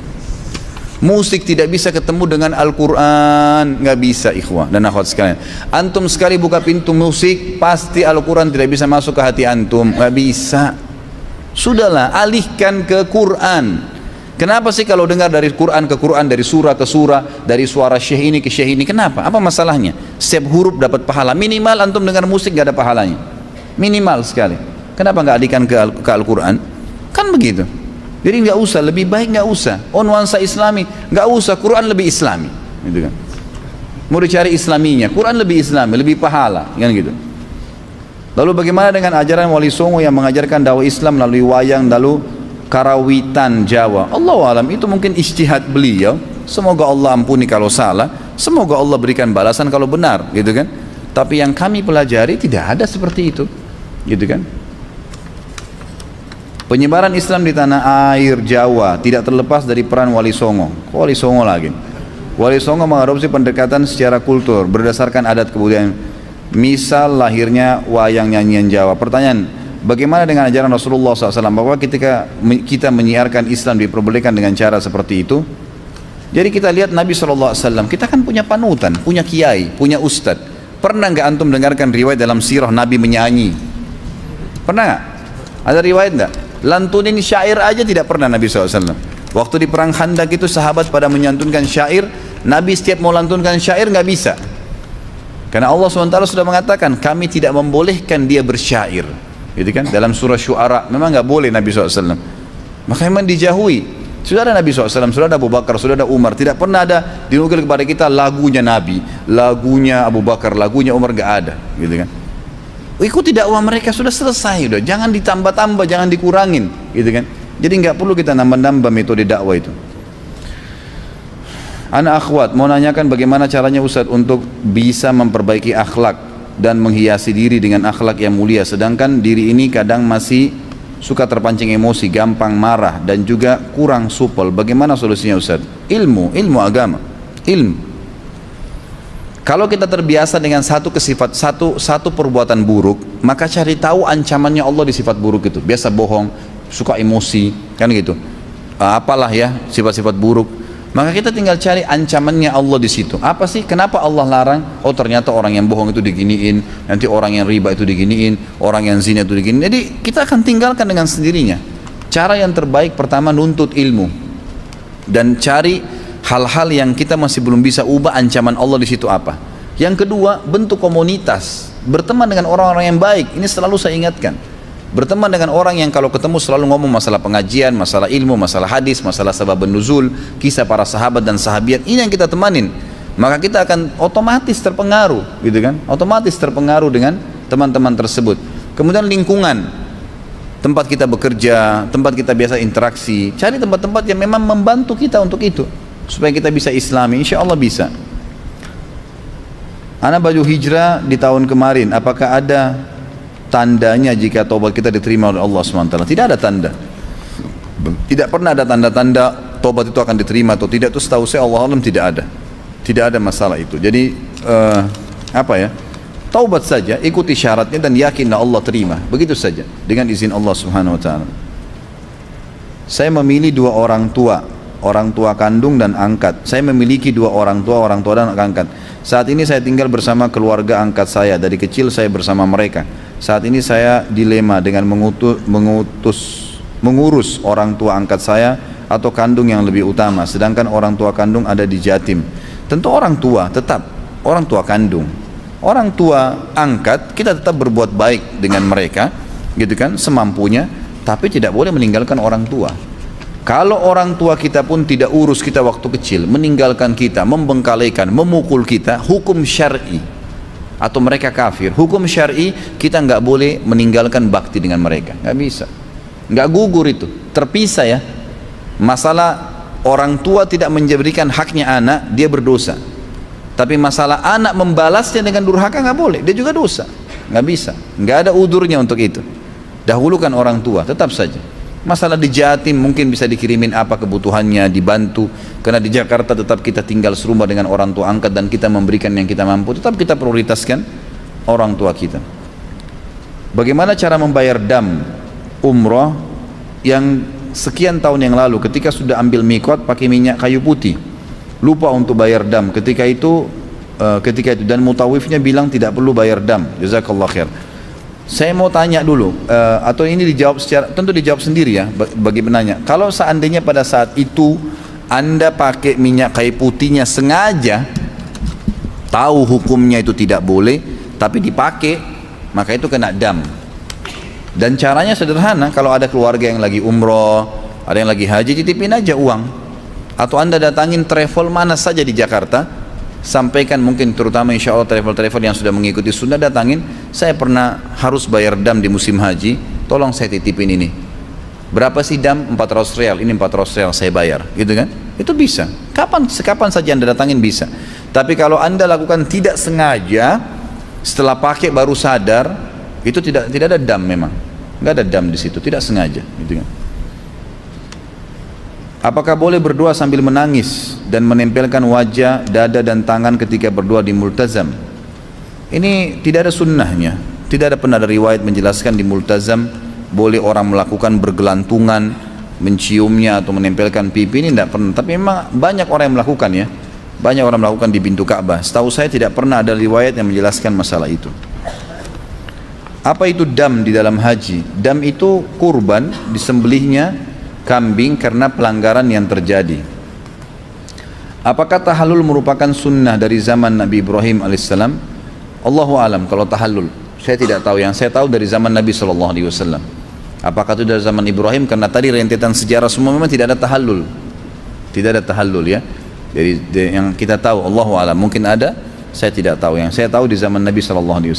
Musik tidak bisa ketemu dengan Al-Quran, nggak bisa ikhwah dan akhwat sekalian. Antum sekali buka pintu musik, pasti Al-Quran tidak bisa masuk ke hati antum, nggak bisa. Sudahlah, alihkan ke Quran. Kenapa sih kalau dengar dari Quran ke Quran, dari surah ke surah, dari suara syekh ini ke syekh ini, kenapa? Apa masalahnya? Setiap huruf dapat pahala. Minimal antum dengar musik gak ada pahalanya, minimal sekali. Kenapa nggak alihkan ke Al-Quran? Kan begitu. Jadi nggak usah, lebih baik nggak usah. Oh, nuansa islami, nggak usah. Quran lebih islami, gitu kan. Mau dicari islaminya, Quran lebih islami, lebih pahala, kan gitu. Lalu bagaimana dengan ajaran Wali Songo yang mengajarkan dakwah Islam melalui wayang, lalu karawitan Jawa? Allahu alam, itu mungkin ijtihad beliau. Semoga Allah ampuni kalau salah, semoga Allah berikan balasan kalau benar, gitu kan. Tapi yang kami pelajari tidak ada seperti itu, gitu kan. Penyebaran Islam di tanah air Jawa tidak terlepas dari peran Wali Songo. Wali Songo lagi. Wali Songo mengadopsi pendekatan secara kultur berdasarkan adat kebudayaan. Misal lahirnya wayang nyanyian Jawa. Pertanyaan, bagaimana dengan ajaran Rasulullah SAW bahwa ketika kita menyiarkan Islam diperbolehkan dengan cara seperti itu? Jadi kita lihat Nabi SAW, kita kan punya panutan, punya kiai, punya ustad. Pernah nggak antum dengarkan riwayat dalam sirah Nabi menyanyi? Pernah nggak? Ada riwayat nggak? Lantunin syair aja tidak pernah Nabi SAW. Waktu di perang Khandak itu sahabat pada menyantunkan syair, Nabi setiap mau lantunkan syair nggak bisa. Karena Allah SWT sudah mengatakan, kami tidak membolehkan dia bersyair. Gitu kan? Dalam surah Syu'ara memang nggak boleh Nabi SAW. Maka memang dijauhi. Sudah ada Nabi SAW, sudah ada Abu Bakar, sudah ada Umar. Tidak pernah ada dinukil kepada kita lagunya Nabi, lagunya Abu Bakar, lagunya Umar, nggak ada. Gitu kan? Ikuti dakwah mereka, sudah selesai. Udah. Jangan ditambah-tambah, jangan dikurangin. Gitu kan? Jadi nggak perlu kita nambah-nambah metode dakwah itu. Anak akhwat mau nanyakan bagaimana caranya Ustaz untuk bisa memperbaiki akhlak dan menghiasi diri dengan akhlak yang mulia, sedangkan diri ini kadang masih suka terpancing emosi, gampang marah dan juga kurang supel. Bagaimana solusinya Ustaz? Ilmu agama, ilmu. Kalau kita terbiasa dengan satu perbuatan buruk, maka cari tahu ancamannya Allah di sifat buruk itu. Biasa bohong, suka emosi, kan gitu. Apalah ya sifat-sifat buruk. Maka kita tinggal cari ancamannya Allah di situ. Apa sih? Kenapa Allah larang? Oh, ternyata orang yang bohong itu diginiin, nanti orang yang riba itu diginiin, orang yang zina itu diginiin. Jadi kita akan tinggalkan dengan sendirinya. Cara yang terbaik pertama nuntut ilmu dan cari hal-hal yang kita masih belum bisa ubah ancaman Allah di situ apa. Yang kedua, bentuk komunitas, berteman dengan orang-orang yang baik. Ini selalu saya ingatkan. Berteman dengan orang yang kalau ketemu selalu ngomong masalah pengajian, masalah ilmu, masalah hadis, masalah sabab nuzul, kisah para sahabat dan sahabiat, ini yang kita temanin. Maka kita akan otomatis terpengaruh, gitu kan? Otomatis terpengaruh dengan teman-teman tersebut. Kemudian lingkungan, tempat kita bekerja, tempat kita biasa interaksi, cari tempat-tempat yang memang membantu kita untuk itu, supaya kita bisa islami, insya Allah bisa. Ana baju hijrah di tahun kemarin, apakah ada tandanya jika taubat kita diterima oleh Allah SWT? Tidak ada tanda. Tidak pernah ada tanda-tanda taubat itu akan diterima atau tidak. Itu setahu saya Allah Alam tidak ada. Tidak ada masalah itu. Jadi taubat saja, ikuti syaratnya dan yakinlah Allah terima. Begitu saja dengan izin Allah Subhanahu wa taala. Saya memilih dua orang tua kandung dan angkat. Saya memiliki dua orang tua dan angkat. Saat ini saya tinggal bersama keluarga angkat saya. Dari kecil saya bersama mereka. Saat ini saya dilema dengan mengurus orang tua angkat saya atau kandung yang lebih utama, sedangkan orang tua kandung ada di Jatim. Tentu orang tua tetap orang tua kandung. Orang tua angkat kita tetap berbuat baik dengan mereka, gitu kan, semampunya, tapi tidak boleh meninggalkan orang tua. Kalau orang tua kita pun tidak urus kita waktu kecil, meninggalkan kita, membengkalikan, memukul kita, hukum syar'i atau mereka kafir, hukum syar'i kita nggak boleh meninggalkan bakti dengan mereka, nggak bisa, nggak gugur itu, terpisah ya. Masalah orang tua tidak menjadikan haknya anak, dia berdosa. Tapi masalah anak membalasnya dengan durhaka nggak boleh, dia juga dosa, nggak bisa, nggak ada udurnya untuk itu. Dahulukan orang tua, tetap saja. Masalah di Jatim mungkin bisa dikirimin apa kebutuhannya, dibantu. Karena di Jakarta tetap kita tinggal serumah dengan orang tua angkat dan kita memberikan yang kita mampu, tetap kita prioritaskan orang tua kita. Bagaimana cara membayar dam umroh yang sekian tahun yang lalu ketika sudah ambil mikot pakai minyak kayu putih, lupa untuk bayar dam ketika itu dan mutawifnya bilang tidak perlu bayar dam. Jazakallah khair. Saya mau tanya dulu, atau ini dijawab secara, tentu dijawab sendiri ya bagi penanya. Kalau seandainya pada saat itu Anda pakai minyak kayu putihnya sengaja, tahu hukumnya itu tidak boleh, tapi dipakai, maka itu kena dam. Dan caranya sederhana, kalau ada keluarga yang lagi umroh, ada yang lagi haji, titipin aja uang. Atau Anda datangin travel mana saja di Jakarta, sampaikan, mungkin terutama insya Allah travel-travel yang sudah mengikuti sunnah, datangin, saya pernah harus bayar dam di musim haji, tolong saya titipin ini. Berapa sih dam? 400 real, ini 400 real saya bayar, gitu kan? Itu bisa, kapan saja Anda datangin bisa. Tapi kalau Anda lakukan tidak sengaja, setelah pakai baru sadar, itu tidak ada dam memang, nggak ada dam di situ, tidak sengaja, gitu kan? Apakah boleh berdoa sambil menangis dan menempelkan wajah, dada dan tangan ketika berdoa di multazam? Ini tidak ada sunnahnya. Tidak ada pernah ada riwayat menjelaskan di multazam boleh orang melakukan bergelantungan, menciumnya atau menempelkan pipi, ini tidak pernah. Tapi memang banyak orang yang melakukan ya. Banyak orang melakukan di pintu Ka'bah. Setahu saya tidak pernah ada riwayat yang menjelaskan masalah itu. Apa itu dam di dalam haji? Dam itu kurban, disembelihnya kambing karena pelanggaran yang terjadi. Apakah tahallul merupakan sunnah dari zaman Nabi Ibrahim alaihissalam? Allahu alam kalau tahallul, saya tidak tahu. Yang saya tahu dari zaman Nabi SAW. Apakah itu dari zaman Ibrahim? Karena tadi rentetan sejarah semua memang tidak ada tahallul, tidak ada tahallul ya. Jadi yang kita tahu Allahu alam, mungkin ada, saya tidak tahu. Yang saya tahu di zaman Nabi SAW.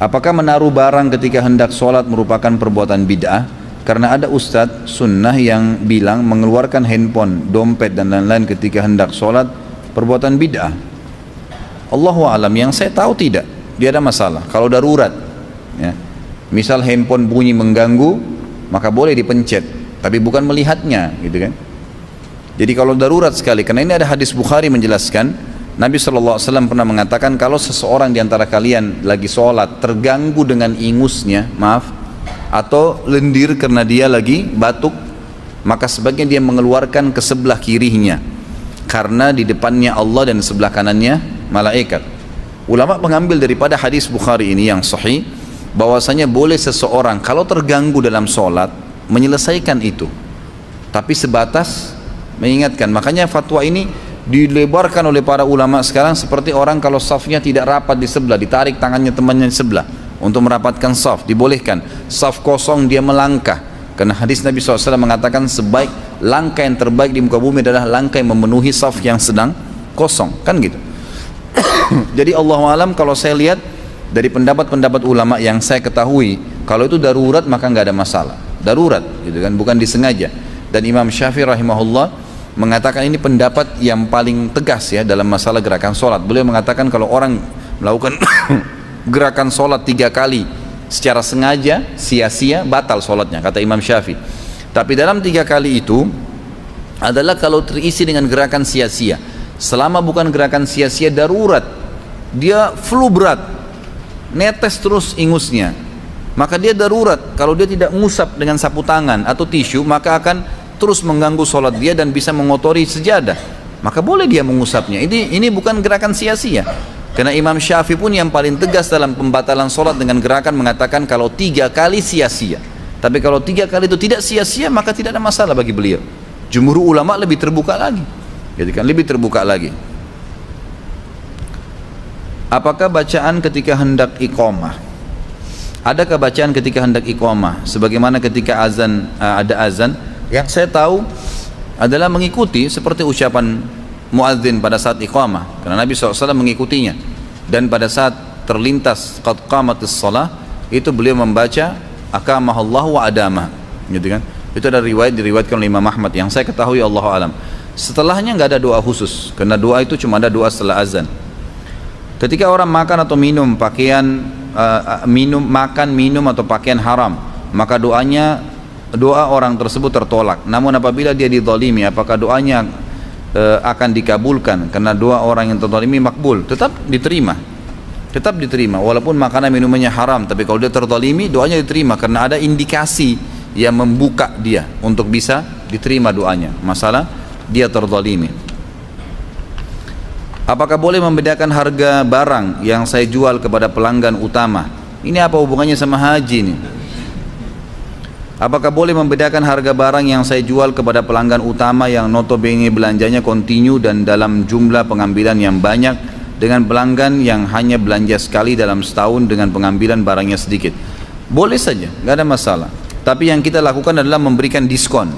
Apakah menaruh barang ketika hendak sholat merupakan perbuatan bid'ah? Karena ada ustadz sunnah yang bilang mengeluarkan handphone, dompet dan lain-lain ketika hendak sholat perbuatan bid'ah. Allahu alam, yang saya tahu tidak ada masalah. Kalau darurat ya, misal handphone bunyi mengganggu, maka boleh dipencet, tapi bukan melihatnya, gitu kan. Jadi kalau darurat sekali, karena ini ada hadis Bukhari menjelaskan, Nabi SAW pernah mengatakan kalau seseorang di antara kalian lagi sholat terganggu dengan ingusnya, atau lendir karena dia lagi batuk, maka sebaiknya dia mengeluarkan ke sebelah kirinya, karena di depannya Allah dan sebelah kanannya malaikat. Ulama mengambil daripada hadis Bukhari ini yang sahih, bahwasanya boleh seseorang kalau terganggu dalam sholat menyelesaikan itu, tapi sebatas mengingatkan. Makanya fatwa ini dilebarkan oleh para ulama sekarang, seperti orang kalau safnya tidak rapat di sebelah, ditarik tangannya temannya di sebelah, untuk merapatkan saf, dibolehkan. Saf kosong dia melangkah, karena hadis Nabi SAW mengatakan sebaik langkah yang terbaik di muka bumi adalah langkah yang memenuhi saf yang sedang kosong, kan gitu. Jadi Allahu alam, kalau saya lihat dari pendapat-pendapat ulama yang saya ketahui, kalau itu darurat maka nggak ada masalah. Darurat, gitu kan, bukan disengaja. Dan Imam Syafi'i rahimahullah mengatakan ini pendapat yang paling tegas ya dalam masalah gerakan sholat. Beliau mengatakan kalau orang melakukan gerakan sholat 3 kali secara sengaja, sia-sia, batal sholatnya, kata Imam Syafi'i. Tapi dalam 3 kali itu adalah kalau terisi dengan gerakan sia-sia. Selama bukan gerakan sia-sia darurat, dia flu berat, netes terus ingusnya, maka dia darurat. Kalau dia tidak ngusap dengan sapu tangan atau tisu, maka akan terus mengganggu sholat dia dan bisa mengotori sejadah, maka boleh dia mengusapnya. Ini bukan gerakan sia-sia. Karena Imam Syafi'i pun yang paling tegas dalam pembatalan sholat dengan gerakan mengatakan kalau 3 kali sia-sia. Tapi kalau 3 kali itu tidak sia-sia, maka tidak ada masalah bagi beliau. Jumhur ulama lebih terbuka lagi, jadi kan lebih terbuka lagi. Apakah bacaan ketika hendak iqamah? Adakah bacaan ketika hendak iqamah? Sebagaimana ketika azan, ada azan. Yang saya tahu adalah mengikuti seperti ucapan muadzin pada saat iqamah, karena Nabi SAW mengikutinya. Dan pada saat terlintas qad qamatis shalah, itu beliau membaca aqamahallah wa adamah, gitu kan. Itu ada riwayat, diriwayatkan oleh Imam Ahmad yang saya ketahui, Allahu alam. Setelahnya nggak ada doa khusus, karena doa itu cuma ada doa setelah azan. Ketika orang makan atau minum pakaian, makan, minum atau pakaian haram, maka doa orang tersebut tertolak. Namun apabila dia dizalimi, apakah doanya akan dikabulkan? Karena doa orang yang terzalimi makbul, tetap diterima, walaupun makanan minumannya haram. Tapi kalau dia terzalimi, doanya diterima karena ada indikasi yang membuka dia untuk bisa diterima doanya, masalah dia terzalimi. Apakah boleh membedakan harga barang yang saya jual kepada pelanggan utama? Ini apa hubungannya sama haji nih? Apakah boleh membedakan harga barang yang saya jual kepada pelanggan utama yang notabene belanjanya kontinu dan dalam jumlah pengambilan yang banyak, dengan pelanggan yang hanya belanja sekali dalam setahun dengan pengambilan barangnya sedikit? Boleh saja, nggak ada masalah. Tapi yang kita lakukan adalah memberikan diskon,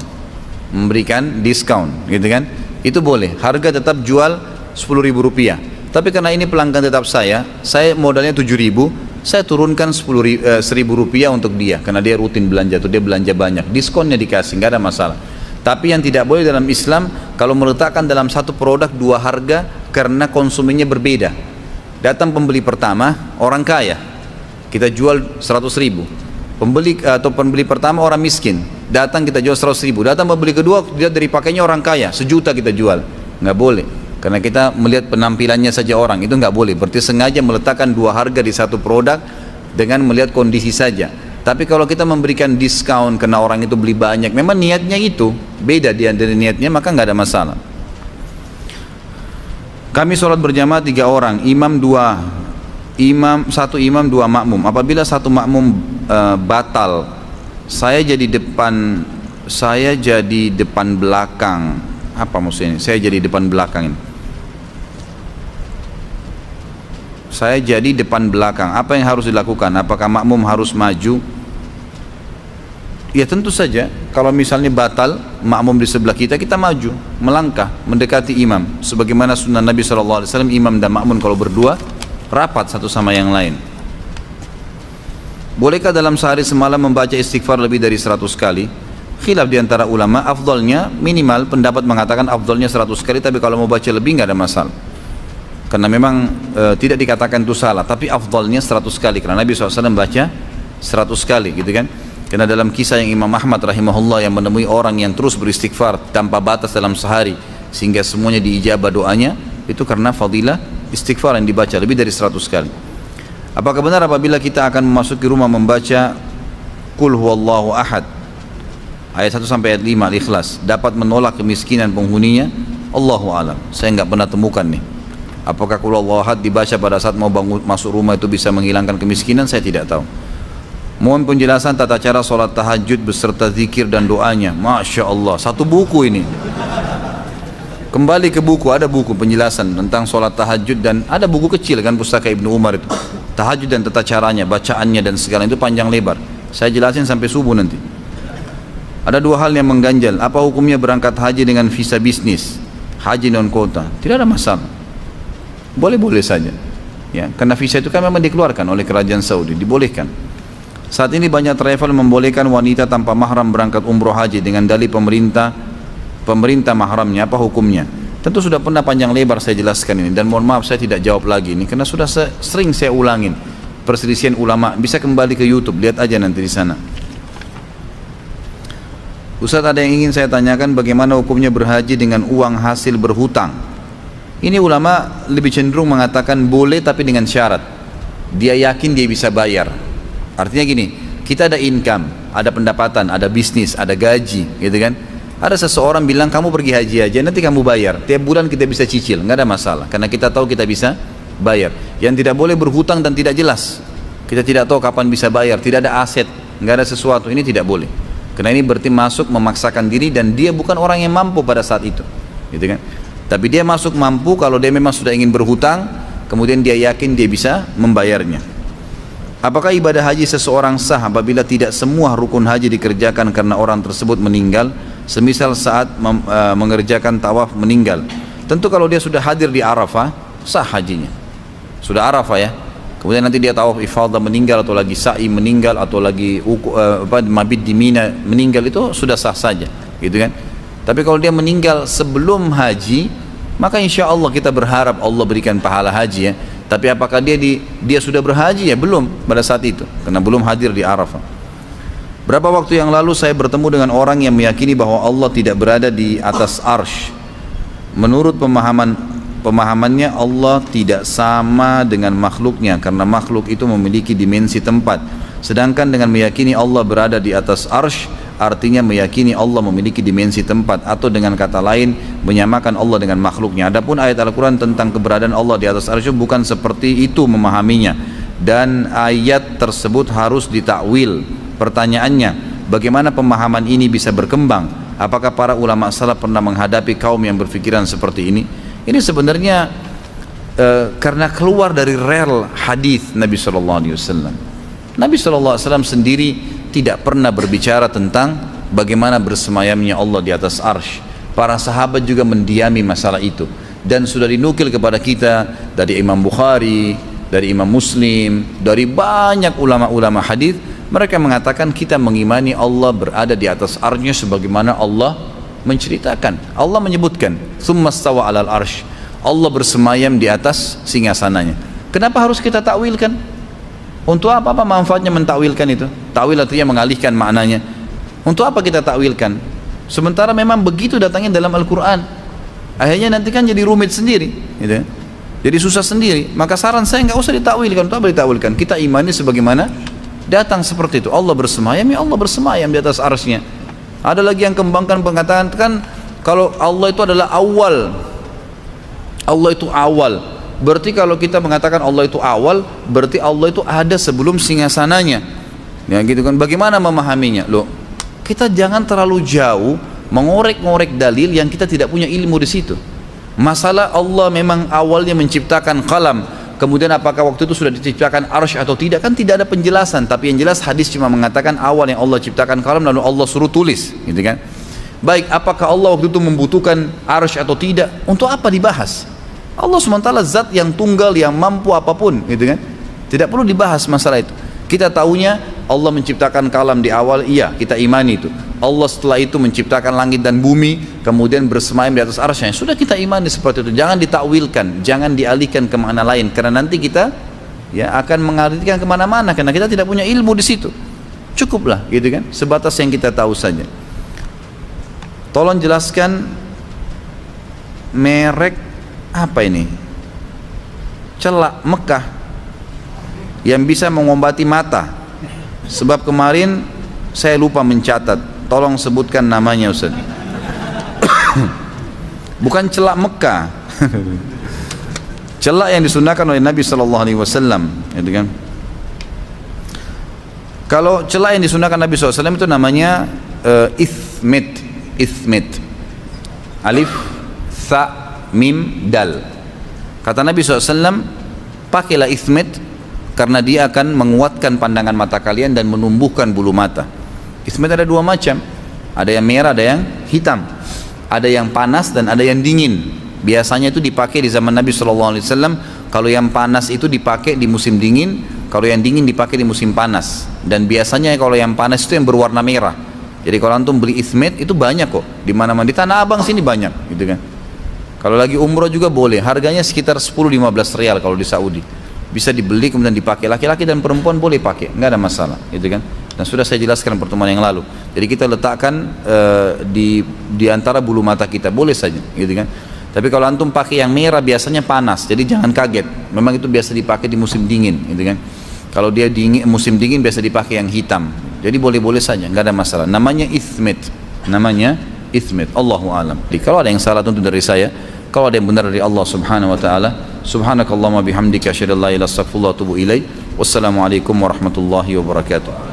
gitu kan? Itu boleh. Harga tetap jual Rp10.000. Tapi karena ini pelanggan tetap saya modalnya Rp7.000, saya turunkan Rp1.000 untuk dia, karena dia rutin belanja atau dia belanja banyak, diskonnya dikasih, nggak ada masalah. Tapi yang tidak boleh dalam Islam, kalau meletakkan dalam satu produk 2 harga karena konsumennya berbeda. Datang pembeli pertama orang kaya, kita jual 100.000. Pembeli pertama orang miskin, datang kita jual 100.000. Datang pembeli kedua, dia dari pakainya orang kaya, 1 juta kita jual. Nggak boleh, karena kita melihat penampilannya saja orang, itu nggak boleh. Berarti sengaja meletakkan 2 harga di satu produk dengan melihat kondisi saja. Tapi kalau kita memberikan diskon karena orang itu beli banyak, memang niatnya itu beda dia dari niatnya, maka nggak ada masalah. Kami sholat berjamaah 3 orang, satu imam 2 makmum. Apabila satu makmum batal, saya jadi depan belakang. Apa maksudnya? Saya jadi depan belakang ini. Saya jadi depan belakang. Apa yang harus dilakukan? Apakah makmum harus maju? Ya tentu saja. Kalau misalnya batal, makmum di sebelah kita maju, melangkah, mendekati imam. Sebagaimana sunnah Nabi SAW, imam dan makmum kalau berdua rapat satu sama yang lain. Bolehkah dalam sehari semalam membaca istighfar lebih dari 100 kali? Khilaf di antara ulama, afdalnya minimal, pendapat mengatakan afdalnya 100 kali, tapi kalau mau baca lebih nggak ada masalah. Karena memang tidak dikatakan itu salah, tapi afdalnya 100 kali, karena Nabi SAW baca 100 kali, gitu kan. Karena dalam kisah yang Imam Ahmad rahimahullah yang menemui orang yang terus beristighfar tanpa batas dalam sehari, sehingga semuanya diijabah doanya, itu karena fadilah istighfar yang dibaca lebih dari 100 kali. Apakah benar apabila kita akan memasuki rumah membaca Qul huwallahu ahad ayat 1 sampai ayat 5 Al-Ikhlas dapat menolak kemiskinan penghuninya? Allahu alam. Saya nggak pernah temukan nih. Apakah Qul huwallahu ahad dibaca pada saat mau bangun masuk rumah itu bisa menghilangkan kemiskinan? Saya tidak tahu. Mohon penjelasan tata cara sholat tahajud beserta zikir dan doanya. Masya Allah, satu buku ini. Kembali ke buku, ada buku penjelasan tentang sholat tahajud, dan ada buku kecil kan, pustaka Ibnu Umar itu, tahajud dan tata caranya, bacaannya dan segala itu panjang lebar. Saya jelasin sampai subuh nanti. Ada dua hal yang mengganjal. Apa hukumnya berangkat haji dengan visa bisnis, haji non kota? Tidak ada masalah, boleh-boleh saja ya, karena visa itu kan memang dikeluarkan oleh kerajaan Saudi, dibolehkan. Saat ini banyak travel membolehkan wanita tanpa mahram berangkat umroh haji dengan dalih pemerintah mahramnya. Apa hukumnya? Tentu sudah pernah panjang lebar saya jelaskan ini, dan mohon maaf saya tidak jawab lagi ini karena sudah sering saya ulangin perselisihan ulama. Bisa kembali ke YouTube, lihat aja nanti di sana. Ustaz, ada yang ingin saya tanyakan, bagaimana hukumnya berhaji dengan uang hasil berhutang? Ini ulama lebih cenderung mengatakan boleh, tapi dengan syarat dia yakin dia bisa bayar. Artinya gini, kita ada income, ada pendapatan, ada bisnis, ada gaji gitu kan. Ada seseorang bilang kamu pergi haji aja, nanti kamu bayar, tiap bulan kita bisa cicil, nggak ada masalah, karena kita tahu kita bisa bayar. Yang tidak boleh berhutang dan tidak jelas, kita tidak tahu kapan bisa bayar, tidak ada aset, nggak ada sesuatu, ini tidak boleh. Karena ini berarti masuk memaksakan diri, dan dia bukan orang yang mampu pada saat itu, gitu kan. Tapi dia masuk mampu kalau dia memang sudah ingin berhutang, kemudian dia yakin dia bisa membayarnya. Apakah ibadah haji seseorang sah apabila tidak semua rukun haji dikerjakan karena orang tersebut meninggal? Semisal saat mengerjakan tawaf meninggal. Tentu kalau dia sudah hadir di Arafah, sah hajinya. Sudah Arafah ya. Kemudian nanti dia tawaf ifadah meninggal, atau lagi sa'i meninggal, atau lagi mabit di Mina meninggal, itu sudah sah saja, gitu kan. Tapi kalau dia meninggal sebelum haji, maka insya Allah kita berharap Allah berikan pahala haji ya. Tapi apakah dia sudah berhaji ya? Belum pada saat itu, karena belum hadir di Arafah. Berapa waktu yang lalu saya bertemu dengan orang yang meyakini bahwa Allah tidak berada di atas arsy. Menurut pemahamannya Allah tidak sama dengan makhluknya, karena makhluk itu memiliki dimensi tempat. Sedangkan dengan meyakini Allah berada di atas arsy, artinya meyakini Allah memiliki dimensi tempat, atau dengan kata lain menyamakan Allah dengan makhluknya. Adapun ayat Al-Quran tentang keberadaan Allah di atas arsy bukan seperti itu memahaminya, dan ayat tersebut harus ditakwil. Pertanyaannya, bagaimana pemahaman ini bisa berkembang? Apakah para ulama salaf pernah menghadapi kaum yang berpikiran seperti ini? Ini sebenarnya karena keluar dari rel hadis Nabi SAW. Nabi SAW sendiri tidak pernah berbicara tentang bagaimana bersemayamnya Allah di atas arsy. Para sahabat juga mendiami masalah itu, dan sudah dinukil kepada kita dari Imam Bukhari, dari Imam Muslim, dari banyak ulama-ulama hadis. Mereka mengatakan kita mengimani Allah berada di atas arsy sebagaimana Allah menceritakan. Allah menyebutkan tsumma stawa 'alal arsy, Allah bersemayam di atas singgasananya. Kenapa harus kita takwilkan? Untuk apa manfaatnya mentakwilkan itu? Takwil artinya mengalihkan maknanya. Untuk apa kita takwilkan? Sementara memang begitu datangnya dalam Al-Quran. Akhirnya nanti kan jadi rumit sendiri, gitu. Jadi susah sendiri. Maka saran saya nggak usah ditakwilkan. Untuk apa ditakwilkan? Kita imani sebagaimana datang seperti itu. Allah bersemayam, ya Allah bersemayam di atas arsy-Nya. Ada lagi yang kembangkan pengatakan kan, kalau Allah itu adalah awal, Allah itu awal, berarti kalau kita mengatakan Allah itu awal, berarti Allah itu ada sebelum singgasananya, ya gitu kan. Bagaimana memahaminya? Loh, kita jangan terlalu jauh mengorek-ngorek dalil yang kita tidak punya ilmu di situ. Masalah Allah memang awalnya menciptakan qalam, kemudian apakah waktu itu sudah diciptakan arsy atau tidak, kan tidak ada penjelasan. Tapi yang jelas hadis cuma mengatakan awal yang Allah ciptakan qalam, lalu Allah suruh tulis, gitu kan. Baik, apakah Allah waktu itu membutuhkan arsy atau tidak? Untuk apa dibahas? Allah SWT zat yang tunggal, yang mampu apapun, gitu kan. Tidak perlu dibahas masalah itu. Kita tahunya Allah menciptakan kalam di awal, iya, kita imani itu. Allah setelah itu menciptakan langit dan bumi, kemudian bersemayam di atas arsy-Nya. Sudah, kita imani seperti itu. Jangan ditakwilkan, jangan dialihkan ke makna lain, karena nanti kita ya akan mengalihkan kemana-mana, karena kita tidak punya ilmu di situ. Cukuplah, gitu kan, sebatas yang kita tahu saja. Tolong jelaskan merek apa ini? Celak Mekah yang bisa mengobati mata. Sebab kemarin saya lupa mencatat. Tolong sebutkan namanya, Ustaz. Bukan celak Mekah. Celak yang disunahkan oleh Nabi SAW, gitu kan. Kalau celak yang disunahkan Nabi SAW itu namanya ithmit. Alif, tha, mim, dal. Kata Nabi SAW, pakailah ithmit karena dia akan menguatkan pandangan mata kalian dan menumbuhkan bulu mata. Ithmit ada dua macam, ada yang merah, ada yang hitam, ada yang panas dan ada yang dingin. Biasanya itu dipakai di zaman Nabi SAW. Kalau yang panas itu dipakai di musim dingin, kalau yang dingin dipakai di musim panas. Dan biasanya kalau yang panas itu yang berwarna merah. Jadi kalau antum beli ithmit itu banyak kok, di mana-mana, di Tanah Abang sini banyak, gitu kan. Kalau lagi umroh juga boleh, harganya sekitar 10-15 rial kalau di Saudi. Bisa dibeli kemudian dipakai, laki-laki dan perempuan boleh pakai, nggak ada masalah, gitu kan. Dan sudah saya jelaskan pertemuan yang lalu. Jadi kita letakkan di antara bulu mata kita, boleh saja, gitu kan. Tapi kalau antum pakai yang merah biasanya panas, jadi jangan kaget. Memang itu biasa dipakai di musim dingin, gitu kan. Kalau dia dingin, musim dingin biasa dipakai yang hitam. Jadi boleh-boleh saja, nggak ada masalah. Namanya ithmit, namanya ithmit. Allahu alam. Jadi kalau ada yang salah tentu dari saya. Kalau ada yang benar dari Allah Subhanahu wa taala, subhanakallahumma bihamdika asyhadu an la ilaha illa anta astaghfiruka wa atubu ilaik. Wassalamualaikum warahmatullahi wabarakatuh.